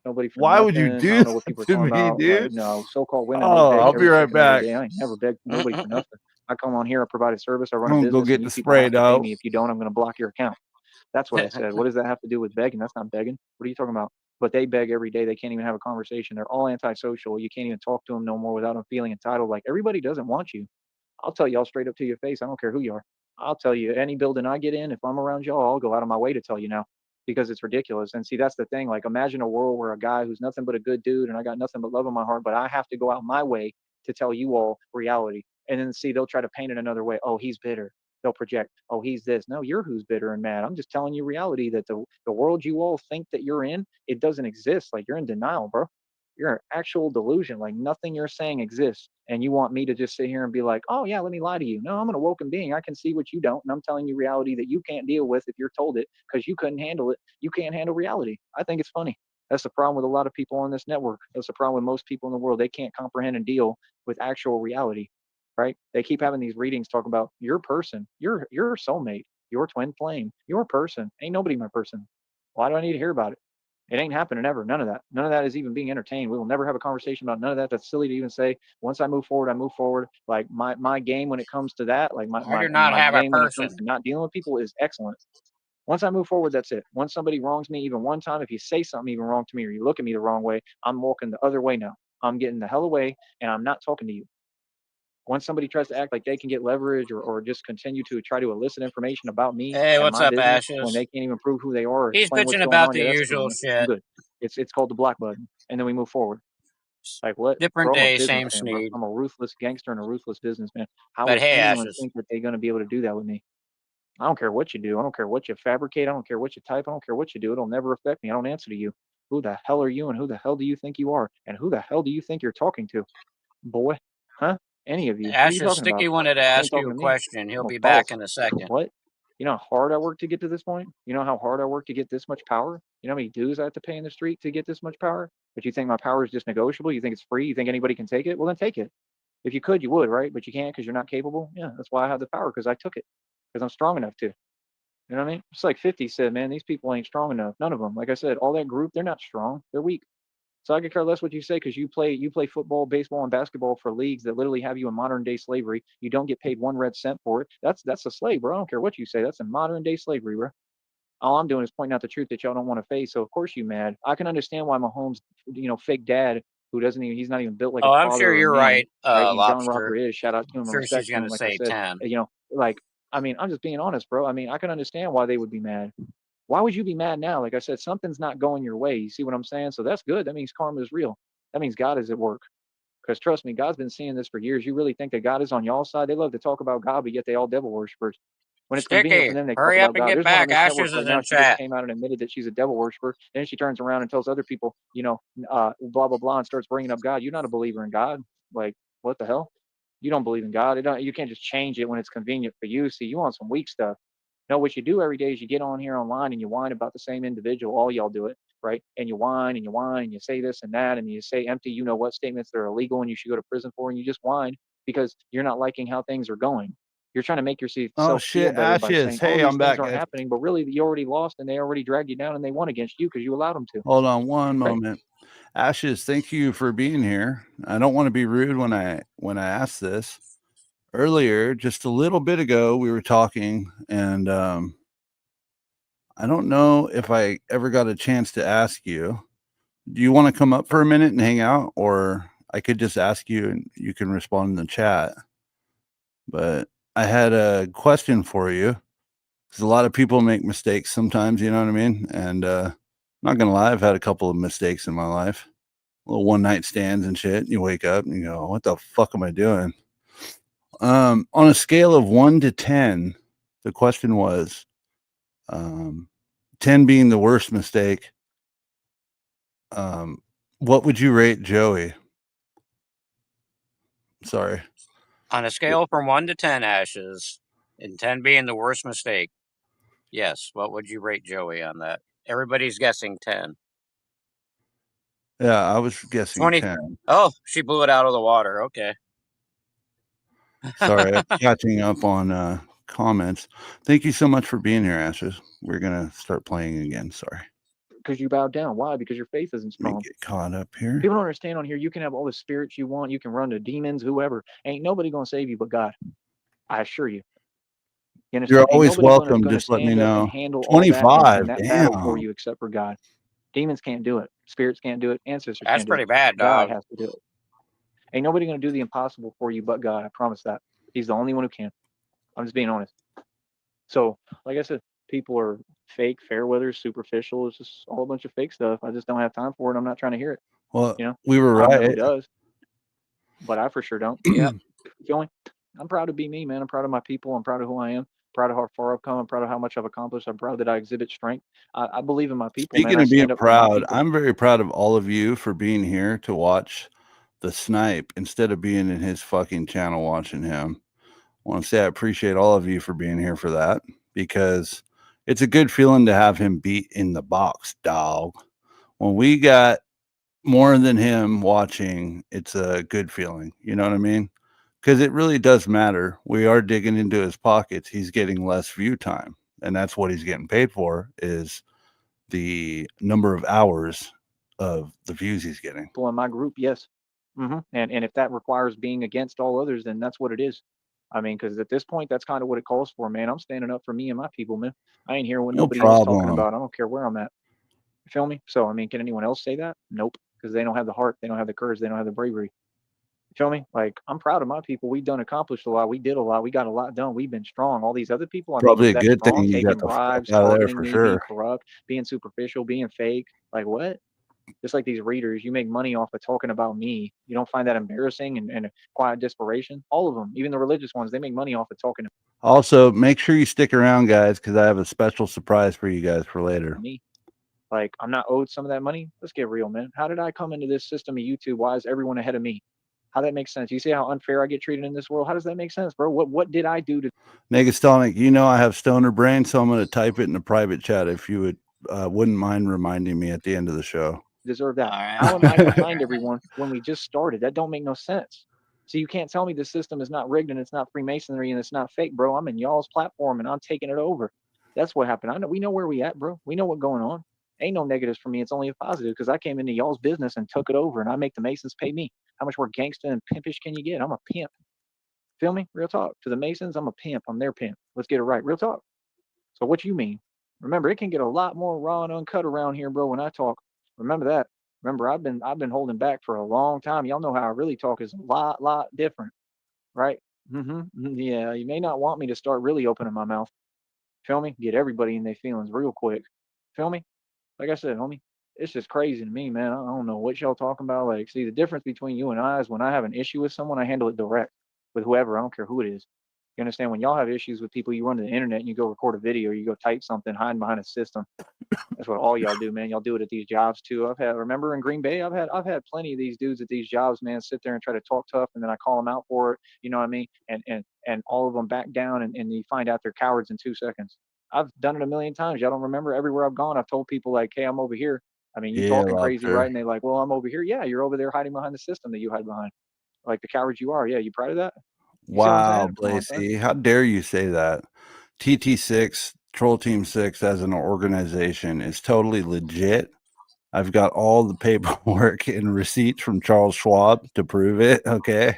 Nobody for Why would you nothing. do I don't know what that people are to talking me, about. dude? Like, no, so-called women, Oh, they beg I'll be every right fucking other back. day. I ain't never begged nobody for nothing. I come on here, I provide a service, I run I'm a gonna go business, get and the you people spray, have to pay dog. me. If you don't, I'm going to block your account. That's what I said. What does that have to do with begging? That's not begging. What are you talking about? But they beg every day. They can't even have a conversation. They're all antisocial. You can't even talk to them no more without them feeling entitled. Like, everybody doesn't want you. I'll tell y'all straight up to your face. I don't care who you are. I'll tell you, any building I get in, if I'm around y'all, I'll go out of my way to tell you now, because it's ridiculous. And see, that's the thing. Like, imagine a world where a guy who's nothing but a good dude and I got nothing but love in my heart, but I have to go out my way to tell you all reality. And then see, they'll try to paint it another way. Oh, he's bitter. They'll project, oh, he's this. No, you're who's bitter and mad. I'm just telling you reality, that the world you all think that you're in, it doesn't exist. Like, you're in denial, bro. You're an actual delusion. Like, nothing you're saying exists. And you want me to just sit here and be like, oh yeah, let me lie to you. No, I'm an awoken being. I can see what you don't. And I'm telling you reality that you can't deal with if you're told it, because you couldn't handle it. You can't handle reality. I think it's funny. That's the problem with a lot of people on this network. That's the problem with most people in the world. They can't comprehend and deal with actual reality, right? They keep having these readings talking about your person, your soulmate, your twin flame, your person. Ain't nobody my person. Why do I need to hear about it? It ain't happening ever. None of that. None of that is even being entertained. We will never have a conversation about none of that. That's silly to even say. Once I move forward, I move forward. Like, my game when it comes to that, like I do not have a game when it comes person. to not dealing with people is excellent. Once I move forward, that's it. Once somebody wrongs me even one time, if you say something even wrong to me or you look at me the wrong way, I'm walking the other way now. I'm getting the hell away and I'm not talking to you. Once somebody tries to act like they can get leverage or just continue to try to elicit information about me Hey, and what's my up, business when Ashes? they can't even prove who they are or He's explain what's bitching going about on, the yeah, that's cool, usual man. I'm shit. good. It's called the black button, and then we move forward. Like, what? Different Bro, I'm a day, same businessman, bro. Sneed. I'm a ruthless gangster and a ruthless businessman. How But would hey, anyone Ashes. think that they're going to be able to do that with me? I don't care what you do. I don't care what you fabricate. I don't care what you type. I don't care what you do. It'll never affect me. I don't answer to you. Who the hell are you, and who the hell do you think you are? And who the hell do you think you're talking to? Boy, huh? Any of you? What are you Ashes, talking about? Sticky wanted to You ain't ask you talking a to me. question. He'll I'm a be back boss. in a second. What? You know how hard I worked to get to this point? You know how hard I worked to get this much power? You know how many dues I have to pay in the street to get this much power? But you think my power is just negotiable? You think it's free? You think anybody can take it? Well, then take it. If you could, you would, right? But you can't because you're not capable. Yeah, that's why I have the power, because I took it, because I'm strong enough to. You know what I mean? It's like 50 said, man, these people ain't strong enough. None of them. Like I said, all that group, they're not strong. They're weak. So I could care less what you say, because you play football, baseball, and basketball for leagues that literally have you in modern day slavery. You don't get paid 1 red cent for it. That's a slave, bro. I don't care what you say. That's a modern day slavery, bro. All I'm doing is pointing out the truth that y'all don't want to face. So of course you mad. I can understand why Mahomes, fake dad, who doesn't even, he's not even built like Oh, a I'm father sure or a you're man, right, right? And John Lobster. Rocker is, shout out to him I'm and sure respect she's to going him. to Like I say said, 10. like, I mean, I'm just being honest, bro. I mean, I can understand why they would be mad. Why would you be mad now? Like I said, something's not going your way. You see what I'm saying? So that's good. That means karma is real. That means God is at work. Because trust me, God's been seeing this for years. You really think that God is on y'all's side? They love to talk about God, but yet they all devil worshippers. When it's convenient for Sticky, them, they talk hurry up about and God. get There's one on back. this network Ashes right is now. in She just chat. came out and admitted that she's a devil worshiper. Then she turns around and tells other people, blah, blah, blah, and starts bringing up God. You're not a believer in God. Like, what the hell? You don't believe in God. You can't just change it when it's convenient for you. See, you want some weak stuff. No, what you do every day is you get on here online and you whine about the same individual. All y'all do it, right? And you whine and you whine and you say this and that and you say empty, what statements that are illegal and you should go to prison for, and you just whine because you're not liking how things are going. You're trying to make yourself Oh feel shit, better by Ashes. saying, oh, Hey, these I'm things back, aren't guys. happening, but really you already lost and they already dragged you down and they won against you because you allowed them to. Hold on one Right? moment. Ashes, thank you for being here. I don't want to be rude when I ask this. Earlier, just a little bit ago, we were talking, and I don't know if I ever got a chance to ask you. Do you want to come up for a minute and hang out, or I could just ask you and you can respond in the chat? But I had a question for you, because a lot of people make mistakes sometimes, you know what I mean? And I'm not gonna lie, I've had a couple of mistakes in my life, little one night stands and shit. You wake up and you go, "What the fuck am I doing?" On a scale of 1 to 10, the question was, 10 being the worst mistake. What would you rate Joey? Sorry. On a scale from 1 to 10, Ashes, and 10 being the worst mistake, yes, what would you rate Joey on that? Everybody's guessing 10. Yeah, I was guessing 20. 10. Oh, she blew it out of the water. Okay. Sorry, I'm catching up on comments. Thank you so much for being here, Ashes. We're gonna start playing again. Sorry. Because you bowed down. Why? Because your faith isn't Let me strong. get caught up here. People don't understand on here. You can have all the spirits you want. You can run to demons, whoever. Ain't nobody going to save you but God. I assure you. You understand? You're Ain't always nobody welcome. gonna Just let me stand up and know. handle all that 25. in that battle for Damn. you except for God. Demons can't do it. Spirits can't do it. Ancestors That's can't do pretty it. bad, God dog. has to do it. Ain't nobody going to do the impossible for you but God. I promise that. He's the only one who can. I'm just being honest. So, like I said, people are fake, fair weather, superficial. It's just all a bunch of fake stuff. I just don't have time for it. I'm not trying to hear it. Well, we were I don't know who right. does, but I for sure don't. Yeah. I'm proud to be me, man. I'm proud of my people. I'm proud of who I am. Proud of how far I've come. I'm proud of how much I've accomplished. I'm proud that I exhibit strength. I believe in my people, man. Speaking I of being stand up for my proud, people. I'm very proud of all of you for being here to watch the Snipe instead of being in his fucking channel watching him. I want to say I appreciate all of you for being here for that, because it's a good feeling to have him beat in the box, dog. When we got more than him watching, it's a good feeling. You know what I mean? Because it really does matter. We are digging into his pockets. He's getting less view time, and that's what he's getting paid for, is the number of hours of the views he's getting. People in my group, yes. And if that requires being against all others, then that's what it is. I mean, because at this point, that's kind of what it calls for, man. I'm standing up for me and my people, man. I ain't hearing what No nobody else talking problem. about. I don't care where I'm at. You feel me? So, I mean, can anyone else say that? Nope. Because they don't have the heart. They don't have the courage. They don't have the bravery. You feel me? Like, I'm proud of my people. We've done accomplished a lot. We did a lot. We got a lot done. We've been strong. All these other people, I mean, Probably was a that good strong? thing you got Taking the fuck bribes, out of there targeting for me, being sure. corrupt, being superficial, being fake. Like, what? Just like these readers, you make money off of talking about me. You don't find that embarrassing and quiet desperation? All of them, even the religious ones, they make money off of talking Also, make sure you stick around, guys, because I have a special surprise for you guys for later. to me. Like, I'm not owed some of that money. Let's get real, man. How did I come into this system of YouTube? Why is everyone ahead of me? How that makes sense? You see how unfair I get treated in this world? How does that make sense, bro? What did I do to Negastonic, you know I have stoner brain, so I'm going to type it in the private chat if you wouldn't mind reminding me at the end of the show. deserve that? All right. How am I behind everyone when we just started? That don't make no sense. So you can't tell me the system is not rigged and it's not Freemasonry and it's not fake, bro. I'm in y'all's platform and I'm taking it over. That's what happened. I know we know where we at, bro. We know what's going on. Ain't no negatives for me. It's only a positive because I came into y'all's business and took it over, and I make the Masons pay me. How much more gangsta and pimpish can you get? I'm a pimp. Feel me? Real talk. To the Masons, I'm a pimp. I'm their pimp. Let's get it right. Real talk. So what you mean? Remember, it can get a lot more raw and uncut around here, bro, when I talk. Remember that. Remember, I've been holding back for a long time. Y'all know how I really talk is a lot different, right? Yeah, you may not want me to start really opening my mouth. Feel me? Get everybody in their feelings real quick. Feel me? Like I said, homie, it's just crazy to me, man. I don't know what y'all talking about. Like, see, the difference between you and I is when I have an issue with someone, I handle it direct with whoever. I don't care who it is. You understand? When y'all have issues with people, you run to the internet and you go record a video, or you go type something, hiding behind a system. That's what all y'all do, man. Y'all do it at these jobs too. Remember in Green Bay, I've had plenty of these dudes at these jobs, man, sit there and try to talk tough, and then I call them out for it. You know what I mean? And all of them back down, and you find out they're cowards in 2 seconds. I've done it a million times. Y'all don't remember? Everywhere I've gone, I've told people like, "Hey, I'm over here." I mean, you talking crazy, right? And they like, "Well, I'm over here." Yeah, you're over there hiding behind the system that you hide behind, like the cowards you are. Yeah, you proud of that? Wow, Blacy, how dare you say that? TT6, Troll Team 6 as an organization is totally legit. I've got all the paperwork and receipts from Charles Schwab to prove it. Okay.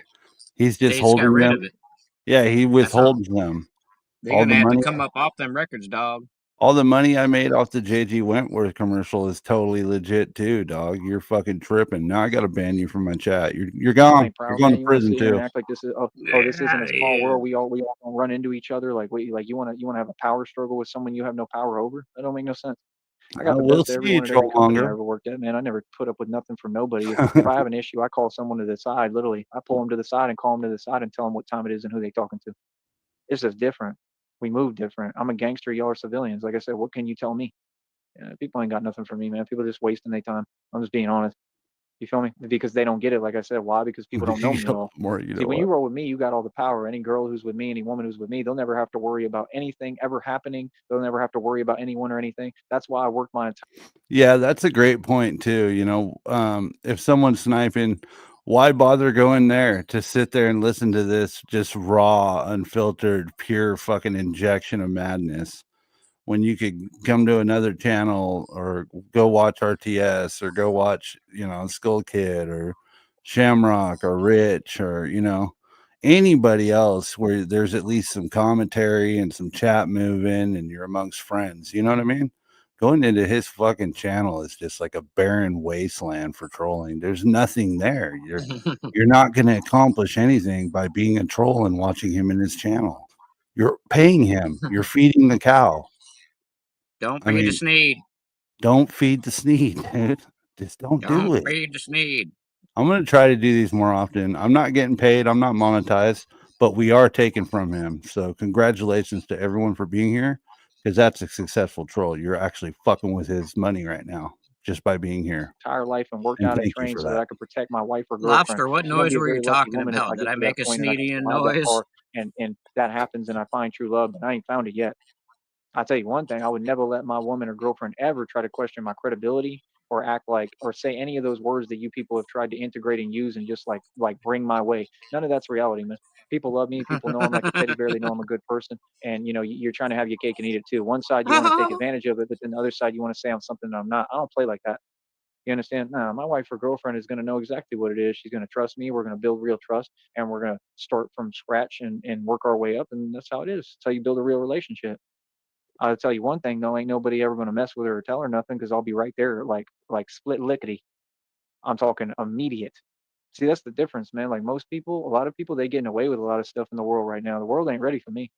He's just holding them. Yeah, he withholds them. They're going to have to come up off them records, dog. All the money I made off the JG Wentworth commercial is totally legit too, dog. You're fucking tripping. Now I got to ban you from my chat. You're gone. You're going to prison too. Act like this is this isn't a small world. We all don't run into each other. Like you want to have a power struggle with someone you have no power over? That don't make no sense. I got the best of everyone at every company I ever worked at, man. I never put up with nothing from nobody. If I have an issue, I call someone to the side. Literally, I pull them to the side and call them to the side and tell them what time it is and who they're talking to. It's just different. We move different. I'm a gangster. Y'all are civilians. Like I said, what can you tell me? Yeah, people ain't got nothing for me, man. People are just wasting their time. I'm just being honest. You feel me? Because they don't get it. Like I said, why? Because people don't know me at all. See, when you roll with me, you got all the power. Any girl who's with me, any woman who's with me, they'll never have to worry about anything ever happening. They'll never have to worry about anyone or anything. That's why I worked my entire. Yeah, that's a great point too. You know, if someone's sniping, why bother going there to sit there and listen to this just raw, unfiltered, pure fucking injection of madness when you could come to another channel or go watch RTS or go watch, you know, Skull Kid or Shamrock or Rich or, you know, anybody else where there's at least some commentary and some chat moving and you're amongst friends. You know what I mean? Going into his fucking channel is just like a barren wasteland for trolling. There's nothing there. You're not going to accomplish anything by being a troll and watching him in his channel. You're paying him. You're feeding the cow. Don't feed the Sneed. Don't feed the Sneed, dude. Just don't do it. Don't feed the Sneed. I'm going to try to do these more often. I'm not getting paid. I'm not monetized, but we are taken from him. So congratulations to everyone for being here, because that's a successful troll. You're actually fucking with his money right now just by being here. Entire life and worked out and trained so that I could protect my wife or girlfriend. Lobster, what noise were you talking about? Did I make a Sneedian noise? And that happens and I find true love, but I ain't found it yet. I'll tell you one thing, I would never let my woman or girlfriend ever try to question my credibility or act like, or say any of those words that you people have tried to integrate and use and just like bring my way. None of that's reality, man. People love me. People know I'm like a teddy bear. They know I'm a good person. And, you know, you're trying to have your cake and eat it too. One side, you want to take advantage of it, but then the other side, you want to say I'm something that I'm not. I don't play like that. You understand? No, my wife or girlfriend is going to know exactly what it is. She's going to trust me. We're going to build real trust, and we're going to start from scratch and work our way up. And that's how it is. That's how you build a real relationship. I'll tell you one thing, though, ain't nobody ever going to mess with her or tell her nothing, because I'll be right there like split lickety. I'm talking immediate. See, that's the difference, man. Like most people, a lot of people, they getting away with a lot of stuff in the world right now. The world ain't ready for me.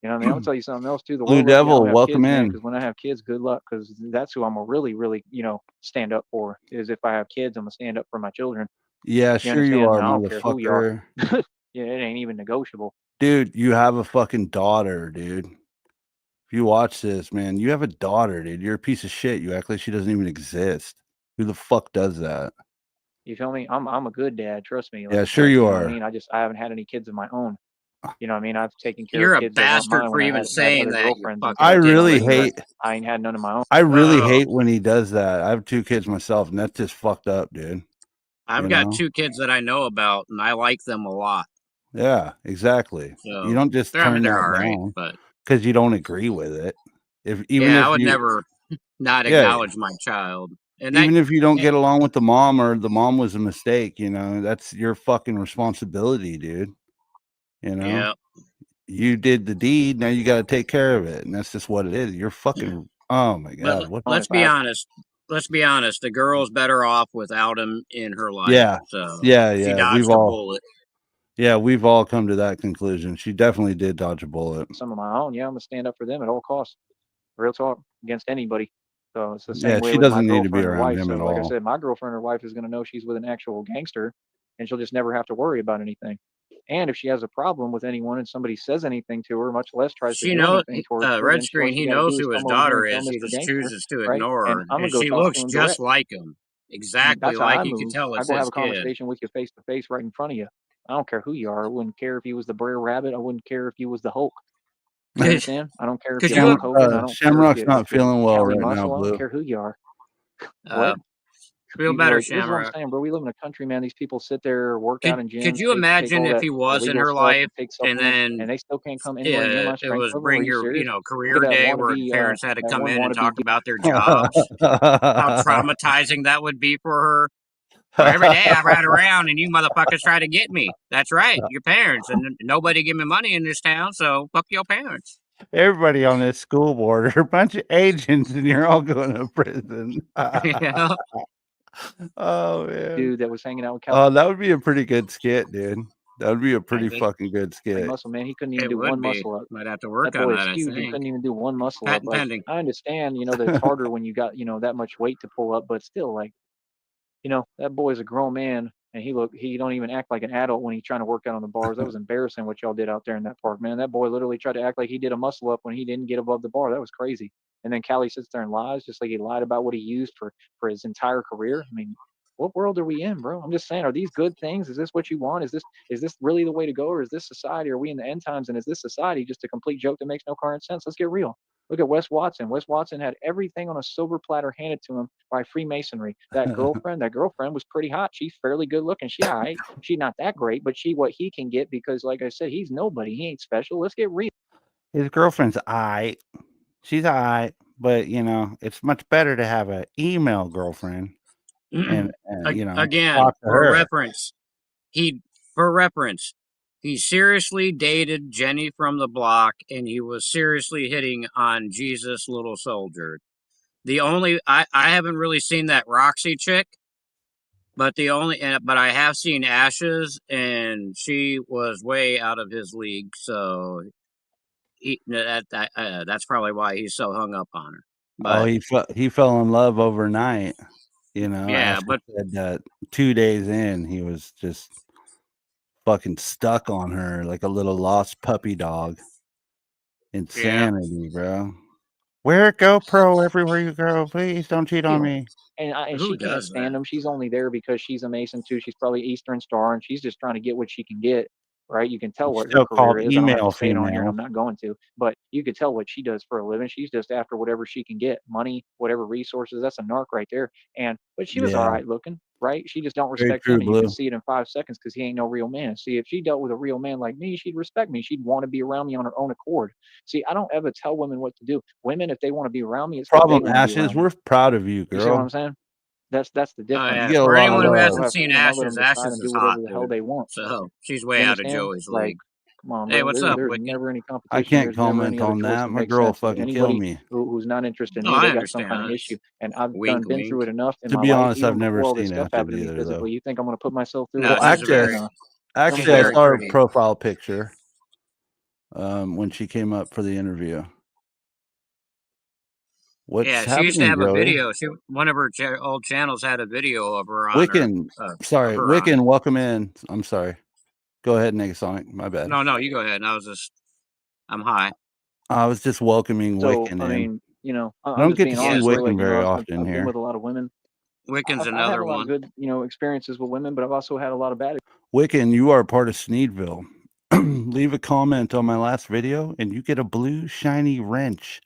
You know what I mean? I'll tell you something else too. The Blue Devil, welcome in. Because when I have kids, good luck. Because that's who I'm gonna really, you know, stand up for. Is if I have kids, I'm gonna stand up for my children. Yeah, sure you are, motherfucker. Yeah, it ain't even negotiable. Dude, you have a fucking daughter, dude. If you watch this, man, you have a daughter, dude. You're a piece of shit. You act like she doesn't even exist. Who the fuck does that? You feel me? I'm a good dad. Trust me. Yeah, sure you are. I mean, I haven't had any kids of my own. You know what I mean? I've taken care You're of kids. You're a bastard for even saying that. I really hate. I ain't had none of my own. I really hate when he does that. I have 2 kids myself, and that's just fucked up, dude. I've got 2 kids that I know about, and I like them a lot. Yeah, exactly. So, you don't just turn that down but because you don't agree with it. I would never. not Yeah. acknowledge my child. And Even if you don't and- get along with the mom or the mom was a mistake, you know, that's your fucking responsibility, dude. You know, yeah, you did the deed. Now you got to take care of it. And that's just what it is. You're fucking, oh my but God. What? let's be honest. Let's be honest. The girl's better off without him in her life. Yeah. So Yeah. she Yeah. dodged a bullet. Yeah. We've all come to that conclusion. She definitely did dodge a bullet. Some of my own, yeah, I'm gonna stand up for them at all costs. Real talk, against anybody. So it's the same Yeah. way She with my doesn't need to be girlfriend or around wife. him So at like I all. said, my girlfriend or wife is gonna know she's with an actual gangster, and she'll just never have to worry about anything. And if she has a problem with anyone and somebody says anything to her, much less tries to She do knows, anything towards her, Red then all Screen, she he got to knows do is who his come over here daughter and tell is. He Mr. just Gangster, chooses to right? ignore And her. I'm gonna And go she talk to looks him just direct. like him. Exactly That's how like I you could move. tell I it's go have his a kid. conversation with you face to face right in front of you. I don't care who you are. I wouldn't care if you was the Brer Rabbit. I wouldn't care if you was the Hulk. You understand? I don't care if Could you're you- Hulk Hogan. I don't care Shamrock's if not you're feeling well Cali right now, Muscle. I Blue. don't care who you are. What? Feel better, Like, this is what I'm Shamrock. saying, bro. We live in a country, man. These people sit there, work out in gyms. Could you imagine take all if that he was in illegal her stuff life and take and supplements, then and they still can't come anywhere near my it strength was level? Are bring you your serious? Look career at that day where wannabe, parents had to that come one in and wannabe talk about their jobs, how traumatizing that would be for her. Or every day I ride around and you motherfuckers try to get me. That's right, your parents, and nobody give me money in this town, so fuck your parents. Everybody on this school board are a bunch of agents, and you're all going to prison. Yeah. Oh man, dude that was hanging out with Cali oh, that would be a pretty good skit, dude. That would be a pretty think fucking good skit. Muscle, man. He couldn't even It do one would be. muscle up. Might have to That work on boy is that, I huge and think. couldn't even do one muscle up. Patent Like, pending. I understand, that it's harder when you got, that much weight to pull up, but still, like, that boy's a grown man, and he don't even act like an adult when he's trying to work out on the bars. That was embarrassing what y'all did out there in that park, man. That boy literally tried to act like he did a muscle up when he didn't get above the bar. That was crazy. And then Callie sits there and lies, just like he lied about what he used for his entire career. I mean, what world are we in, bro? I'm just saying, are these good things? Is this what you want? Is this really the way to go, or is this society? Are we in the end times, and is this society just a complete joke that makes no current sense? Let's get real. Look at Wes Watson. Wes Watson had everything on a silver platter handed to him by Freemasonry. That girlfriend was pretty hot. She's fairly good looking. She all right. She's not that great, but what he can get, because like I said, he's nobody. He ain't special. Let's get real. His girlfriend's aight. She's aight, but it's much better to have an email girlfriend and Again, talk to for her. reference, he seriously dated Jenny from the block, and he was seriously hitting on Jesus Little Soldier. The only I haven't really seen that Roxy chick, but I have seen Ashes, and she was way out of his league. So that's probably why he's so hung up on her. But he fell in love overnight. yeah, Asher but said that 2 days in, he was just fucking stuck on her like a little lost puppy dog. Insanity, bro. Wear a GoPro everywhere you go. Please don't cheat on me. And Who she can't does stand that? him. She's only there because she's a Mason too. She's probably Eastern Star, and she's just trying to get what she can get. Right? You can tell what her So-called career is. I don't have email to say it on here, and I'm female. not going to. But you could tell what she does for a living. She's just after whatever she can get, money, whatever resources. That's a narc right there. But she was all Yeah. right looking, right? She just don't Very respect true, him, and you can Blue. see it in 5 seconds because he ain't no real man. See, if she dealt with a real man like me, she'd respect me. She'd want to be around me on her own accord. See, I don't ever tell women what to do. Women, if they want to be around me, it's because they Problem, want to be Ashes, around me. we're proud of you, You see what I'm girl. saying? That's the difference. Yeah. You get a For lot of anyone who love. hasn't seen Ashes, Ashes Ashes do is whatever hot, the hell dude. they want. So she's You way out of understand? Joey's Like, league. come on, Hey, bro. what's up, There's Wicked? never any I competition. can't There's never any comment other on choice that. that My makes girl will sense. But fucking kill anybody me. who's not interested in No, me, I they got some kind of understand. issue. And I've Wink, been through wink. it enough in To my be life, honest, even I've never before all this seen stuff Ashes happened to me either, though. physically. You think I'm gonna put myself through No, that? Well, she's Bullshit? very, No. actually, she's I very saw her pretty. profile picture when she came up for the interview. What's Yeah, she happening, used to have a Joey? video. One of her old channels had a video of her on Wiccan, her. sorry, her on Wiccan, it. welcome in. I'm sorry. Go ahead, Negasonic. My bad. No, you go ahead. I'm high. I was just welcoming So Wiccan I in. mean, I I'm don't just get being to see honest, bro. Like, Wiccan very often I've been here. with a lot of women. Wiccan's I've had another a lot one. of good, experiences with women, but I've also had a lot of bad. Wiccan, you are part of Sneedville. Leave a comment on my last video and you get a blue shiny wrench.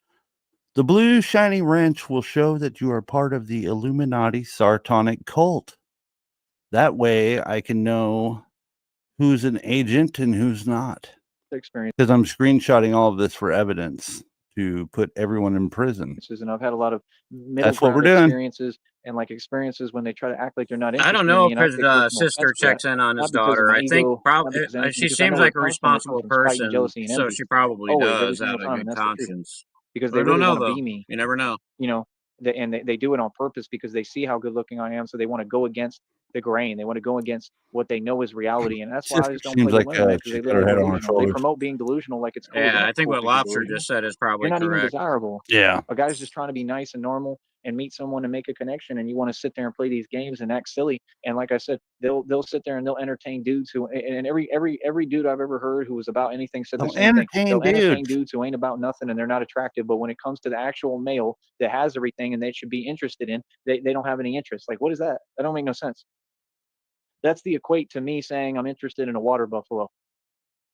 The blue shiny wrench will show that you are part of the Illuminati Sartonic cult. That way I can know who's an agent and who's not. Experience. Because I'm screenshotting all of this for evidence to put everyone in prison. And I've had a lot of middle That's what we're ground doing. experiences and like experiences when they try to act like they're not interested I don't in know me, if and I his take personal sister offense to that, checks in on his not because of daughter. my I think ego, not because of anything, she because I seems know where like it a comes from. It comes responsible from spite and person, jealousy and so envy. she probably Always, every does single out of time, and good that's the truth. conscience. Because But they I don't really know want to though. be me, You never know. you know, and they do it on purpose because they see how good looking I am, so they want to go against the grain. They want to go against what they know is reality, and that's why I Sister just don't seems play with like women, man, because she's they got live her in head on her delusional. They shoulders. promote being delusional like it's cool. Yeah, They're I not think cool what if you're Lobster delusional. just said is You're probably not even correct. desirable. Yeah. A guy's just trying to be nice and normal and meet someone and make a connection, and you want to sit there and play these games and act silly. And like I said, they'll sit there and they'll entertain dudes who, and every dude I've ever heard who was about anything said the Don't same thing. entertain They'll entertain dudes. dudes who ain't about nothing and they're not attractive, but when it comes to the actual male that has everything and they should be interested in, they don't have any interest. Like, what is that? That don't make no sense. That's the equate to me saying I'm interested in a water buffalo,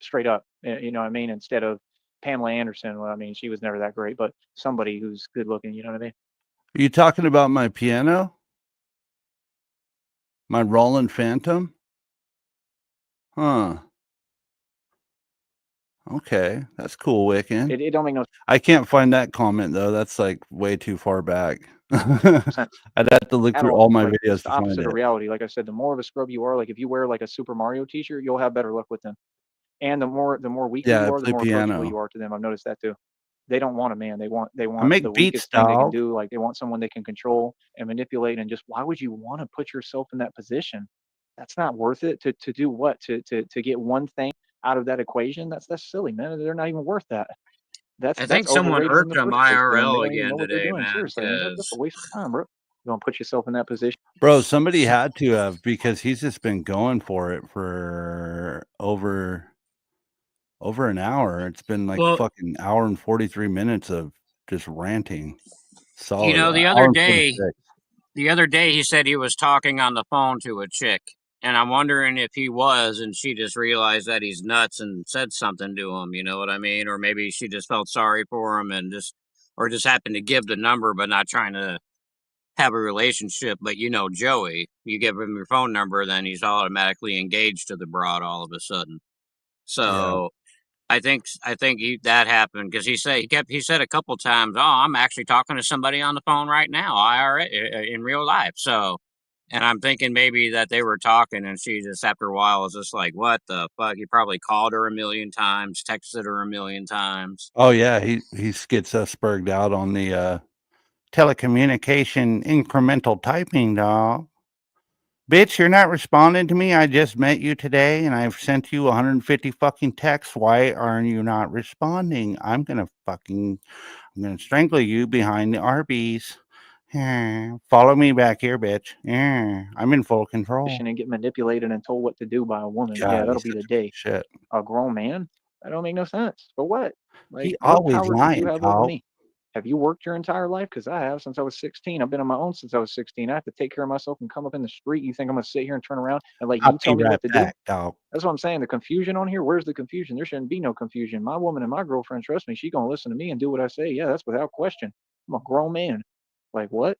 straight up. You know what I mean? Instead of Pamela Anderson. Well, I mean, she was never that great, but somebody who's good looking. You know what I mean? Are you talking about my piano? My Roland Phantom? Huh. Okay, that's cool, Wiccan. It don't make no I can't find that comment though. That's like way too far back. sense I'd have to look at through all. all my Like, videos it's the to find opposite it. of reality. Like I said, the more of a scrub you are, like if you wear like a Super Mario t-shirt, you'll have better luck with them. And the more weaker Yeah, you I are, the play more approachable piano. you are to them. I've noticed that too. They don't want a man. They want I make the beats, weakest thing they can dog. do. Like they want someone they can control and manipulate. And just why would you want to put yourself in that position? That's not worth it. To do what? To get one thing out of that equation? That's silly, man. They're not even worth that. I That's think someone overrated in irked the him first place for them. They IRL don't even again know what they're today, doing. man. Seriously, man. That's a waste of time, bro. You don't put yourself in that position. Bro, somebody had to have, because he's just been going for it for over an hour. It's been like Well, fucking hour and 43 minutes of just ranting. Solid. you know, the Hour other and day 46. he said he was talking on the phone to a chick, and I'm wondering if he was, and she just realized that he's nuts and said something to him. You know what I mean? Or maybe she just felt sorry for him and just happened to give the number, but not trying to have a relationship. But you know, Joey, you give him your phone number, then he's automatically engaged to the broad all of a sudden. So I think that happened because he said a couple times, "Oh, I'm actually talking to somebody on the phone right now, IRA in real life." So, and I'm thinking maybe that they were talking, and she just after a while was just like, "What the fuck?" He probably called her a million times, texted her a million times. Oh yeah, he gets us spurged out on the telecommunication incremental typing, dog. Bitch, you're not responding to me. I just met you today and I've sent you 150 fucking texts. Why are you not responding? I'm gonna strangle you behind the Arby's. Follow me back here, bitch. I'm in full control. And get manipulated and told what to do by a woman. God, Yeah, that'll he's be such the a piece day. of shit. A grown man? That don't make no sense. For what? Like, He what always power do you lying, have over dog. me? Have you worked your entire life? Because I have since I was 16. I've been on my own since I was 16. I have to take care of myself and come up in the street. You think I'm gonna sit here and turn around and let I'll you be tell me right what to do? back, dog. That's what I'm saying. The confusion on here. Where's the confusion? There shouldn't be no confusion. My woman and my girlfriend, trust me, she gonna listen to me and do what I say. Yeah, that's without question. I'm a grown man. Like what?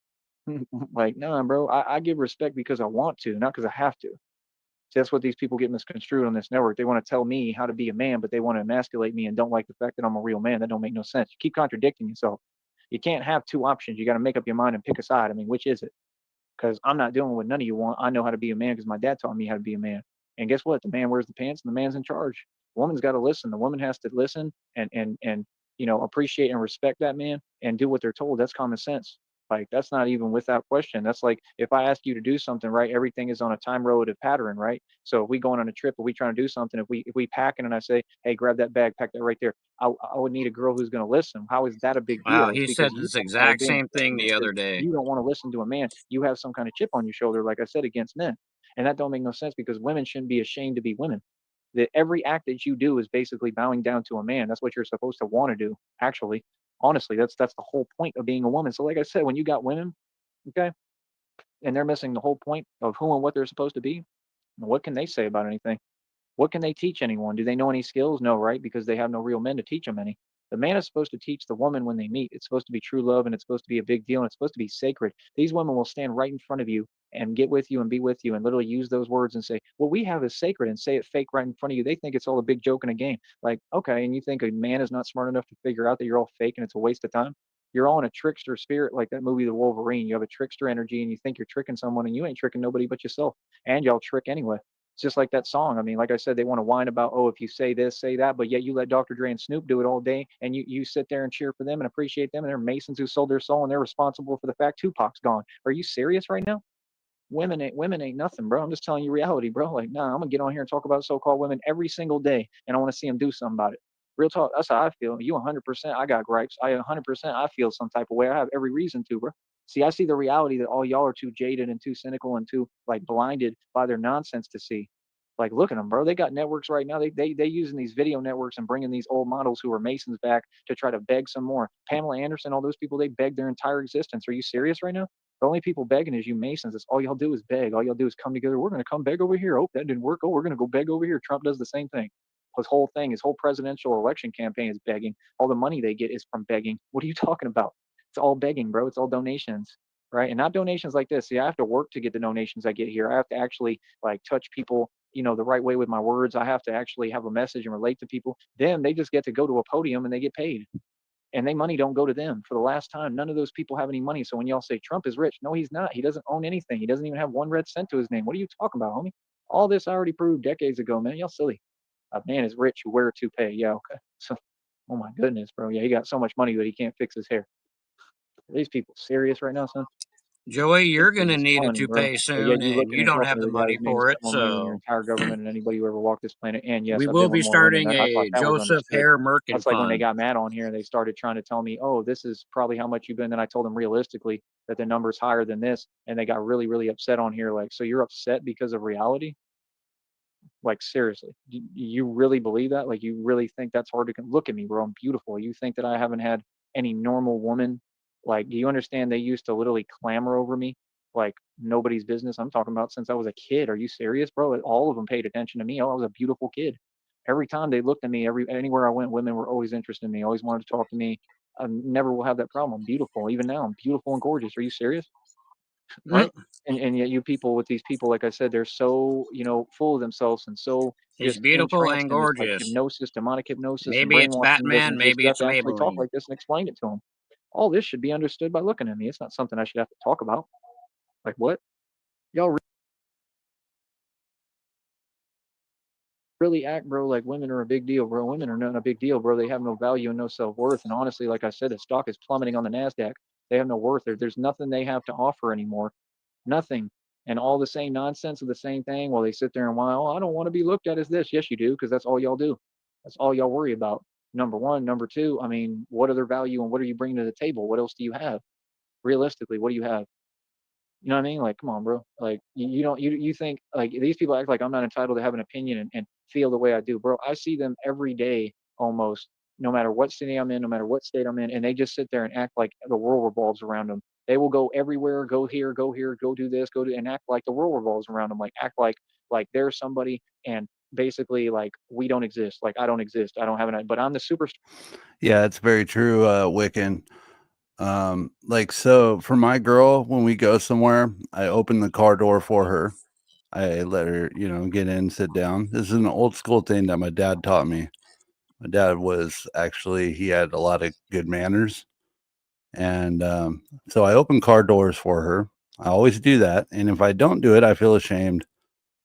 Like, nah, bro. I give respect because I want to, not because I have to. See, that's what these people get misconstrued on this network. They want to tell me how to be a man, but they want to emasculate me and don't like the fact that I'm a real man. That don't make no sense. You keep contradicting yourself. You can't have two options. You got to make up your mind and pick a side. I mean, which is it? Because I'm not doing what none of you want. I know how to be a man because my dad taught me how to be a man. And guess what? The man wears the pants and the man's in charge. The woman's got to listen. The woman has to listen and appreciate and respect that man and do what they're told. That's common sense. Like that's not even without question. That's like if I ask you to do something, right? Everything is on a time relative pattern, right? So if we going on a trip or we trying to do something, if we packing and I say, hey, grab that bag, pack that right there, I would need a girl who's going to listen. How is that a big Wow, deal? It's he because said you this are exact being same thing the because other day. you don't want to listen to a man. You have some kind of chip on your shoulder, like I said, against men, and that don't make no sense because women shouldn't be ashamed to be women. That every act that you do is basically bowing down to a man. That's what you're supposed to want to do. Actually, honestly, that's the whole point of being a woman. So, like I said, when you got women, okay, and they're missing the whole point of who and what they're supposed to be, what can they say about anything? What can they teach anyone? Do they know any skills? No, right? Because they have no real men to teach them any. The man is supposed to teach the woman when they meet. It's supposed to be true love, and it's supposed to be a big deal, and it's supposed to be sacred. These women will stand right in front of you and get with you and be with you and literally use those words and say, what we have is sacred, and say it fake right in front of you. They think it's all a big joke and a game. Like, okay, and you think a man is not smart enough to figure out that you're all fake and it's a waste of time? You're all in a trickster spirit, like that movie, The Wolverine. You have a trickster energy and you think you're tricking someone, and you ain't tricking nobody but yourself. And y'all trick anyway. It's just like that song. I mean, like I said, they want to whine about, oh, if you say this, say that, but yet you let Dr. Dre and Snoop do it all day, and you sit there and cheer for them and appreciate them, and they're Masons who sold their soul, and they're responsible for the fact Tupac's gone. Are you serious right now? Women ain't nothing, bro. I'm just telling you reality, bro. Like, nah, I'm gonna get on here and talk about so-called women every single day, and I want to see them do something about it. Real talk. That's how I feel. You 100%. I got gripes. I 100%. I feel some type of way. I have every reason to, bro. See, I see the reality that all y'all are too jaded and too cynical and too like blinded by their nonsense to see. Like, look at them, bro. They got networks right now. They using these video networks and bringing these old models who are Masons back to try to beg some more. Pamela Anderson, all those people, they beg their entire existence. Are you serious right now? The only people begging is you Masons. That's all y'all do is beg. All y'all do is come together. We're going to come beg over here. Oh, that didn't work. Oh, we're going to go beg over here. Trump does the same thing. His whole thing, his whole presidential election campaign is begging. All the money they get is from begging. What are you talking about? It's all begging, bro. It's all donations, right? And not donations like this. See, I have to work to get the donations I get here. I have to actually like touch people, the right way with my words. I have to actually have a message and relate to people. Them, they just get to go to a podium and they get paid, and they money don't go to them. For the last time, none of those people have any money. So when y'all say Trump is rich, no, he's not. He doesn't own anything. He doesn't even have one red cent to his name. What are you talking about, homie? All this I already proved decades ago, man. Y'all silly. A man is rich who wear a toupee. Yeah, okay. So, oh my goodness, bro. Yeah, he got so much money that he can't fix his hair. Are these people serious right now, son? Joey, you're This going to is need a funny, bro. toupee But yet soon, you and looking you and don't talking have to the the guy money who's made for it. more money in your So entire government than anybody who ever walked this planet. And yes, we I've will been with be more women. starting I thought a that was Joseph understood. Hair Merkin That's like when they fund. got mad on here and they started trying to tell me, oh, this is probably how much you've been. Then I told them realistically that the number's higher than this. And they got really, really upset on here. Like, so you're upset because of reality? Like, seriously, you really believe that? Like, you really think that's hard to look at me, bro? I'm beautiful. You think that I haven't had any normal woman? Like, do you understand they used to literally clamor over me like nobody's business? I'm talking about since I was a kid. Are you serious, bro? All of them paid attention to me. Oh, I was a beautiful kid. Every time they looked at me, anywhere I went, women were always interested in me, always wanted to talk to me. I never will have that problem. I'm beautiful. Even now, I'm beautiful and gorgeous. Are you serious? Right? And yet you people with these people, like I said, they're so, full of themselves and so He's just beautiful and entranced in this like gorgeous. hypnosis, demonic hypnosis and Maybe it's brainwashing that Batman, you just maybe got it's to actually talk Maybelline. like this and explain it to them. All this should be understood by looking at me. It's not something I should have to talk about. Like, what? Y'all really act, bro, like women are a big deal, bro. Women are not a big deal, bro. They have no value and no self-worth. And honestly, like I said, the stock is plummeting on the NASDAQ. They have no worth. There's nothing they have to offer anymore. Nothing. And all the same nonsense of the same thing while they sit there and whine, oh, I don't want to be looked at as this. Yes, you do, because that's all y'all do. That's all y'all worry about. Number one. Number two, I mean, what other value and what are you bringing to the table? What else do you have? Realistically, what do you have? You know what I mean? Like, come on, bro. Like, you don't, you think, like, these people act like I'm not entitled to have an opinion and feel the way I do, bro. I see them every day almost, no matter what city I'm in, no matter what state I'm in, and they just sit there and act like the world revolves around them. They will go everywhere, go here, go do this, and act like the world revolves around them. Like, act like they're somebody, and basically, like, we don't exist. Like, I don't exist. I don't have an, but I'm the superstar. Yeah, it's very true, Wiccan. Like, so for my girl, when we go somewhere, I open the car door for her. I let her, get in, sit down. This is an old school thing that my dad taught me. My dad he had a lot of good manners. And so I open car doors for her. I always do that. And if I don't do it, I feel ashamed.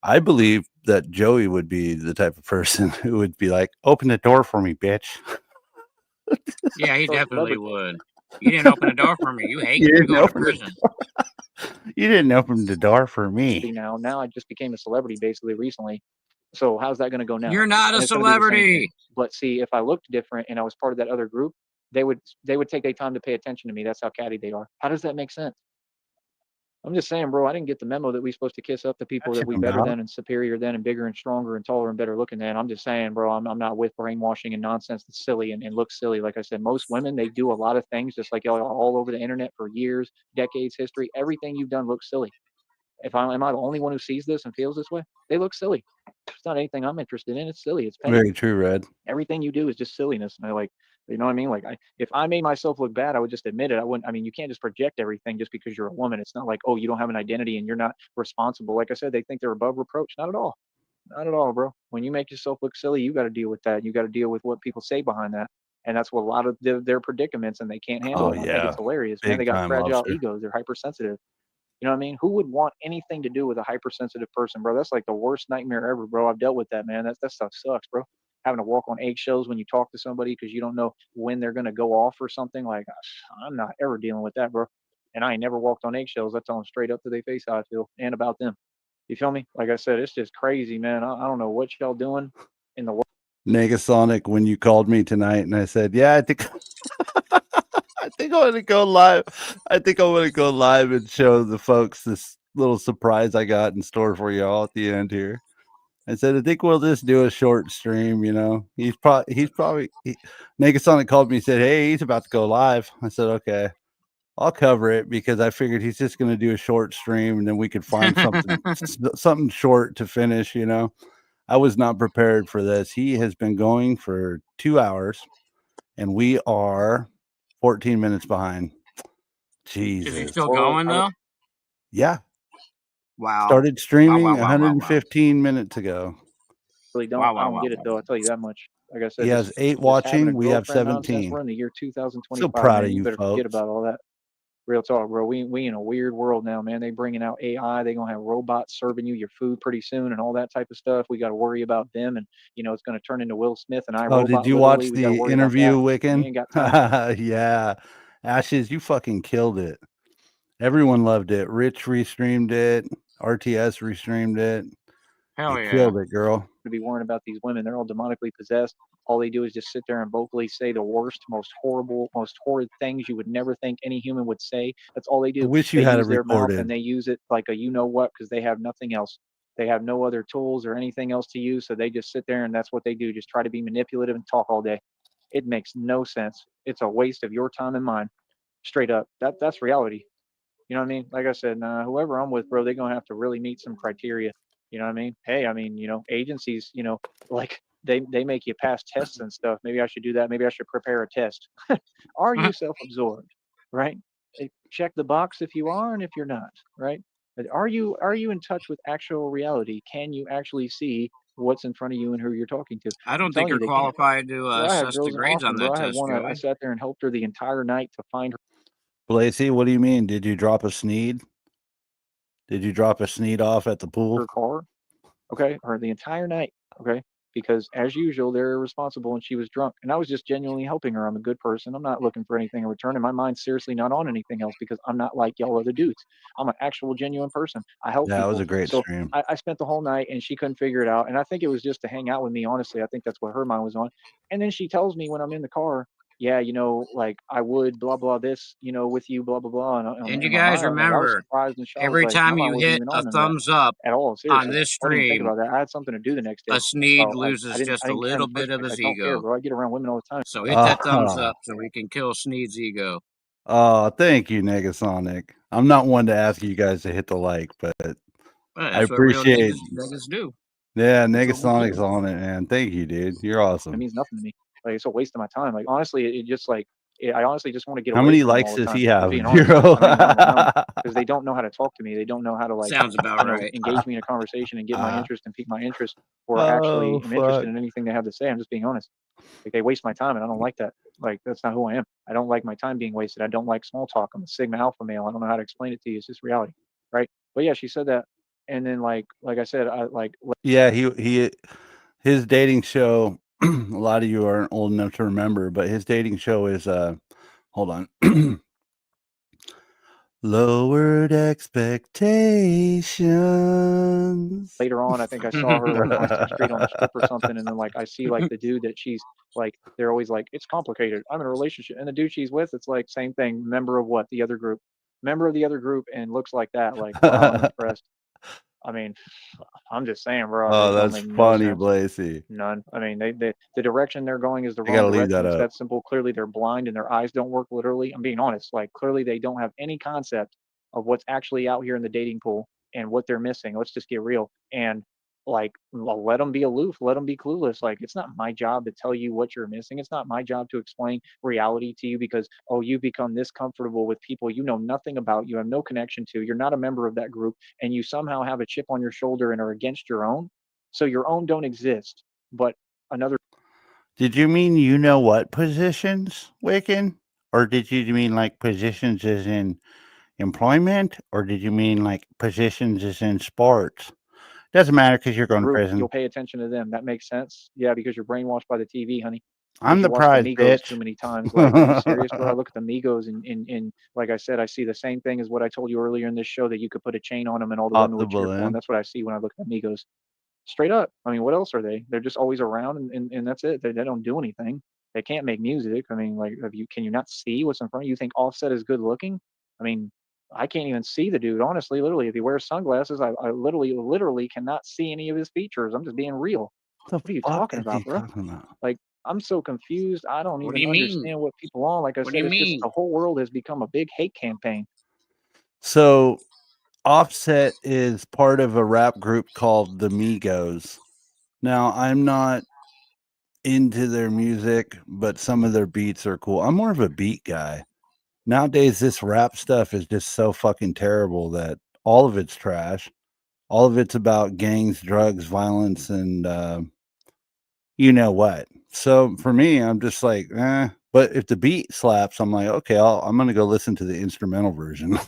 I believe that Joey would be the type of person who would be like, open the door for me, bitch. Yeah, he So definitely celebrity would. You didn't open the door for me. You hate You me. You're didn't going to open the prison. You didn't open the door for me. now I just became a celebrity basically recently. So how's that going to go now? You're not a And it's going to be the same thing. celebrity. But see, if I looked different and I was part of that other group, they would take their time to pay attention to me. That's how catty they are. How does that make sense? I'm just saying, bro, I didn't get the memo that we're supposed to kiss up the people that we better than and superior than and bigger and stronger and taller and better looking than. I'm just saying, bro, I'm not with brainwashing and nonsense that's silly and looks silly. Like I said, most women, they do a lot of things just like y'all all over the internet for years, decades, history. Everything you've done looks silly. Am I the only one who sees this and feels this way? They look silly. It's not anything I'm interested in. It's silly. It's petty. Very true, Red. Everything you do is just silliness. And I like, You know what I mean? Like, if I made myself look bad, I would just admit it. I wouldn't. I mean, you can't just project everything just because you're a woman. It's not like, oh, you don't have an identity and you're not responsible. Like I said, they think they're above reproach. Not at all. Not at all, bro. When you make yourself look silly, you got to deal with that. You got to deal with what people say behind that. And that's what a lot of their predicaments, and they can't handle Oh it. I think yeah, it's hilarious, man. They big got time fragile lobster. egos. They're hypersensitive. You know what I mean? Who would want anything to do with a hypersensitive person, bro? That's like the worst nightmare ever, bro. I've dealt with that, man. That stuff sucks, bro. Having to walk on eggshells when you talk to somebody because you don't know when they're gonna go off or something. Like, I'm not ever dealing with that, bro. And I ain't never walked on eggshells. I tell them straight up to their face how I feel and about them. You feel me? Like I said, it's just crazy, man. I don't know what y'all doing in the world. Negasonic, when you called me tonight and I said, yeah, I think I think I want to go live. I think I want to go live and show the folks this little surprise I got in store for y'all at the end here. I said, I think we'll just do a short stream. You know, Negasonic called me and said, hey, he's about to go live. I said, okay, I'll cover it because I figured he's just going to do a short stream and then we could find something short to finish. You know, I was not prepared for this. He has been going for 2 hours and we are 14 minutes behind. Is he Jesus. still going though? Yeah. Wow. Started streaming Wow. 115 minutes ago. Really don't. I don't get it though. I'll tell you that much. Like I said, He has this 8 just having a watching. We have girlfriend nonsense. 17. We're in the year 2025, So proud man. of You you better forget folks. about all that. Real talk, bro. We in a weird world now, man. They bringing out AI. They gonna have robots serving you your food pretty soon and all that type of stuff. We got to worry about them, and it's gonna turn into Will Smith and Oh, did iRobot. you Literally, watch we got to the worry about that. interview, We Wiccan? ain't got time. Yeah. Ashes, you fucking killed it. Everyone loved it. Rich restreamed it. RTS restreamed it. Hell You yeah. killed it, girl. To be worrying about these women. They're all demonically possessed. All they do is just sit there and vocally say the worst, most horrible, most horrid things you would never think any human would say. That's all they I do. wish They you had it use their mouth and recorded. they use it like a you know what because they have nothing else. They have no other tools or anything else to use. So they just sit there and that's what they do. Just try to be manipulative and talk all day. It makes no sense. It's a waste of your time and mine. Straight up. That's reality. You know what I mean? Like I said, whoever I'm with, bro, they're gonna have to really meet some criteria. You know what I mean? Hey, I mean, agencies, like they make you pass tests and stuff. Maybe I should do that. Maybe I should prepare a test. Are you self-absorbed? Right? Check the box if you are and if you're not. Right? But are you in touch with actual reality? Can you actually see what's in front of you and who you're talking to? I I'm don't think telling you, you're they can't. qualified to Bro, I have assess the girls in grades on Austin, bro. that I had test, one. I Joey. sat there and helped her the entire night to find her. Blazy, what do you mean? Did you drop a Sneed? Did you drop a Sneed off at the pool? Her car, okay, or the entire night, okay, because as usual, they're irresponsible and she was drunk. And I was just genuinely helping her. I'm a good person. I'm not looking for anything in return. And my mind's seriously not on anything else because I'm not like y'all other dudes. I'm an actual genuine person. I help Yeah, it was people. a great So stream. I spent the whole night and she couldn't figure it out. And I think it was just to hang out with me, honestly. I think that's what her mind was on. And then she tells me when I'm in the car, yeah, like I would blah blah this, with you, blah blah blah. And And you in my guys mind, like I was remember, surprised and shocked. every Like my time mind you wasn't hit even a on none of that thumbs up at all. on Seriously, this I wasn't even thinking stream, about that. I had something to do the next day, a Sneed so I loses didn't just I a didn't care in little the first bit of place. I his don't care, ego. bro. I get around women all the time. So hit that thumbs up so we can kill Sneed's ego. Oh, thank you, Negasonic. I'm not one to ask you guys to hit the like, but Well, I that's what real appreciate. niggas do. Yeah, That's what we Negasonic's do. on it, man. Thank you, dude. You're It awesome. means nothing to me. Like it's a waste of my time. Like honestly, it just like I honestly just want to get How away many from them likes all the does time. he I'm have, being honest. Hero? I really don't know because they don't know how to talk to me. They don't know how to like Sounds about right. engage me in a conversation and get my interest and pique my interest, or Oh, actually am interested fuck. in anything they have to say. I'm just being honest. Like they waste my time, and I don't like that. Like that's not who I am. I don't like my time being wasted. I don't like small talk. I'm a Sigma Alpha male. I don't know how to explain it to you. It's just reality, right? But yeah, she said that, and then like I said, I like Yeah, his dating show. A lot of you aren't old enough to remember, but his dating show is hold on. Lowered expectations. later on, I think I saw her like on 10th Street on a strip or something, and then like I see like the dude that she's like, they're always like, it's complicated. I'm in a relationship, and the dude she's with, it's like same thing. Member of what? The other group. Member of the other group, and looks like that. Like, wow, I'm impressed. I mean, I'm just saying, bro. Oh, It don't that's make no funny, sense. Blazy. None. I mean, the direction they're going is the I wrong gotta leave direction. that It's up. that simple. Clearly, they're blind and their eyes don't work. Literally, I'm being honest. Like, clearly, they don't have any concept of what's actually out here in the dating pool and what they're missing. Let's just get real. And like, well, let them be aloof, let them be clueless. Like, it's not my job to tell you what you're missing. It's not my job to explain reality to you because, oh, you've become this comfortable with people you know nothing about, you have no connection to, you're not a member of that group, and you somehow have a chip on your shoulder and are against your own. So your own don't exist, but another. Did you mean you know what positions, Wiccan? Or did you mean like positions as in employment? Or did you mean like positions as in sports? Doesn't matter because you're going to Group, prison. you'll pay attention to them. That makes sense. Yeah, because you're brainwashed by the TV, honey. I'm Because you the watch the prize, Migos too bitch. many times. Like, are you serious, bro? I look at the Migos and like I said, I see the same thing as what I told you earlier in this show, that you could put a chain on them and all the Pop women the would cheer for them. balloon. That's what I see when I look at the Migos. Straight up. I mean, what else are they? They're just always around and that's it. They don't do anything. They can't make music. I mean, like, can you not see what's in front of you? You think Offset is good looking? I mean, I can't even see the dude, honestly, literally. If he wears sunglasses, I literally cannot see any of his features. I'm just being real. What What are you the fuck talking is he about, bro? talking about? Like, I'm so confused. I don't What do even you mean? understand what people on. Like I What do said, you it's just mean? the whole world has become a big hate campaign. So, Offset is part of a rap group called the Migos. Now, I'm not into their music, but some of their beats are cool. I'm more of a beat guy. Nowadays, this rap stuff is just so fucking terrible that all of it's trash. All of it's about gangs, drugs, violence, and you know what. So for me, I'm just like, eh. But if the beat slaps, I'm like, okay, I'm gonna go listen to the instrumental version.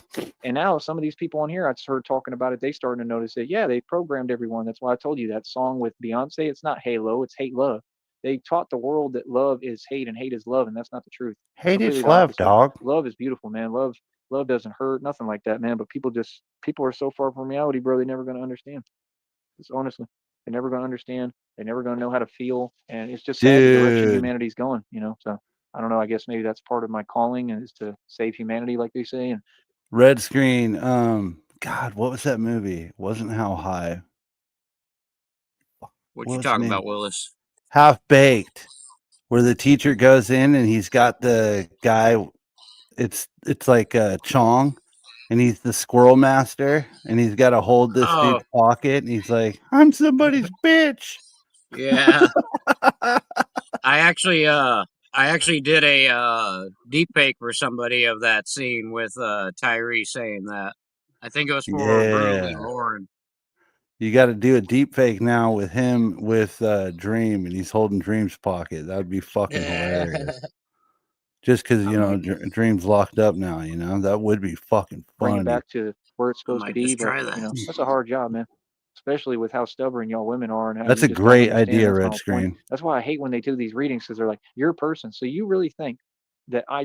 And now some of these people on here, I just heard talking about it. They starting to notice it. Yeah, they programmed everyone. That's why I told you that song with Beyonce. It's not Halo. It's Hate Love. They taught the world that love is hate and hate is love, and that's not the truth. It's Hate completely is the love, opposite. dog. Love is beautiful, man. Love doesn't hurt, nothing like that, man. But people are so far from reality, bro. They're never gonna understand. Just honestly, they're never gonna understand. They're never gonna know how to feel, and it's just sad the direction Dude. humanity's going. So I don't know. I guess maybe that's part of my calling is to save humanity, like they say. And Red Screen. God, what was that movie? Wasn't How High. What What you was the talking name? about, Willis? Half Baked, where the teacher goes in and he's got the guy. It's like Chong, and he's the squirrel master, and he's got to hold this Oh, dude's pocket, and he's like, "I'm somebody's bitch." yeah. I actually did a deep fake for somebody of that scene with Tyree saying that. I think it was for Brutally Yeah. Lauren. You got to do a deep fake now with him with Dream, and he's holding Dream's pocket. That would be fucking hilarious. Just because I might Dream's locked up now, that would be fucking bring it funny. back to where it's I supposed to might be. just But try that. that's a hard job, man. Especially with how stubborn y'all women are and how That's you a just don't great understand. idea, That's my Red whole point. Screen. That's why I hate when they do these readings because they're like, "You're a person, so you really think that I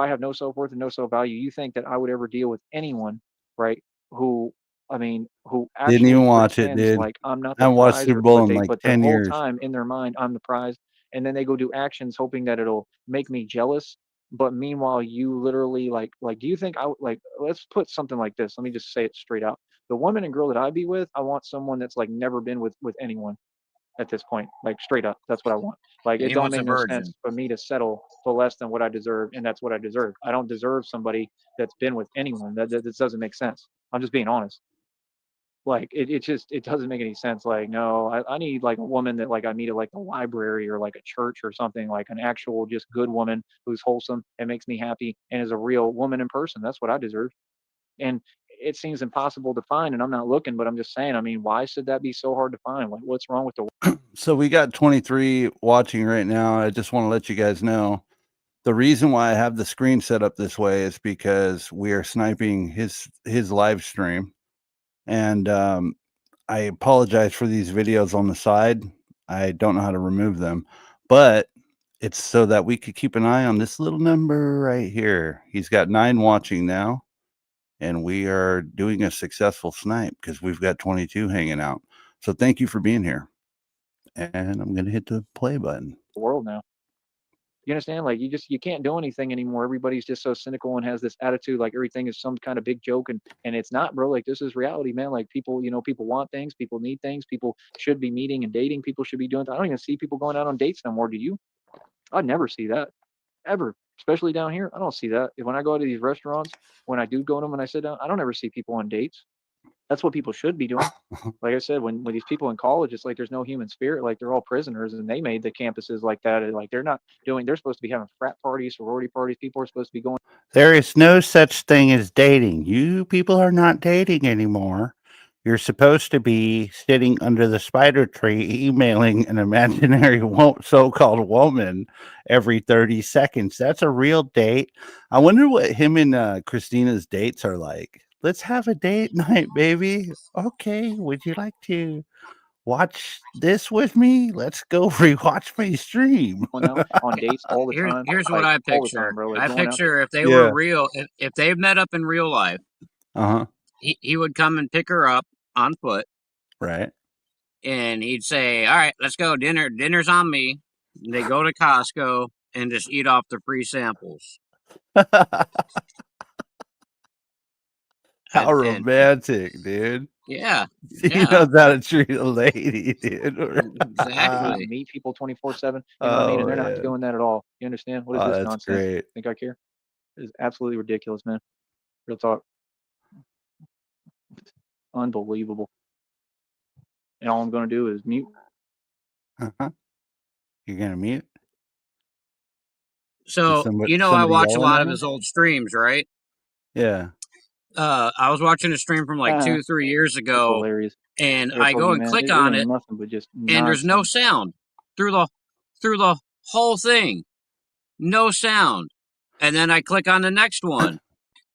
have no self worth and no self value. You think that I would ever deal with anyone, right? Who who Didn't even actually watch it, pretends dude. like I'm not I the haven't watched prize, Super Bowl in like but the 10 whole years. time in their mind I'm the prize, and then they go do actions hoping that it'll make me jealous. But meanwhile, you literally do you think like, let's put something like this. Let me just say it straight out. The woman and girl that I be with, I want someone that's like never been with anyone at this point, like straight up. That's what I want. Like, And it he don't wants a make no virgin. sense for me to settle for less than what I deserve, and that's what I deserve. I don't deserve somebody that's been with anyone. That doesn't make sense. I'm just being honest. Like, it doesn't make any sense. Like, no, I need like a woman that like I meet at like the library or like a church or something, like an actual just good woman who's wholesome and makes me happy and is a real woman in person. That's what I deserve. And it seems impossible to find, and I'm not looking, but I'm just saying, I mean, why should that be so hard to find? Like, what's wrong with the So we got 23 watching right now. I just want to let you guys know the reason why I have the screen set up this way is because we are sniping his live stream. And I apologize for these videos on the side. I don't know how to remove them, but it's so that we could keep an eye on this little number right here. He's got 9 watching now, and we are doing a successful snipe because we've got 22 hanging out. So thank you for being here. And I'm going to hit the play button. world now? You understand? Like, you can't do anything anymore. Everybody's just so cynical and has this attitude like everything is some kind of big joke, and it's not, bro. Like, this is reality, man. Like, people, people want things, people need things, people should be meeting and dating, people should be doing. I don't even see people going out on dates no more. Do you? I never see that ever, especially down here. I don't see that. When I go to these restaurants, when I do go to them and I sit down, I don't ever see people on dates. That's what people should be doing. Like I said, when these people in college, it's like there's no human spirit. Like they're all prisoners, and they made the campuses like that. And like they're not doing. They're supposed to be having frat parties, sorority parties. People are supposed to be going. There is no such thing as dating. You people are not dating anymore. You're supposed to be sitting under the spider tree emailing an imaginary so-called woman every 30 seconds. That's a real date. I wonder what him and Christina's dates are like. Let's have a date night, baby. Okay, would you like to watch this with me? Let's go rewatch my stream. On dates all the time. Here's like, what I all the picture. time, bro. Like I going out. picture if they Yeah. were real, if they met up in real life, Uh-huh. he would come and pick her up on foot, Right. and he'd say, "All right, let's go. Dinner's on me." And they go to Costco and just eat off the free samples. How And- romantic, dude. Yeah. He Yeah. knows how to treat a lady, dude. Exactly. Meet people 24/7. You know what I mean? And they're not doing that at all. You understand? What is this that's nonsense? great. Think I care? It is absolutely ridiculous, man. Real talk. Unbelievable. And all I'm going to do is mute. Uh-huh. You're gonna mute? So somebody- I somebody watch a yelling lot at of me? his old streams, right? Yeah. I was watching a stream from like 2-3 years It's ago, hilarious. and Like I I told go you, and man, click it on ain't it, nothing but just and there's no nonsense. sound through the whole thing. No sound. And then I click on the next one.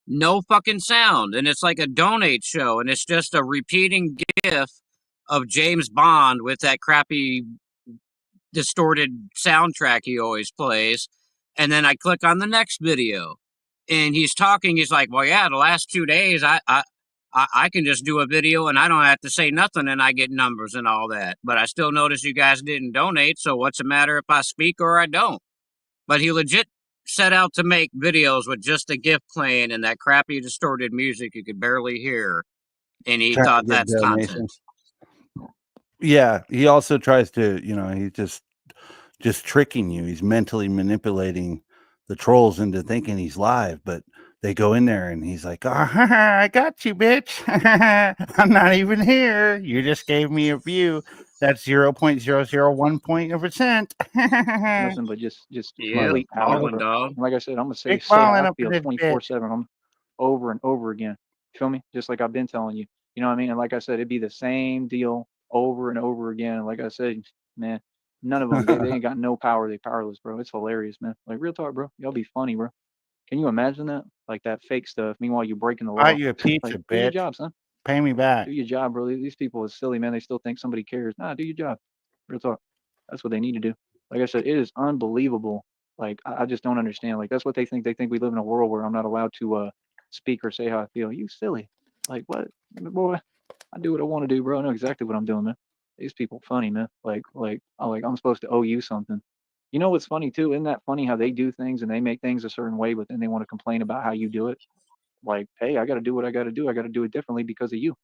No fucking sound. And it's like a donate show, and it's just a repeating gif of James Bond with that crappy distorted soundtrack he always plays. And then I click on the next video, and he's talking. He's like, "Well, yeah, the last 2 days, I can just do a video and I don't have to say nothing, and I get numbers and all that. But I still notice you guys didn't donate, so what's the matter if I speak or I don't?" But he legit set out to make videos with just a GIF playing and that crappy distorted music you could barely hear, and he Trying to thought get that's content. donations. Yeah, he also tries to, he's just tricking you. He's mentally manipulating the trolls into thinking he's live, but they go in there and he's like, "Oh, I got you, bitch. I'm not even here. You just gave me a view. That's 0.001%. Nothing but just Yeah, complete power. Baldwin dog. Like I said, I'm gonna say Big how ballin' I up in feel this 24/7. I'm over and over again. Feel me? Just like I've been telling you. You know what I mean? And like I said, it'd be the same deal over and over again. And like I said, man, none of them they ain't got no power. They powerless, bro. It's hilarious, man. Like real talk, bro. Y'all be funny, bro. Can you imagine that? Like that fake stuff. Meanwhile, you breaking the law. Buy you a pizza, like, do your bitch. job, son. Pay me back. Do your job, bro. These people are silly, man. They still think somebody cares. Nah, do your job. Real talk. That's what they need to do. Like I said, it is unbelievable. Like I just don't understand. Like that's what they think. They think we live in a world where I'm not allowed to speak or say how I feel. You silly. Like what, boy? I do what I want to do, bro. I know exactly what I'm doing, man. These people funny, man. Like I'm supposed to owe you something. You know what's funny too? Isn't that funny how they do things and they make things a certain way, but then they want to complain about how you do it? Like, hey, I got to do what I got to do. I got to do it differently because of you.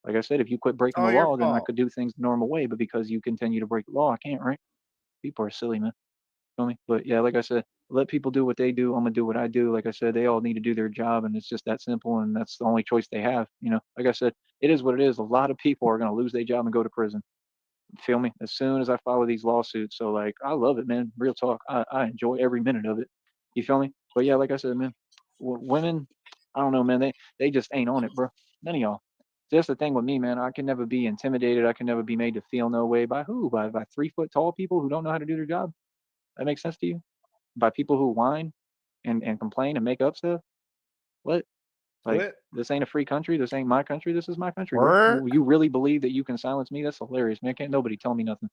Like I said, if you quit breaking the your law, then I fault. could do things the normal way. But because you continue to break the law, I can't, right? People are silly, man. Feel me? But yeah, like I said, let people do what they do. I'm gonna do what I do. Like I said, they all need to do their job, and it's just that simple. And that's the only choice they have. Like I said, it is what it is. A lot of people are gonna lose their job and go to prison. Feel me? As soon as I follow these lawsuits, so like I love it, man. Real talk. I enjoy every minute of it. You feel me? But yeah, like I said, man, women, I don't know, man. They just ain't on it, bro. None of y'all. That's the thing with me, man. I can never be intimidated. I can never be made to feel no way by who? By 3 foot tall people who don't know how to do their job. That makes sense to you? By people who whine and complain and make up stuff? What? Like What? this ain't a free country. This ain't my country. This is my country, bro. Word? You really believe that you can silence me? That's hilarious, man. Can't nobody tell me nothing.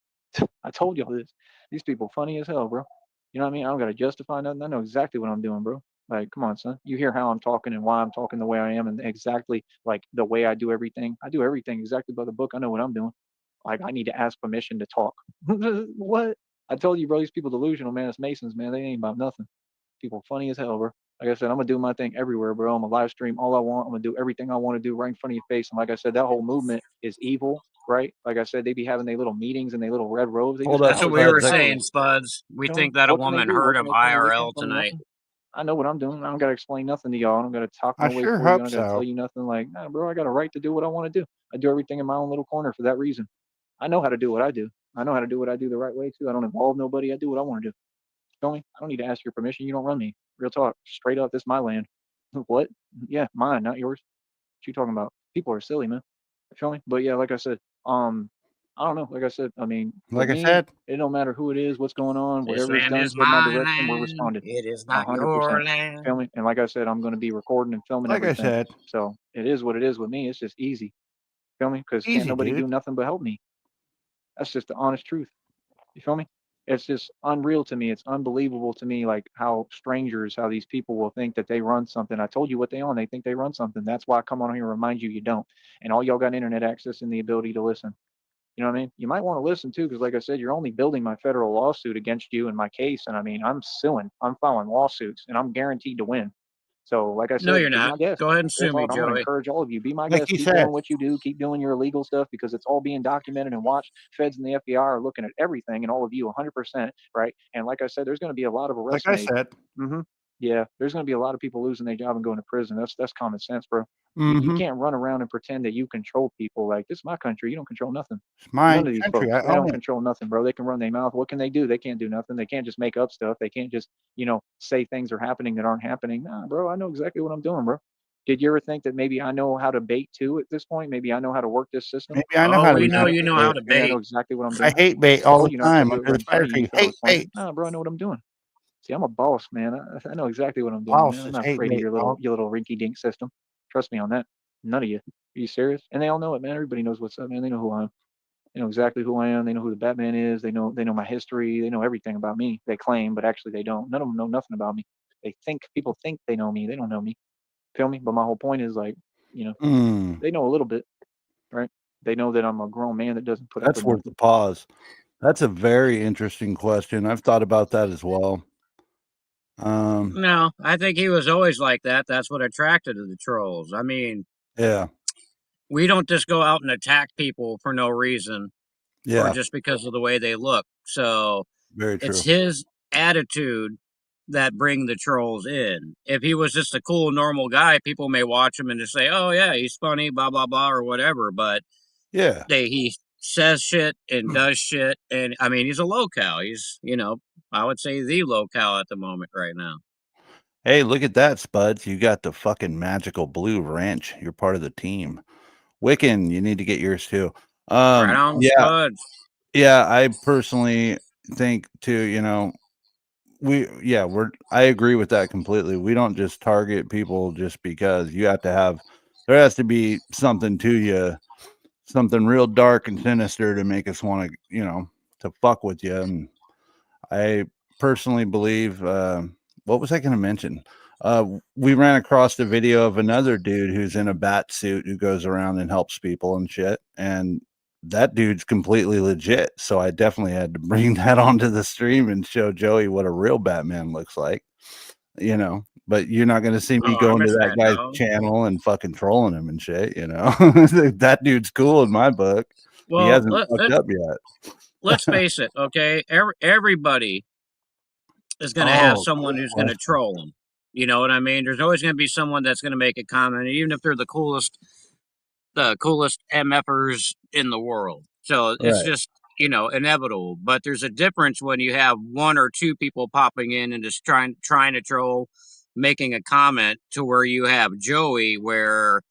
I told y'all this. These people funny as hell, bro. You know what I mean? I don't gotta justify nothing. I know exactly what I'm doing, bro. Like, come on, son. You hear how I'm talking and why I'm talking the way I am and exactly like the way I do everything. I do everything exactly by the book. I know what I'm doing. Like I need to ask permission to talk. What? I told you, bro, these people delusional, man. It's Masons, man. They ain't about nothing. People funny as hell, bro. Like I said, I'm gonna do my thing everywhere, bro. I'm gonna live stream all I want. I'm gonna do everything I want to do right in front of your face. And like I said, that whole movement is evil, right? Like I said, they be having their little meetings and their little red robes. They Hold just up, That's what cowards, we man. were Spuds. saying, Spuds. We You know, think that a what can they woman do? heard What of can they tell me? They IRL can't tell me tonight. nothing. I know what I'm doing. I don't gotta explain nothing to y'all. I don't gotta talk I no way sure for you. I hope don't gotta tell so. you nothing. Like, nah, bro, I got a right to do what I want to do. I do everything in my own little corner for that reason. I know how to do what I do. I know how to do what I do the right way too. I don't involve nobody. I do what I want to do. Feel me? I don't need to ask your permission. You don't run me. Real talk. Straight up, this is my land. What? Yeah, mine, not yours. What you talking about? People are silly, man. You feel me? But yeah, like I said, I don't know. Like I said, I mean, with Like I me, said, it don't matter who it is, what's going on, This whatever is land done is toward my my direction, we're land. responding. It is not 100%. your land. Feel me? And like I said, I'm going to be recording and filming like I everything. said, So it is what it is with me. It's just easy. Feel me? Because can't easy, nobody dude. do nothing but help me. That's just the honest truth. You feel me? It's just unreal to me. It's unbelievable to me, like how strangers, how these people will think that they run something. I told you what they own. They think they run something. That's why I come on here and remind you you don't. And all y'all got internet access and the ability to listen. You know what I mean? You might want to listen too, because like I said, you're only building my federal lawsuit against you and my case. And I mean, I'm suing, I'm filing lawsuits, and I'm guaranteed to win. So, like I No, said, you're be not. my guest. Go ahead and Real sue me, talk. I'm going to Joey. encourage all of you. Be my Like guest. he Keep said, doing what you do. Keep doing your illegal stuff because it's all being documented and watched. Feds and the FBI are looking at everything and all of you 100%. Right. And like I said, there's going to be a lot of like arrests I made. said, Yeah, there's going to be a lot of people losing their job and going to prison. That's common sense, bro. You mm-hmm. can't run around and pretend that you control people. Like, this is my country. You don't control nothing. It's my None of these country. folks, I they don't own it. control nothing, bro. They can run their mouth. What can they do? They can't do nothing. They can't just make up stuff. They can't just, say things are happening that aren't happening. Nah, bro, I know exactly what I'm doing, bro. Did you ever think that maybe I know how to bait too at this point? Maybe I know how to work this system? Maybe I know Oh, how to we know manipulate you know how it. to Maybe I know bait. exactly what I'm I doing. hate bait I all told the you not to time do it under right the in front spider of you. You tree. thought I Hate was playing. bait. Nah, bro, I know what I'm doing. See, I'm a boss, man. I know exactly what I'm doing, man. I'm Bosses not hate afraid of bait, your dog. little rinky dink system. Trust me on that. None of you. Are you serious? And they all know it, man. Everybody knows what's up, man. They know who I am. They know exactly who I am. They know who the Batman is. They know my history. They know everything about me. They claim, but actually they don't. None of them know nothing about me. People think they know me. They don't know me. Feel me? But my whole point is like, they know a little bit, right? They know that I'm a grown man that doesn't put up That's with worth nothing. a pause. That's a very interesting question. I've thought about that as well. No, I think he was always like that. That's what attracted to the trolls. I mean, Yeah, we don't just go out and attack people for no reason or yeah, just because of the way they look. So very it's true. his attitude that bring the trolls in. If he was just a cool, normal guy, people may watch him and just say, "Oh yeah, he's funny," blah blah blah, or whatever. But Yeah, he says shit and does shit, and I mean, he's a locale. He's I would say the locale at the moment right now. hey, look at that, Spuds. You got the fucking magical blue wrench. You're part of the team. Wiccan, you need to get yours too. Right on, Yeah, Spuds. yeah. I personally think too. I agree with that completely. We don't just target people just because. There has to be something to you, something real dark and sinister to make us want to, to fuck with you. And I personally believe, what was I going to mention? We ran across a video of another dude who's in a bat suit who goes around and helps people and shit. And that dude's completely legit. So I definitely had to bring that onto the stream and show Joey what a real Batman looks like, but you're not going to see me Oh, I going to missed that that, guy's dog. channel and fucking trolling him and shit. That dude's cool in my book. He Well, hasn't fucked up yet. let's face it, okay? Everybody is going to have Oh, someone good who's going to question. troll them. You know what I mean? There's always going to be someone that's going to make a comment, even if they're the coolest MFers in the world. So it's Right. just, inevitable. But there's a difference when you have one or two people popping in and just trying to troll, making a comment, to where you have Joey, where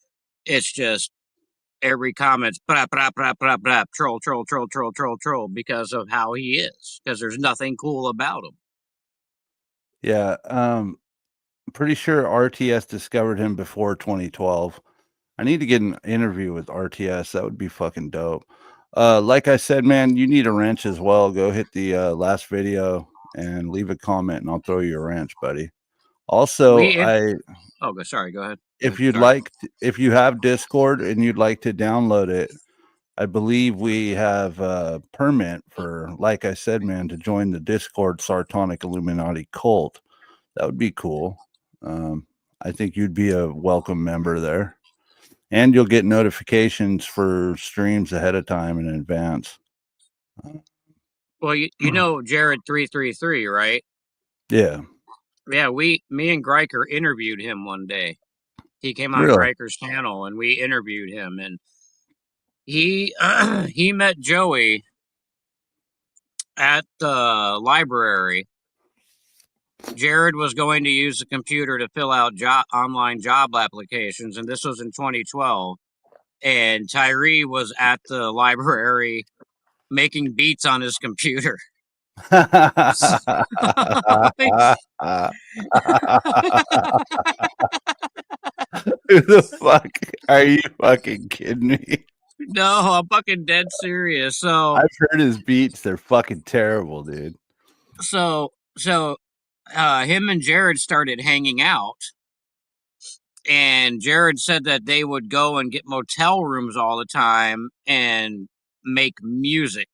it's just every comment's blah, blah, blah, blah, blah, troll, troll, troll, troll, troll, troll, because of how he is. Because there's nothing cool about him. Yeah. Pretty sure RTS discovered him before 2012. I need to get an interview with RTS. That would be fucking dope. Like I said, man, you need a wrench as well. Go hit the last video and leave a comment, and I'll throw you a wrench, buddy. Also, Sorry, go ahead. if you'd Sorry. like, if you have Discord and you'd like to download it, I believe we have a permit for, like I said, man, to join the Discord Sartonic Illuminati cult. That would be cool. I think you'd be a welcome member there, and you'll get notifications for streams ahead of time and in advance. Well, you know Jared 333, right? Yeah. Yeah, me and Greiker interviewed him one day. He came on Really? Greiker's channel and we interviewed him, and he he met Joey at the library. Jared was going to use the computer to fill out online job applications, and this was in 2012. And Tyree was at the library making beats on his computer. Who the fuck are you fucking kidding me? No, I'm fucking dead serious. So I've heard his beats; they're fucking terrible, dude. So him and Jared started hanging out, and Jared said that they would go and get motel rooms all the time and make music.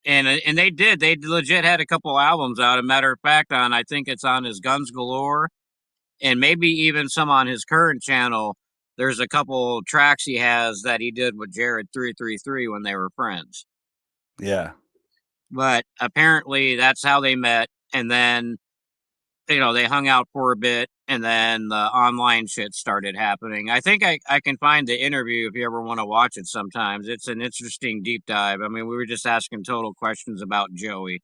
And they did. They legit had a couple albums out. A matter of fact, I think it's on his Guns Galore, and maybe even some on his current channel. There's a couple tracks he has that he did with Jared 333 when they were friends. Yeah. But apparently that's how they met, and then they hung out for a bit, and then the online shit started happening. I think I can find the interview if you ever want to watch it sometimes. It's an interesting deep dive. I mean, we were just asking total questions about Joey.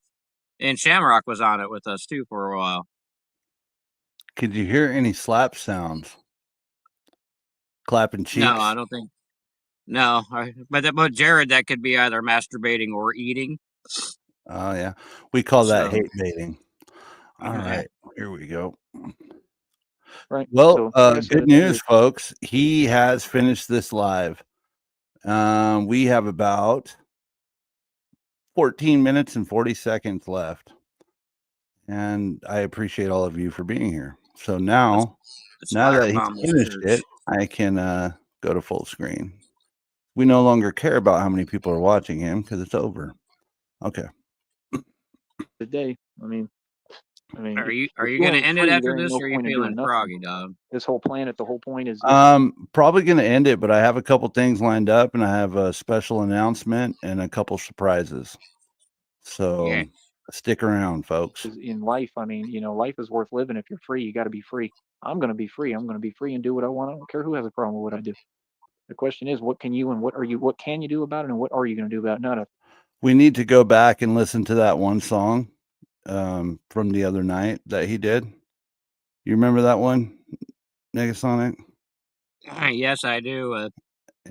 And Shamrock was on it with us too for a while. Could you hear any slap sounds? Clapping cheeks? No, I don't think. No, but Jared, that could be either masturbating or eating. Oh yeah, we call that hate baiting. All right, here we go. Right. Well, good news, folks. He has finished this live. We have about 14 minutes and 40 seconds left. And I appreciate all of you for being here. So now that he finished it, I can go to full screen. We no longer care about how many people are watching him because it's over. Okay. Today, I mean, are you going to end it after this, or are you feeling froggy, dog? This whole planet, the whole point is probably going to end it, but I have a couple things lined up, and I have a special announcement and a couple surprises. So stick around, folks. In life, I mean, life is worth living. If you're free, you got to be free. I'm going to be free. I'm going to be free and do what I want. I don't care who has a problem with what I do. The question is, what can you and what can you do about it, and what are you going to do about it? Not a. We need to go back and listen to that one song from the other night that he did. You remember that one, Negasonic? Yes, I do.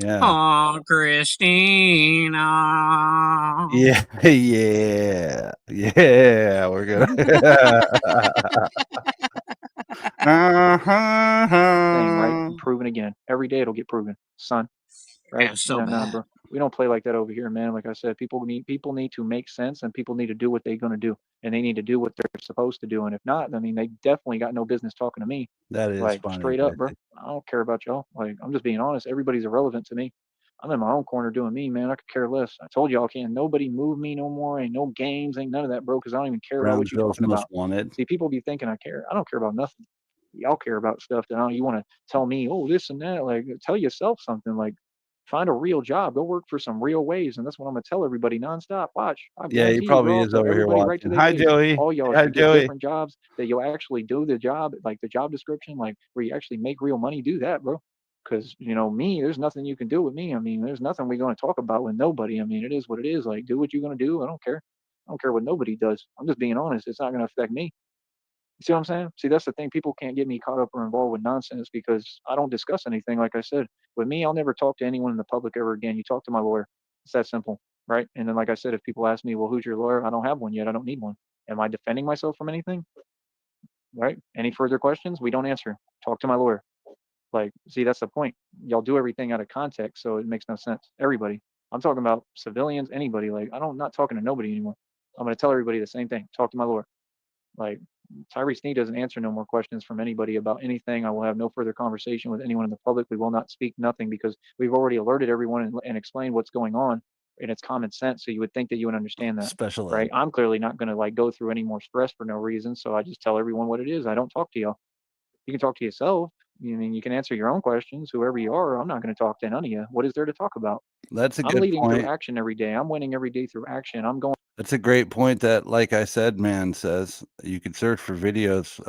Yeah. Oh, Christina. Yeah. We're gonna. Right? Proven again. Every day it'll get proven, son. Right? Yeah, so bad. Bro. We don't play like that over here, man. Like I said, people need to make sense, and people need to do what they're gonna do, and they need to do what they're supposed to do. And if not, I mean, they definitely got no business talking to me. That is like funny, straight up, bro. I don't care about y'all. Like, I'm just being honest. Everybody's irrelevant to me. I'm in my own corner doing me, man. I could care less. I told y'all, can't nobody move me no more. Ain't no games, ain't none of that, bro. Because I don't even care about what you're talking about. Wanted. See, people be thinking I care. I don't care about nothing. Y'all care about stuff that you want to tell me, oh, this and that. Like, tell yourself something. Like, find a real job. Go work for some real ways. And that's what I'm gonna tell everybody nonstop. Watch. Yeah, he probably is over here watching. Right, hi, Joey. All y'all should get different jobs that you'll actually do the job, like the job description, like where you actually make real money. Do that, bro. Because me, there's nothing you can do with me. I mean, there's nothing we're gonna talk about with nobody. I mean, it is what it is. Like, do what you're gonna do. I don't care. I don't care what nobody does. I'm just being honest. It's not gonna affect me. You see what I'm saying? See, that's the thing. People can't get me caught up or involved with nonsense because I don't discuss anything. Like I said, with me, I'll never talk to anyone in the public ever again. You talk to my lawyer. It's that simple, right? And then, like I said, if people ask me, well, who's your lawyer? I don't have one yet. I don't need one. Am I defending myself from anything? Right? Any further questions? We don't answer. Talk to my lawyer. Like, see, that's the point. Y'all do everything out of context, so it makes no sense. Everybody. I'm talking about civilians, anybody. Like, I'm not talking to nobody anymore. I'm going to tell everybody the same thing. Talk to my lawyer. Like, Tyree Sneed doesn't answer no more questions from anybody about anything. I will have no further conversation with anyone in the public. We will not speak nothing because we've already alerted everyone and explained what's going on, and it's common sense. So you would think that you would understand that. Special, right? I'm clearly not going to like go through any more stress for no reason. So I just tell everyone what it is. I don't talk to y'all. You can talk to yourself. You can answer your own questions, whoever you are. I'm not going to talk to none of you. What is there to talk about? That's a good point. I'm leading through action every day. I'm winning every day through action. I'm going That's a great point that, like I said, man says you could search for videos.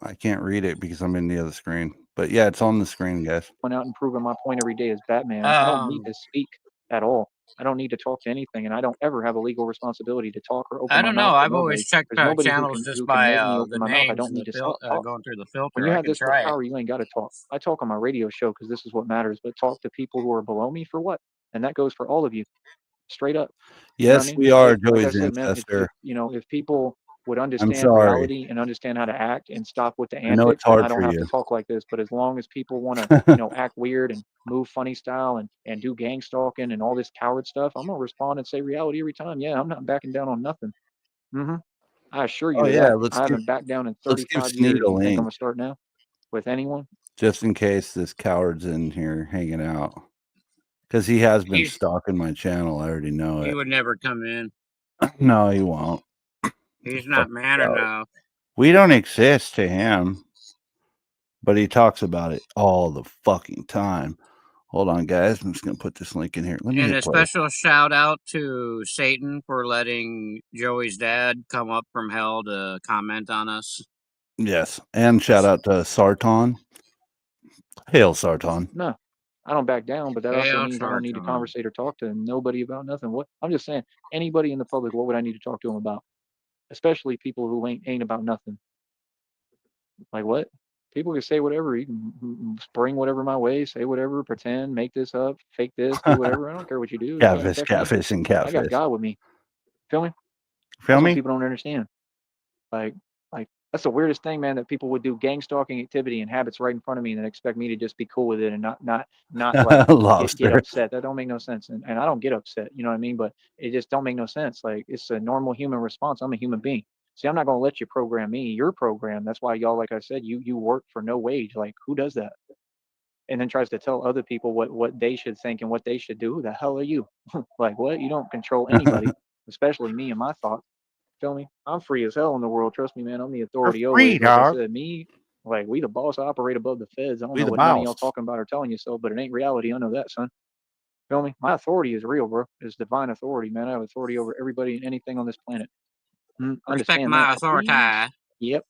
I can't read it because I'm in the other screen. But yeah, it's on the screen, guys. Going out and proving my point every day as Batman. I don't need to speak at all. I don't need to talk to anything, and I don't ever have a legal responsibility to talk or open I my don't mouth know. to I've nobody. always checked There's nobody channels just who can by make me the open my mouth. I names don't and need the to talk. going through the When filter. you I have can this much try it. power, you ain't got to talk. I talk on my radio show because this is what matters. But talk to people who are below me for what? And that goes for all of you, straight up. You know what I Yes, mean? we are Like I Joey's said, man, ancestor. if people would I'm understand sorry. reality and understand how to act and stop with the I know it's antics, then hard I don't for have you. to talk like this. But as long as people want to, act weird and move funny style and do gang stalking and all this coward stuff, I'm gonna respond and say reality every time. Yeah, I'm not backing down on nothing. I assure you Oh of yeah, that. I haven't backed down in let's give 35 Sneed years. a You think I'm link gonna start now with anyone? just in case this coward's in here hanging out. Because he has been stalking my channel. I already know He it. would never come in. No, he won't. He's not man enough. We don't exist to him. But he talks about it all the fucking time. Hold on, guys. I'm just gonna put this link in here. Let me And hit a play. special shout out to Satan for letting Joey's dad come up from hell to comment on us. Yes, and shout out to Sarton. Hail Sarton. No, I don't back down, but that also Hail means I don't need to Sarton. conversate or talk to nobody about nothing. What I'm just saying, anybody in the public, what would I need to talk to them about? Especially people who ain't about nothing. Like what? People can say whatever. You can bring whatever my way, say whatever, pretend, make this up, fake this, do whatever. I don't care what you do. It can't Catfish, affect me. catfish, and I got catfish. God with me. Feel me? Feel That's what me? people don't understand. Like that's the weirdest thing, man, that people would do gang stalking activity and habits right in front of me and then expect me to just be cool with it and not like get Lobster. upset. That don't make no sense. And I don't get upset, you know what I mean? But it just don't make no sense. Like it's a normal human response. I'm a human being. See, I'm not gonna let you program me. You're programmed. That's why y'all, like I said, you work for no wage. Like who does that? And then tries to tell other people what they should think and what they should do. Who the hell are you? Like what? You don't control anybody, especially me and my thoughts. Feel me? I'm free as hell in the world. Trust me, man. I'm the authority free, always. Like I dog. said, me, like we the boss. I operate above the feds. I don't We know the what none of y'all boss. talking about or telling you so, but it ain't reality. I know that, son. Feel me? My authority is real, bro. It's divine authority, man. I have authority over everybody and anything on this planet. Respect Understand my that, authority. please? Yep.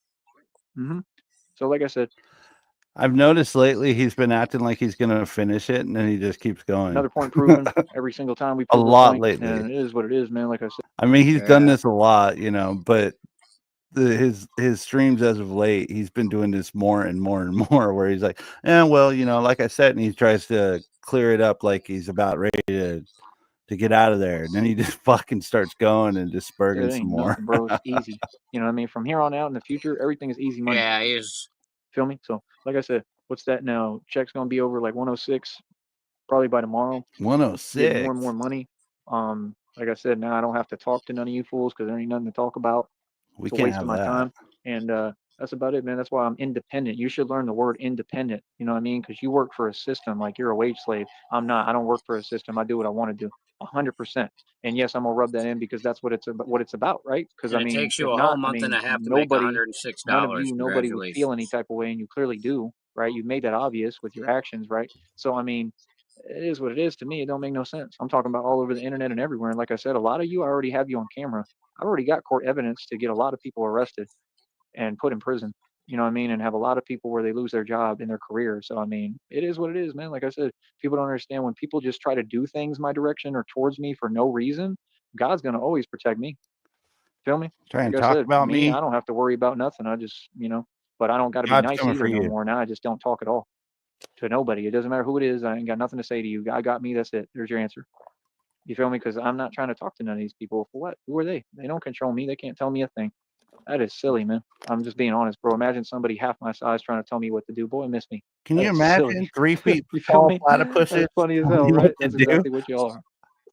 So, like I said, I've noticed lately he's been acting like he's gonna finish it, and then he just keeps going. another point proven every single time we A prove lot point, lately. and it is what it is, man. Like I said, I mean, he's done this a lot, but his streams as of late, he's been doing this more and more and more, where he's like, well, like I said, and he tries to clear it up like he's about ready to get out of there, and then he just fucking starts going and just spurging it some ain't more. nothing, bro. It's easy. You know what I mean? From here on out in the future, everything is easy money. Yeah, he's. Feel me? So, like I said, what's that now? Check's gonna be over like 106, probably by tomorrow. 106. Getting more and more money. Like I said, now I don't have to talk to none of you fools because there ain't nothing to talk about. We It's a can't waste have of my that. time. And that's about it, man. That's why I'm independent. You should learn the word independent. You know what I mean? Because you work for a system, like you're a wage slave. I'm not. I don't work for a system. I do what I want to do, 100%. And yes, I'm gonna rub that in because that's what it's about, right? Because I It mean, takes if you a whole not, I month and mean, a half to make nobody, $106. none of you, nobody would feel any Congratulations. type of way, and you clearly do, right? You made that obvious with your actions, right? So I mean, it is what it is to me. It don't make no sense. I'm talking about all over the internet and everywhere. And like I said, a lot of you, I already have you on camera. I've already got court evidence to get a lot of people arrested and put in prison. You know what I mean? And have a lot of people where they lose their job and their career. So I mean, it is what it is, man. Like I said, people don't understand when people just try to do things my direction or towards me for no reason. God's gonna always protect me. Feel me? Try and Like I talk said, about me, me. I don't have to worry about nothing. I just, but I don't got to be God's nice coming for either no you. more. Now I just don't talk at all to nobody. It doesn't matter who it is. I ain't got nothing to say to you. God got me. That's it. There's your answer. You feel me? Because I'm not trying to talk to none of these people. For what? Who are they? They don't control me. They can't tell me a thing. That is silly, man. I'm just being honest, bro. Imagine somebody half my size trying to tell me what to do. Boy, miss me. Can you That's imagine silly. 3 feet You feel tall me? platypuses That's funny as telling hell, you right? what to That's do? exactly what y'all are.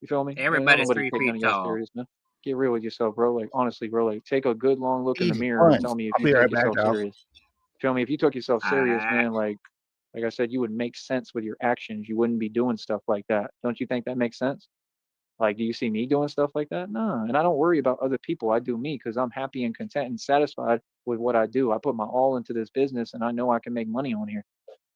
You feel me? Man, Everybody's nobody 3 take none feet of y'all tall. serious, man. Get real with yourself, bro. Like honestly, bro. Like take a good long look in the Easy mirror and punch. tell me if I'll you be take right back, yourself dog. serious. Feel me? If you took yourself serious, Ah. man, like I said, you would make sense with your actions. You wouldn't be doing stuff like that. Don't you think that makes sense? Like, do you see me doing stuff like that? No. And I don't worry about other people. I do me because I'm happy and content and satisfied with what I do. I put my all into this business and I know I can make money on here.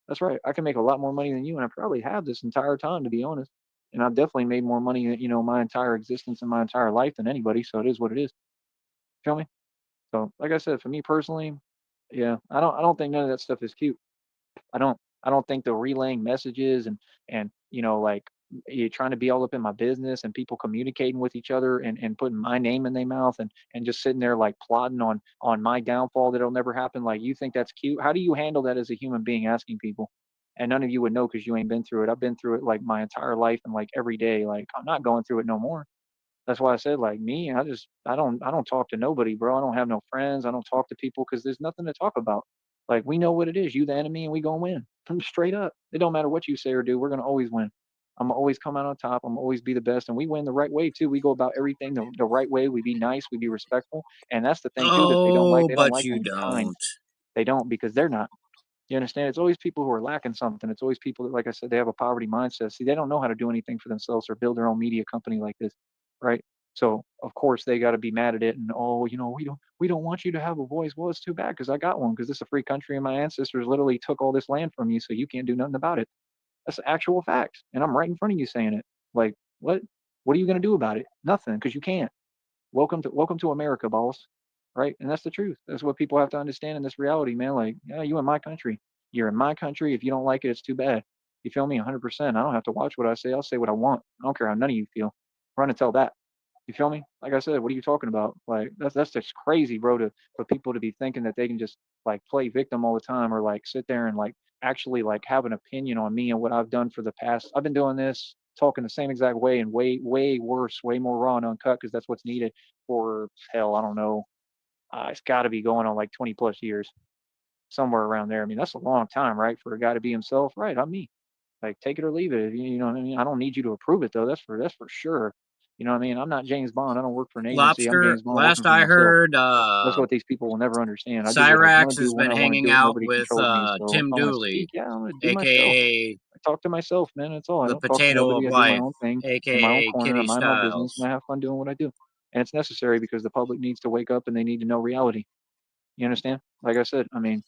That's right. I can make a lot more money than you. And I probably have this entire time, to be honest. and I've definitely made more money, you know, my entire existence and my entire life than anybody. So it is what it is. Feel me? So like I said, for me personally, yeah, I don't think none of that stuff is cute. I don't I don't think the relaying messages and you know like you're trying to be all up in my business and people communicating with each other and putting my name in their mouth and just sitting there like plotting on my downfall that'll never happen. Like you think that's cute? How do you handle that as a human being asking people? And none of you would know because you ain't been through it. I've been through it like my entire life and like every day. Like I'm not going through it no more. That's why I said like me, I don't talk to nobody, bro. I don't have no friends. I don't talk to people because there's nothing to talk about. Like we know what it is. You the enemy and we gonna win. I'm straight up. It don't matter what you say or do, we're gonna always win. I'm gonna always come out on top. I'm gonna always be the best. And we win the right way too. We go about everything the right way. We be nice, we be respectful. And that's the thing too that they don't like. Oh, They don't but like you when you're kind. don't. They don't because they're not. You understand? It's always people who are lacking something. It's always people that, like I said, they have a poverty mindset. See, they don't know how to do anything for themselves or build their own media company like this, right? So of course they got to be mad at it and oh, you know, we don't want you to have a voice. Well, it's too bad because I got one because this is a free country and my ancestors literally took all this land from you, so you can't do nothing about it. That's actual facts, and I'm right in front of you saying it. Like what? What are you gonna do about it? Nothing, because you can't. Welcome to America, boss. Right? And that's the truth. That's what people have to understand in this reality, man. Like, yeah, you in my country. You're in my country. If you don't like it, it's too bad. You feel me? 100%. I don't have to watch what I say. I'll say what I want. I don't care how none of you feel. Run and tell that. You feel me? Like I said, what are you talking about? Like that's just crazy, bro. To for people to be thinking that they can just like play victim all the time, or like sit there and like actually like have an opinion on me and what I've done for the past. I've been doing this, talking the same exact way and way worse, way more raw and uncut because that's what's needed for hell. I don't know. It's got to be going on like 20 plus years, somewhere around there. I mean, that's a long time, right? For a guy to be himself, right? I'm me. Like take it or leave it. You know what I mean? I don't need you to approve it though. That's for sure. You know what I mean? I'm not James Bond. I don't work for an agency. I'm Lobster, James Bond working last for I myself. heard, That's what these people will never understand. I do what I want Cyrax to do has when been I want to hanging do it. out Nobody with controls me. So if Tim I want to Dooley, speak, yeah, I'm gonna be myself. aka I talk to myself, man. That's all. I the don't talk to Potato of nobody. I do my Life, own thing in my own aka corner. I Kitty mind my business and Styles. I have fun doing what I do. And it's necessary because the public needs to wake up and they need to know reality. You understand? Like I said, I mean,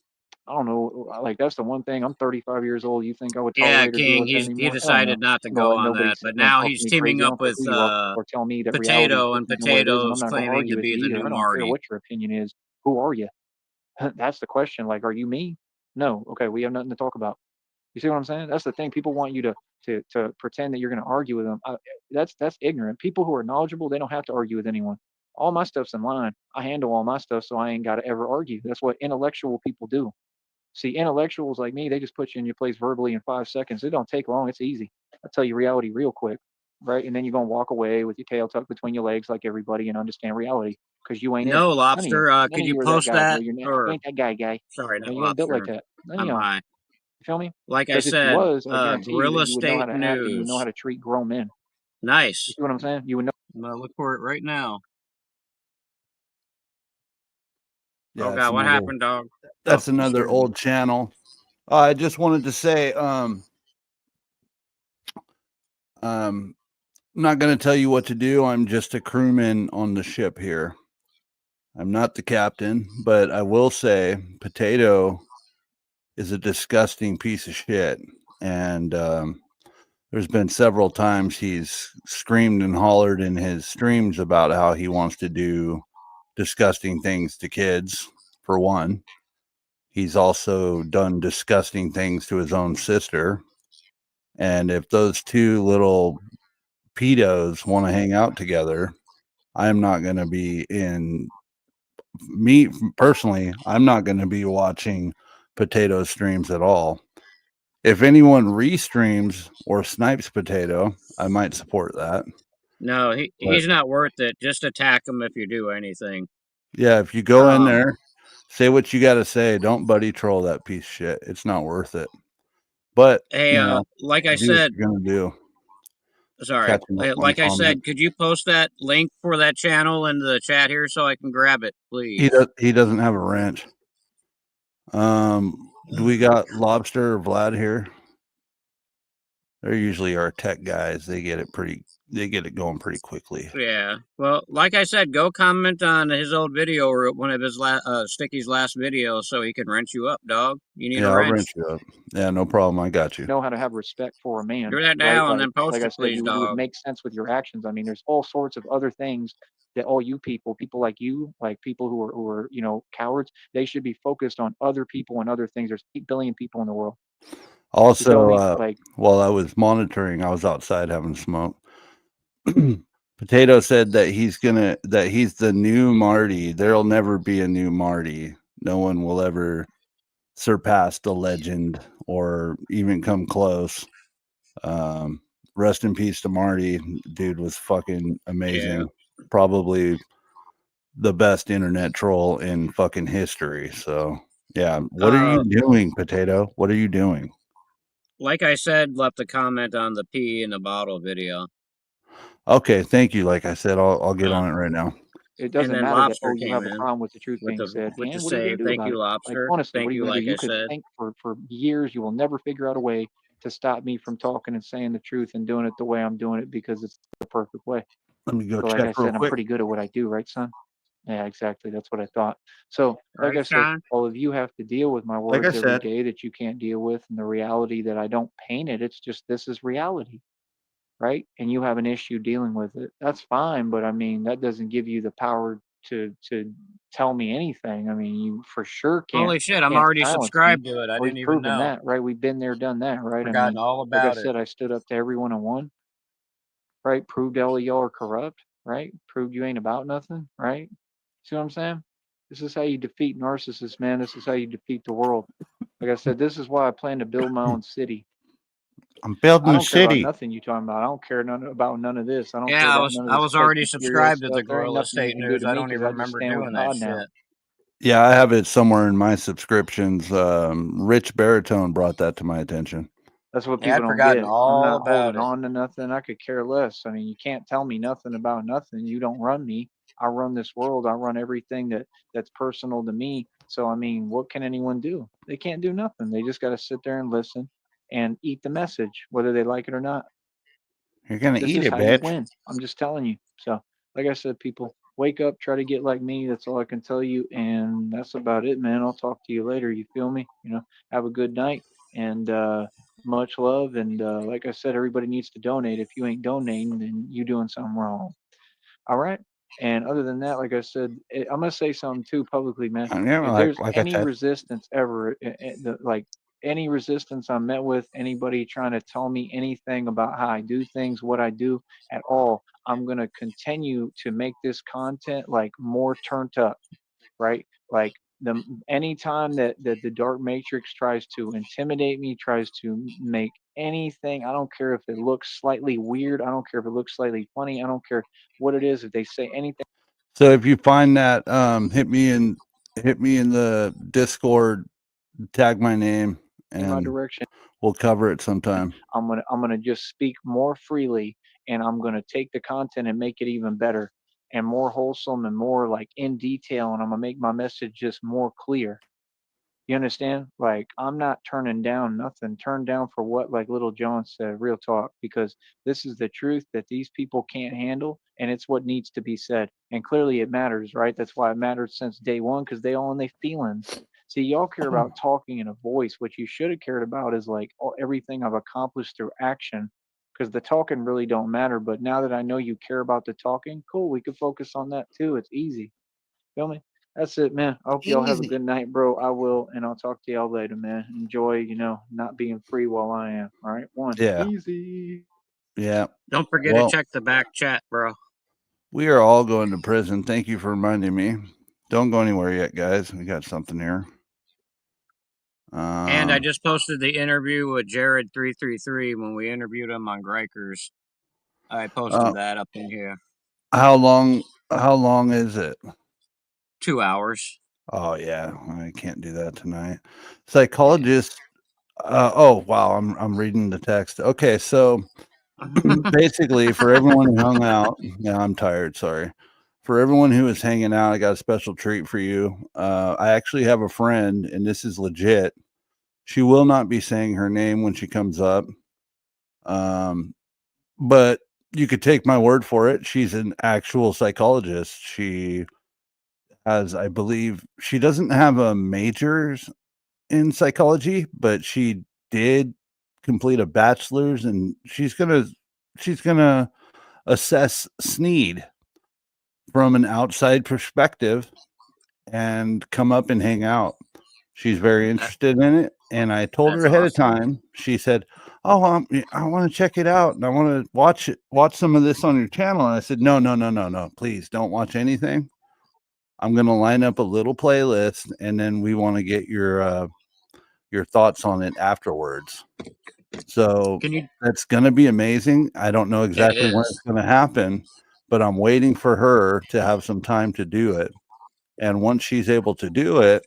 I don't know. Like that's the one thing. I'm 35 years old. You think I would Yeah, tolerate or deal King. with that He anymore? Hell no. decided not to I'm gonna go let on nobody that, sit but there and now talk to he's me teaming crazy. I up don't care with who you are, or tell me that reality Potato, and is what it is, and I'm Potato's not gonna claiming to argue with be you the either. new I don't care Marty. what your opinion is. Who are you? That's the question. Like, are you me? No. Okay, we have nothing to talk about. You see what I'm saying? That's the thing. People want you to pretend that you're going to argue with them. That's ignorant. People who are knowledgeable, they don't have to argue with anyone. All my stuff's in line. I handle all my stuff, so I ain't got to ever argue. That's what intellectual people do. See, intellectuals like me, they just put you in your place verbally in 5 seconds. It don't take long. It's easy. I'll tell you reality real quick, right? And then you're gonna walk away with your tail tucked between your legs like everybody and understand reality because you ain't it. No, None of you. Lobster. None Could of you you are that post guy, bro. that? You're not. You Or ain't that guy. sorry, No, not you ain't built like Lobster. that. None of I'm y'all. high. You feel me? Like I Because if you said, was, I guarantee you that Gorilla you would know how State to act and you would know how News. to treat grown men. You Nice. see what I'm saying? You would know. I'm gonna look for it right now. Yeah, Oh that's God, what another happened, dog? that's You another scared me. old channel. I just wanted to say, I'm not going to tell you what to do. I'm just a crewman on the ship here. I'm not the captain, but I will say Potato is a disgusting piece of shit. And there's been several times he's screamed and hollered in his streams about how he wants to do disgusting things to kids, for one. He's also done disgusting things to his own sister. And if those two little pedos want to hang out together, I'm not going to be in me personally. I'm not going to be watching Potato streams at all. If anyone restreams or snipes Potato, I might support that. No, But he's not worth it. Just attack him if you do anything. yeah, if you go in there, say what you got to say. Don't buddy troll that piece of shit. It's not worth it. But Hey, like I do what said, you're gonna do. sorry. Catching up on Like I comments. said, could you post that link for that channel in the chat here so I can grab it, please? He doesn't have a wrench. Do we got Lobster or Vlad here? They're usually our tech guys. They get it going pretty quickly. Yeah. Well, like I said, go comment on his old video or one of his Sticky's last videos so he can wrench you up, dog. You need a I'll wrench. wrench you up. Yeah, no problem. I got you. Know how to have respect for a man. Do that Right? now and then post Like I it, said, please, you would dog. make sense with your actions. I mean, there's all sorts of other things that all you people like you, like people who are cowards, they should be focused on other people and other things. There's 8 billion people in the world. Also, Like, while I was monitoring, I was outside having smoke. Potato said that he's the new Marty. There'll never be a new Marty. No one will ever surpass the legend or even come close. Rest in peace to Marty. Dude was fucking amazing. Yeah. Probably the best internet troll in fucking history. So yeah. What are you doing, Potato? What are you doing? Like I said, left a comment on the pee in the bottle video. Okay, thank you. Like I said, I'll get on it right now. It doesn't matter Lobster that you have a problem with the truth being said. with the And what are you say, gonna do thank about you, it? Lobster. Like, honestly, Thank what are you you, gonna do? like You I could said. think for years. You will never figure out a way to stop me from talking and saying the truth and doing it the way I'm doing it because it's the perfect way. Let me go So, check like I real said, I'm quick. pretty good at what I do, right, son? Yeah, exactly. That's what I thought. So, like Right, I said, Sean? all of you have to deal with my Like I words every said. day that you can't deal with, and the reality that I don't paint it. It's just this is reality, right? And you have an issue dealing with it. That's fine, but I mean that doesn't give you the power to tell me anything. I mean, you for sure Holy shit, I'm can't already silence me. subscribed to it. I We've didn't even proven know. that, right? We've been there, done that, right? I Forgotten mean, all like I about it. said, I stood up to everyone and won, right? Proved all of y'all are corrupt, right? Proved you ain't about nothing, right? See what I'm saying? This is how you defeat narcissists, man. This is how you defeat the world. Like I said, this is why I plan to build my own city. I'm I building a don't care about city. nothing you talking about. I don't care about none of this. I don't care Yeah, about none of I this was fake already material subscribed to the stuff. There ain't Gorilla nothing you State can do News. to I me don't because even I just remember stand with doing that God now. shit. Yeah, I have it somewhere in my subscriptions. Rich Baritone brought that to my attention. That's what Yeah, people I'd don't forgotten get. I'm all not about holding it. on to nothing. I could care less. I mean, you can't tell me nothing about nothing. You don't run me. I run this world. I run everything that's personal to me. So I mean, what can anyone do? They can't do nothing. They just got to sit there and listen and eat the message, whether they like it or not. You're gonna This eat is it, how you bitch. win. I'm just telling you. So, like I said, people, wake up, try to get like me. That's all I can tell you. And that's about it, man. I'll talk to you later. You feel me? Have a good night and much love. And like I said, everybody needs to donate. If you ain't donating, then you doing something wrong. All right. And other than that, like I said, I'm gonna say something too publicly, man. Yeah, If there's like I any said. resistance ever, like any resistance I'm met with, anybody trying to tell me anything about how I do things, what I do at all, I'm gonna continue to make this content like more turned up, right? Like anytime that the dark matrix tries to intimidate me, tries to make anything, I don't care if it looks slightly weird, I don't care if it looks slightly funny, I don't care what it is, if they say anything. So if you find that, hit me in the Discord, tag my name, In my and direction, we'll cover it sometime. I'm gonna just speak more freely, and I'm gonna take the content and make it even better and more wholesome and more like in detail, and I'm gonna make my message just more clear. You understand? Like, I'm not turning down nothing. Turn down for what? Like Little John said, real talk, because this is the truth that these people can't handle, and it's what needs to be said. And clearly it matters, right? That's why it mattered since day one, because they all in their feelings. See, y'all care about talking in a voice. What you should have cared about is like everything I've accomplished through action, because the talking really don't matter. But now that I know you care about the talking, cool, we can focus on that too. It's easy. Feel me? That's it, man. I hope y'all have a Easy. good night, bro. I will, and I'll talk to y'all later, man. Enjoy, not being free while I am. All right, one. Yeah. Easy. Yeah. Don't forget to check the back chat, bro. We are all going to prison. Thank you for reminding me. Don't go anywhere yet, guys. We got something here. And I just posted the interview with Jared333 when we interviewed him on Grikers. I posted that up in here. How long is it? 2 hours. Oh yeah, I can't do that tonight. Psychologist. Oh wow, I'm reading the text. Okay, so basically, for everyone who hung out, yeah, I'm tired. Sorry. For everyone who is hanging out, I got a special treat for you. I actually have a friend, and this is legit. She will not be saying her name when she comes up. But you could take my word for it. She's an actual psychologist. She has, I believe, she doesn't have a major's in psychology, but she did complete a bachelor's, and she's gonna assess Sneed from an outside perspective and come up and hang out. She's very interested in it, and I told her ahead of time. She said, "Oh, I want to check it out, and I want to watch some of this on your channel." And I said, "No, please don't watch anything. I'm going to line up a little playlist, and then we want to get your thoughts on it afterwards." So that's going to be amazing. I don't know exactly when it's going to happen, but I'm waiting for her to have some time to do it. And once she's able to do it,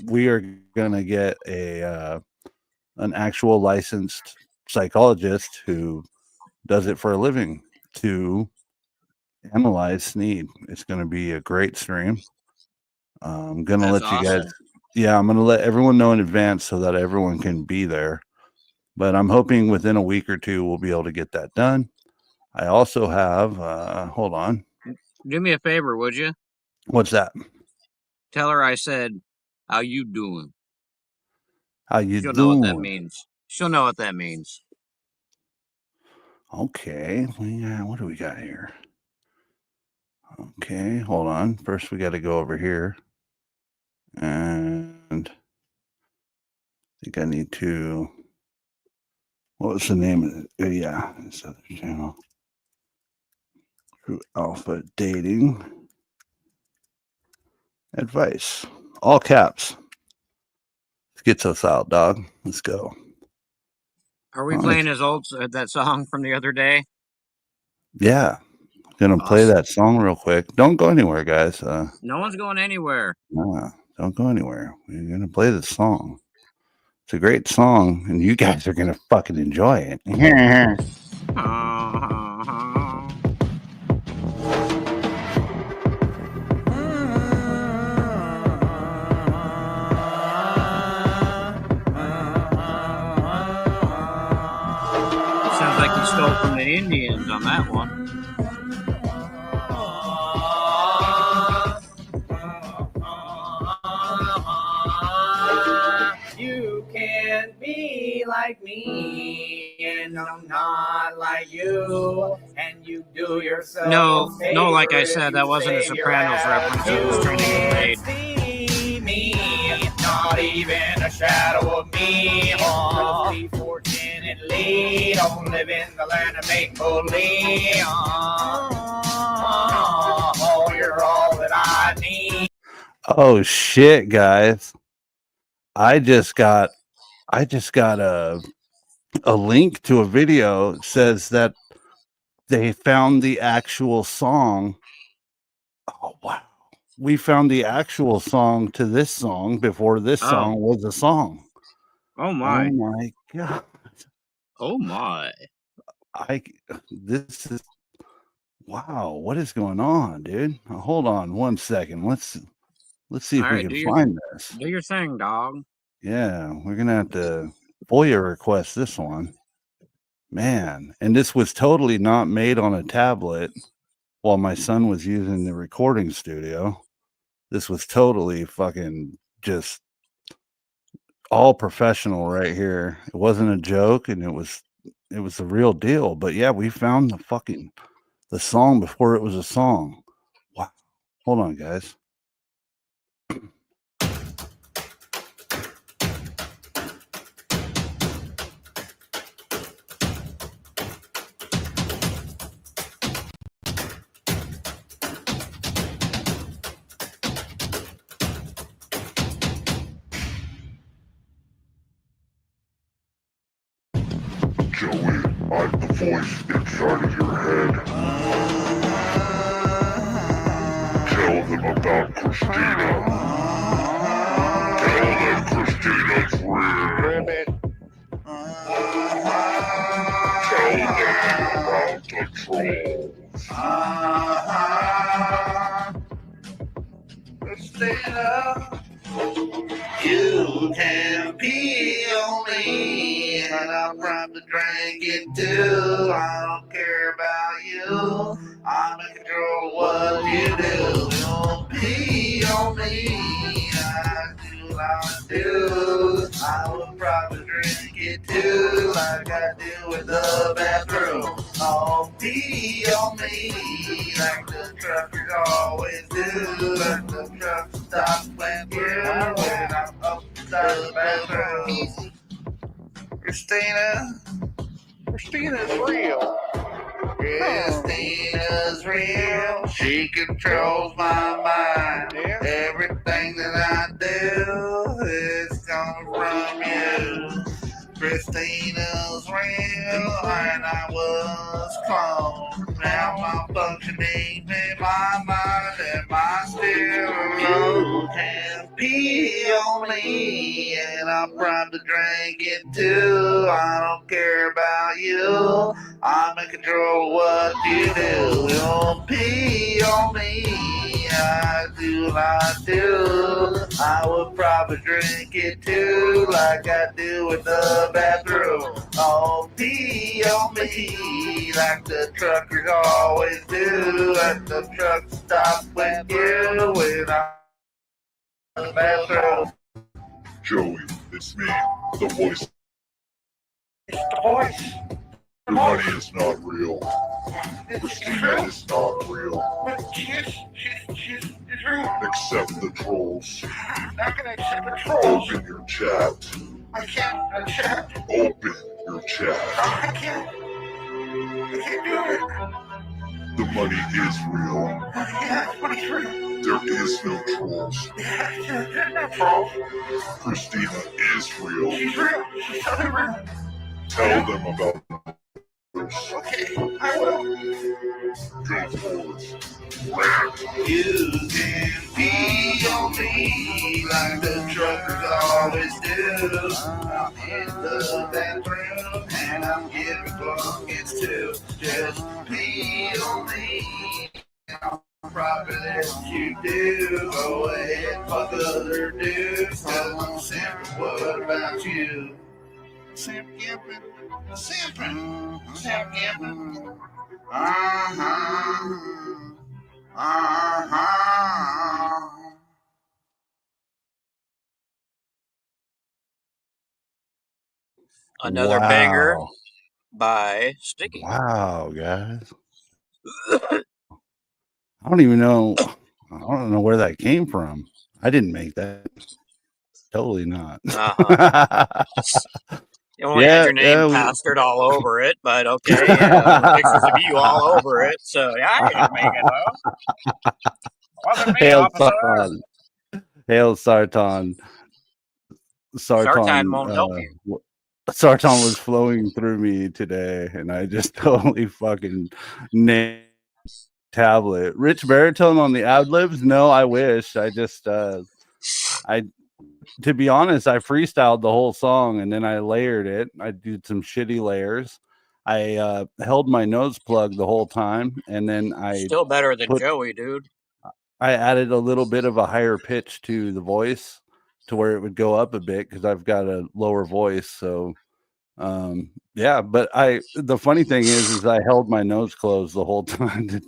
we are going to get an actual licensed psychologist who does it for a living to analyze Sneed. It's going to be a great stream. I'm going to let you guys, I'm going to let everyone know in advance so that everyone can be there. But I'm hoping within a week or two, we'll be able to get that done. I also have, hold on. Do me a favor, would you? What's that? Tell her I said, "How you doing?" How you She'll doing? know what that means. She'll know what that means. Okay. What do we got here? Okay, hold on. First, we got to go over here. And I think I need to. What was the name of it? Yeah, this other channel. True Alpha Dating Advice. All caps. Let's get us out, dog. Let's go. Are we playing his old that song from the other day? Yeah. Gonna play that song real quick. Don't go anywhere, guys. No one's going anywhere. Nah, don't go anywhere. We're gonna play this song. It's a great song, and you guys are gonna fucking enjoy it. Sounds like you stole from the Indians on that one. You can't be like me, and I'm not like you, and you do yourself. No, like I said, that wasn't a Sopranos reference. It was trying to get paid. See me, not even a shadow of me. Be fortune and lead. Don't live in the land of make believe. Oh, you're all that I need. Oh shit, guys. I just got a link to a video that says that they found the actual song. Oh wow. We found the actual song to this song before this song was a song. Oh my. Oh my god. Oh my. This is wow, what is going on, dude? Hold on 1 second. Let's see if we can find this. Do your thing, dog. Yeah, we're gonna have to FOIA request this one. Man, and this was totally not made on a tablet while my son was using the recording studio. This was totally fucking just all professional right here. It wasn't a joke, and it was the real deal. But yeah, we found the song before it was a song. Wow. Hold on, guys. Joey, I'm the voice inside of your head. Tell them about Christina. Tell them Christina's real. Ribbit. Tell them about the trolls. Christina, you can be on me, and I'll grab the drink in too. I don't care about you. I'm in control of what you do. Don't pee on me. I do what I do. I would probably drink it too, like I do in the bathroom. Don't pee on me, like the truckers always do. Like the truck stops when I'm up the bathroom. Christina's real. Christina's real. She controls my mind. Everything that I do is coming from you. Christina's real, and I was cloned. Now I'm functioning in my mind, and my still can pee on me, and I'm proud to drink it too. I don't care about you. I'm in control of what you do. Don't pee on me. I do what I do. I would probably drink it too, like I do in the bathroom. Don't pee on me, like the truckers always do. Like the truck stops when I'm in the bathroom. Joey, it's me, the voice. The voice. Your money is not real. Christina is not real. She's real. Accept the trolls. I'm not gonna accept the trolls. Open your chat. I can't accept. Open your chat. I can't do it. The money is real. Yeah, what is real? There is no trolls. There's no trolls. Christina is real. She's real. She's totally real. Tell them about this. Okay, I will. Go forward. Rant. You can pee on me like the truckers always do. I'm in the bathroom and I'm giving buckets too. Just pee on me. I'll probably let you do. Go ahead, fuck other dudes. Tell them simple, what about you? Simp gimping, simping, simp gimping. Another banger by Sticky. Wow, guys. I don't even know. I don't know where that came from. I didn't make that. Totally not. You only had your name plastered all over it, but okay, pictures of you all over it. So yeah, I didn't make it though. Wasn't me, Hail officer. Sartan. Hail Sartan. Sartan won't help you. Sartan was flowing through me today, and I just totally fucking nailed tablet. Rich baritone on the ad libs? No, I wish. I just to be honest, I freestyled the whole song and then I layered it. I did some shitty layers. I held my nose plug the whole time, and then I still better than Joey, dude. I added a little bit of a higher pitch to the voice to where it would go up a bit because I've got a lower voice. So yeah, but the funny thing is I held my nose closed the whole time to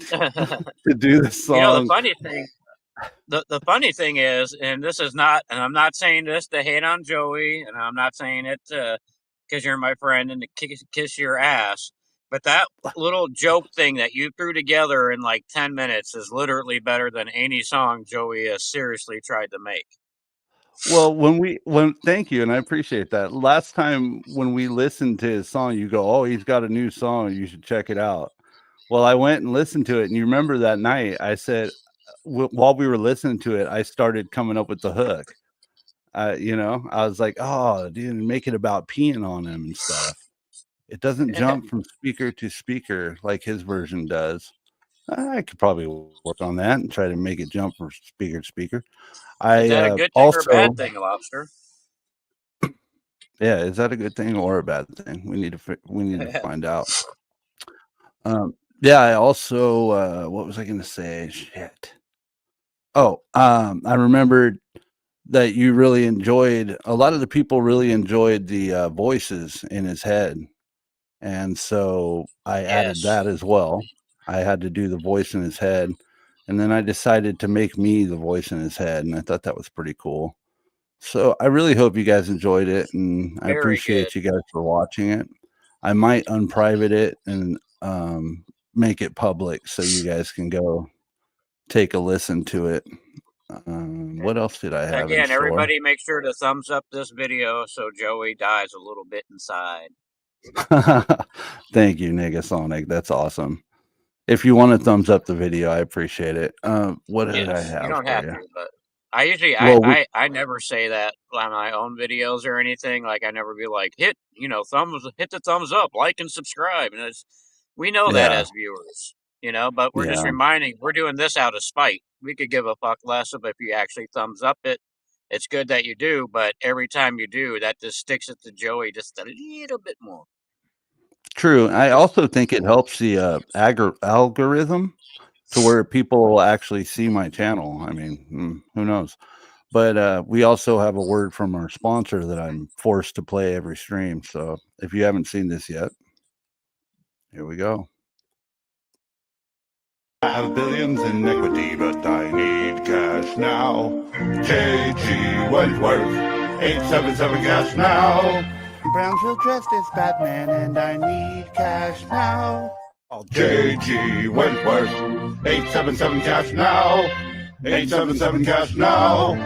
do the song. You know, the funny thing is, and this is not, and I'm not saying this to hate on Joey, and I'm not saying it because you're my friend and to kiss your ass, but that little joke thing that you threw together in like 10 minutes is literally better than any song Joey has seriously tried to make. Well, thank you, and I appreciate that. Last time when we listened to his song, you go, "Oh, he's got a new song. You should check it out." Well, I went and listened to it, and you remember that night I said, while we were listening to it, I started coming up with the hook. You know, I was like, "Oh, dude, make it about peeing on him and stuff." It doesn't jump from speaker to speaker like his version does. I could probably work on that and try to make it jump from speaker to speaker. Is that a good thing or a bad thing, Lobster? Yeah, is that a good thing or a bad thing? We need to find out. Yeah, I also what was I going to say? Shit. Oh, I remembered that you really enjoyed. A lot of the people really enjoyed the voices in his head. And so I added that as well. I had to do the voice in his head. And then I decided to make me the voice in his head. And I thought that was pretty cool. So I really hope you guys enjoyed it. And I appreciate you guys for watching it. I might unprivate it and make it public so you guys can go take a listen to it. What else did I have? Again, everybody make sure to thumbs up this video so Joey dies a little bit inside. Thank you, Negasonic. That's awesome. If you want to thumbs up the video, I appreciate it. What did I have? You don't have to, but I usually I never say that on my own videos or anything. Like I never be like hit the thumbs up, like and subscribe, and we know that as viewers, but we're just reminding we're doing this out of spite. We could give a fuck less of if you actually thumbs up it. It's good that you do, but every time you do, that just sticks it to Joey just a little bit more. True. I also think it helps the algorithm to where people will actually see my channel. I mean, who knows? But we also have a word from our sponsor that I'm forced to play every stream. So if you haven't seen this yet, here we go. I have billions in equity, but I need cash now. JG Wentworth, 877 cash now. Brownsville dressed as Batman, and I need cash now. JG Wentworth, 877 cash now. 877 cash now.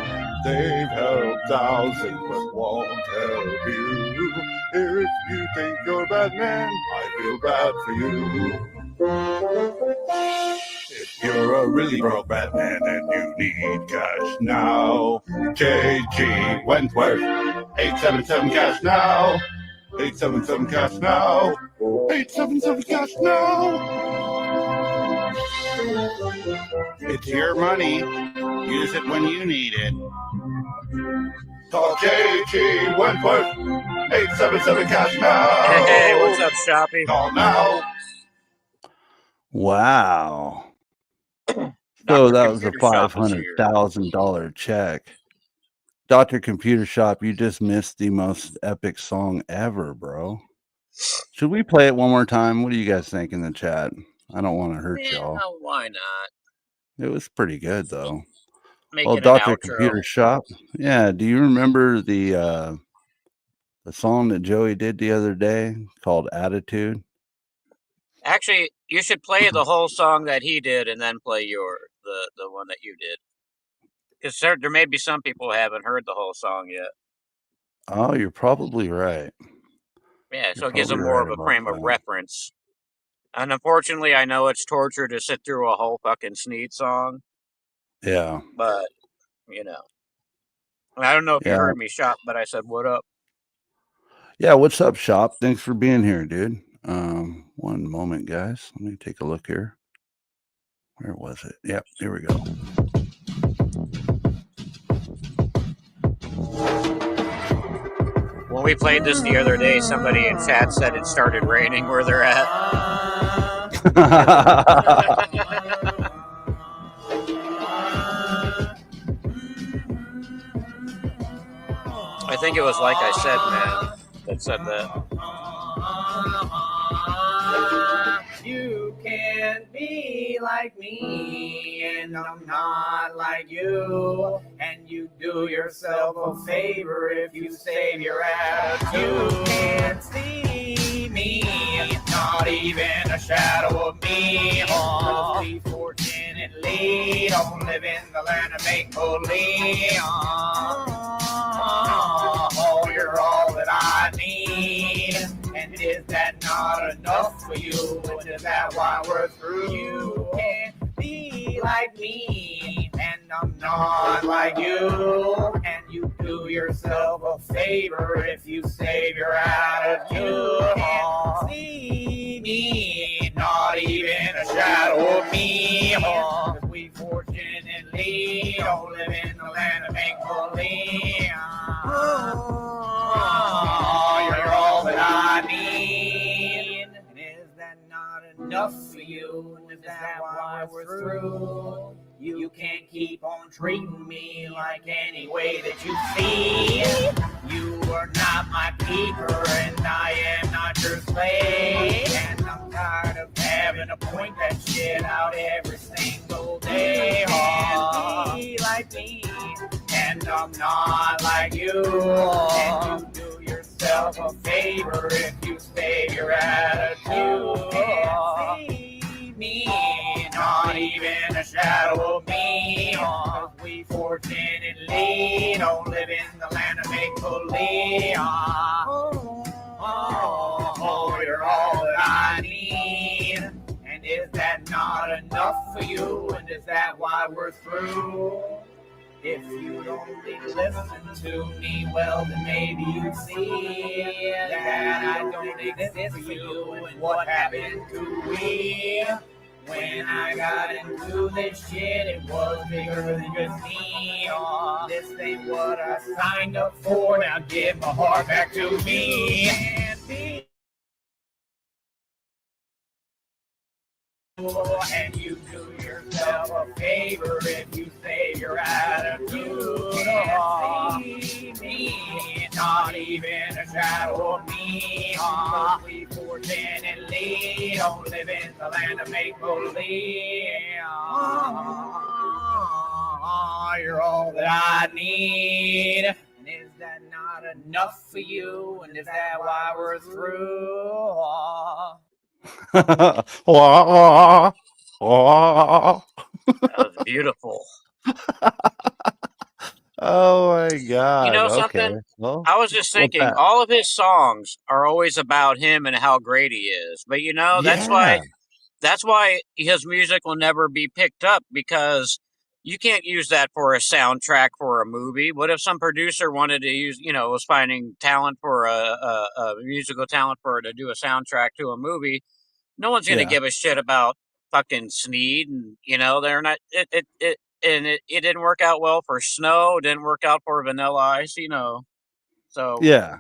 They've helped thousands, but won't help you. If you think you're Batman, I feel bad for you. If you're a really broke Batman and you need cash now, JG Wentworth, 877 cash now. 877 cash now. 877 cash now. It's your money. Use it when you need it. Call JG Wentworth, 877 cash now. Hey, what's up, Shoppy? Call now. Wow. So that was a $500,000 check. Dr. Computer Shop, you just missed the most epic song ever, bro. Should we play it one more time? What do you guys think in the chat? I don't want to hurt y'all. Why not? It was pretty good, though. Well, Dr. Computer Shop. Yeah, do you remember the song that Joey did the other day called Attitude? Actually, you should play the whole song that he did and then play the one that you did. Because there may be some people who haven't heard the whole song yet. Oh, you're probably right. Yeah, so it gives them more of a frame of reference. And unfortunately, I know it's torture to sit through a whole fucking Sneed song. Yeah. But, I don't know if you heard me, Shop, but I said, what up? Yeah, what's up, Shop? Thanks for being here, dude. One moment, guys. Let me take a look here. Where was it? Yep, here we go. When we played this the other day, somebody in chat said it started raining where they're at. I think it was like I said, man, that said that. You can't be like me, and I'm not like you. And you do yourself a favor if you save your attitude. You can't see me, not even a shadow of me. Just be fortunately, don't live in the land of make-believe. Oh, you're all that I need. And is that not enough for you? And is that why we're through? You can't be like me, and I'm not like you. And you do yourself a favor if you save your attitude. You can't see me, not even a shadow of me. Cause we fortunately don't live in the land of make-believe. You're all that I need. And is that not enough for you? And is that why we're through? You can't keep on treating me like any way that you see. You are not my keeper, and I am not your slave. And I'm tired of having to point that shit out every single day. Oh, be like me, and I'm not like you. And you do yourself a favor if you save your attitude. Can't see me, not even a shadow of me. Cause we fortunately don't live in the land of make-believe. Oh, you're all that I need. And is that not enough for you? And is that why we're through? If you'd only listen to me, well, then maybe you'd see that I don't exist for you. And what happened to me? When I got into this shit, it was bigger than just me. This ain't what I signed up for. Now give my heart back to me. And be. And you do yourself a favor if you save your attitude. See me, not even a shadow of me. We fortunately don't live in the land of make-believe. You're all that I need. And is that not enough for you? And is that why we're through? That was beautiful. Oh my god. You know Okay. something? Well, I was just thinking, that? all of his songs are always about him and how great he is. But you know, that's why his music will never be picked up, because you can't use that for a soundtrack for a movie. What if some producer wanted to use, was finding talent for a musical talent to do a soundtrack to a movie? No one's going to give a shit about fucking Sneed, and they're not. It didn't work out well for Snow. It didn't work out for Vanilla Ice. So yeah.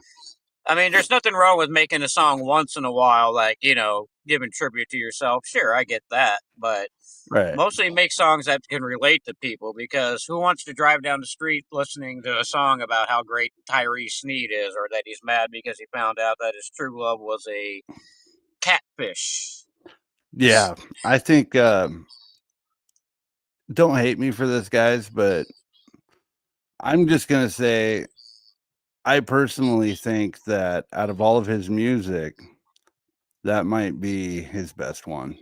I mean, there's nothing wrong with making a song once in a while, like giving tribute to yourself. Sure, I get that, but mostly make songs that can relate to people, because who wants to drive down the street listening to a song about how great Tyree Sneed is, or that he's mad because he found out that his true love was a catfish? Yeah, I think don't hate me for this, guys, but I'm just gonna say I personally think that out of all of his music, that might be his best one.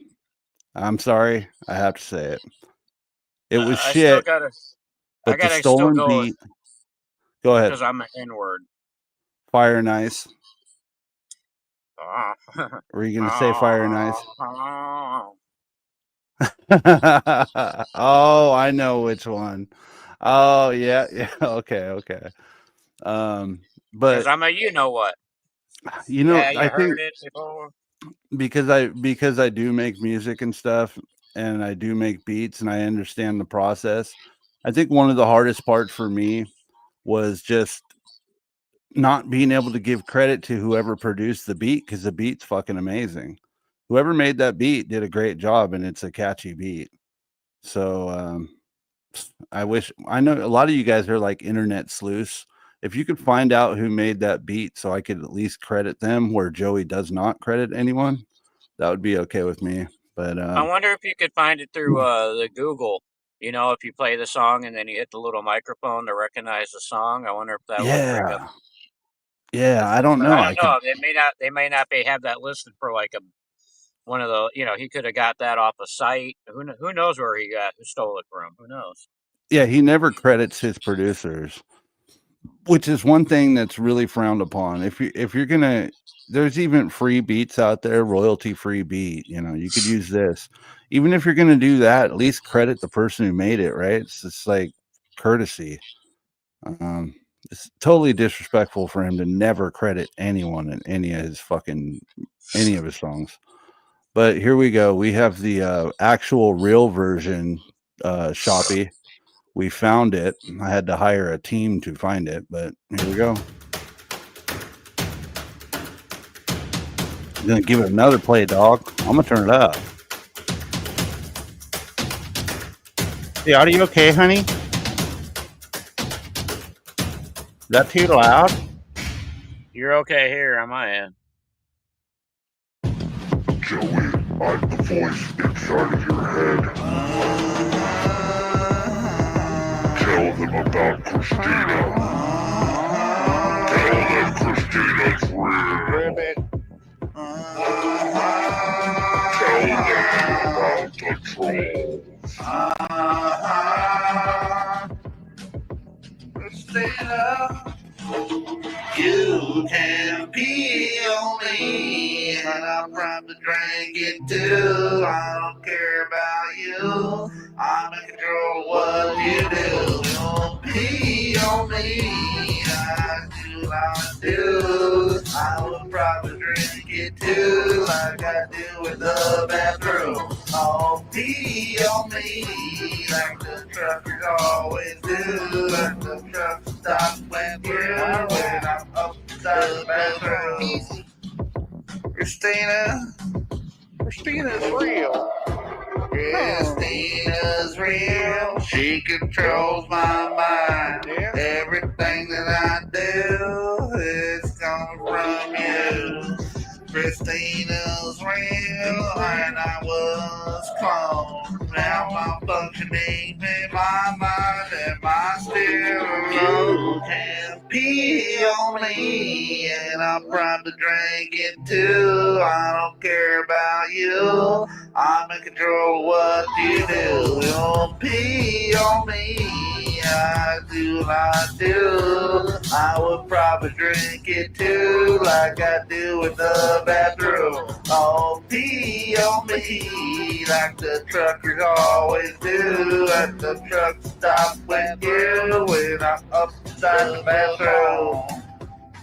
I'm sorry, I have to say it. It was shit. But the stolen beat. Go ahead. Because I'm an N-word. Fire and Ice. Were you gonna say Fire and Ice? Oh, I know which one. Oh yeah. Okay. But I'm a you know what. I think heard it before. because I do make music and stuff, and I do make beats, and I understand the process. I think one of the hardest parts for me was just not being able to give credit to whoever produced the beat, because the beat's fucking amazing. Whoever made that beat did a great job, and it's a catchy beat. So I know a lot of you guys are like internet sleuths. If you could find out who made that beat so I could at least credit them where Joey does not credit anyone, that would be okay with me. But I wonder if you could find it through the Google. If you play the song and then you hit the little microphone to recognize the song, I wonder if that would bring up. Yeah, I don't know. I don't know. They may not have that listed for like one of the. He could have got that off a site. Who knows who stole it from? Who knows? Yeah, he never credits his producers, which is one thing that's really frowned upon. If you're gonna, there's even free beats out there, royalty free beat. You could use this. Even if you're gonna do that, at least credit the person who made it. Right? It's just like courtesy. It's totally disrespectful for him to never credit anyone in any of his songs. But here we go. We have the actual real version, Shoppy. We found it. I had to hire a team to find it, but here we go. I'm gonna give it another play, dog. I'm gonna turn it up. The audio okay, honey? Is that too loud? You're okay here on my end. Joey, I'm the voice inside of your head. Tell them about Christina. Tell them Christina's real. Ribbit. Tell them about the trolls. Christina, you can pee on me, and I'm trying to drink it too. I don't care about you. I'm in control of what you do. You'll pee on me. I do not do. I will probably drink it too, like I do in the bathroom. Oh, pee on me, like the truckers always do. Like the truck stops when I'm upside the bathroom. Christina's real. Christina's real. She controls my mind. Everything that I do is coming from you. Christina's real, and I was cloned. Now I'm functioning in my mind and my spirit. You can pee on me, and I'm proud to drink it too. I don't care about you. I'm in control of what you do. You'll pee on me. I do not do. I would probably drink it too, like I do in the bathroom. Oh, pee on me, like the truckers always do. Like the truck stops when I'm upside the bathroom.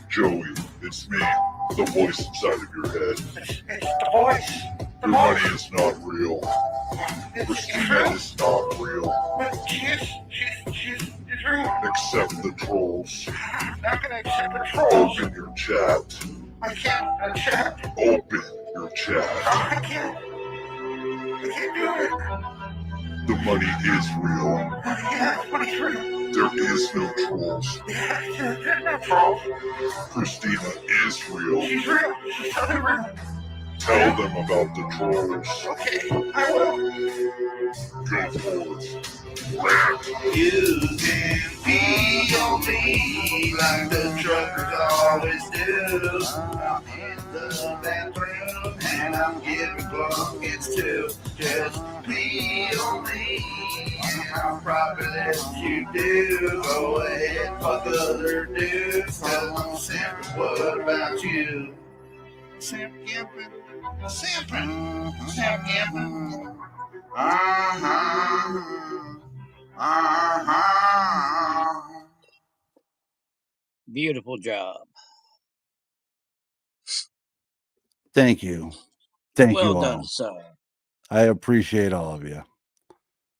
Joey, it's me, the voice inside of your head. It's the voice. Your money is not real. Christina is not real. She's real. Accept the trolls. I'm not gonna accept the trolls. Open your chat. I can't accept. Open your chat. I can't do it. The money is real. Money's real. There is no trolls. There's no trolls. Christina is real. She's real. She's totally real. Tell them about the trolls. Okay, I will. Go forward. Rant. You can pee on me like the truckers always do. I'm in the bathroom and I'm giving blankets too. Just pee on me and I'll probably let you do. Go ahead, fuck other dudes. Tell them simping. What about you? Simping. Beautiful job. Thank you. Thank Well you all. done, sir. I appreciate all of you.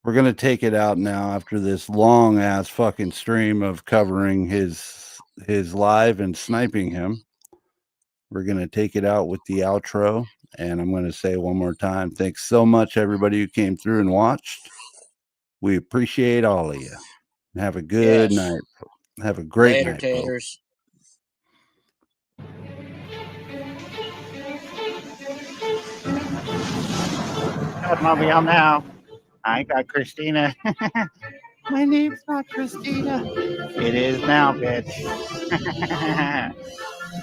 We're going to take it out now after this long ass fucking stream of covering his live and sniping him. We're going to take it out with the outro. And I'm going to say one more time, thanks so much, everybody who came through and watched. We appreciate all of you. Have a good night. Have a great Later, night. taters. Mobile now. I got Christina. My name's not Christina. It is now, bitch.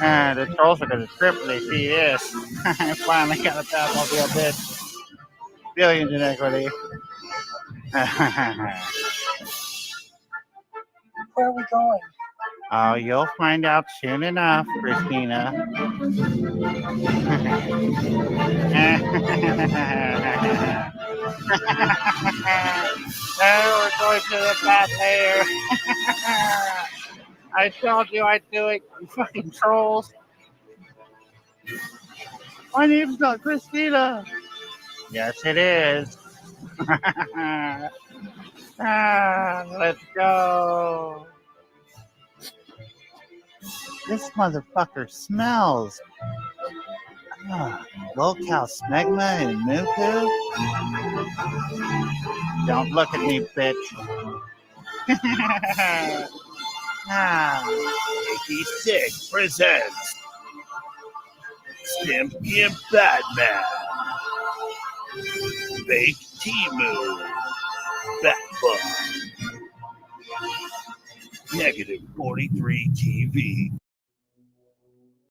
The trolls are gonna trip when they see this. I finally got a Batmobile, bitch. Billions in equity. Where are we going? Oh, you'll find out soon enough, Christina. Now we're going to the bat lair. I told you I'd do it, you fucking trolls. My name's not Christina. Yes, it is. Let's go. This motherfucker smells. Local smegma and muku. Don't look at me, bitch. AP.4 presents Stimpy and Batman. Fake T-Move. Batman. -43 TV.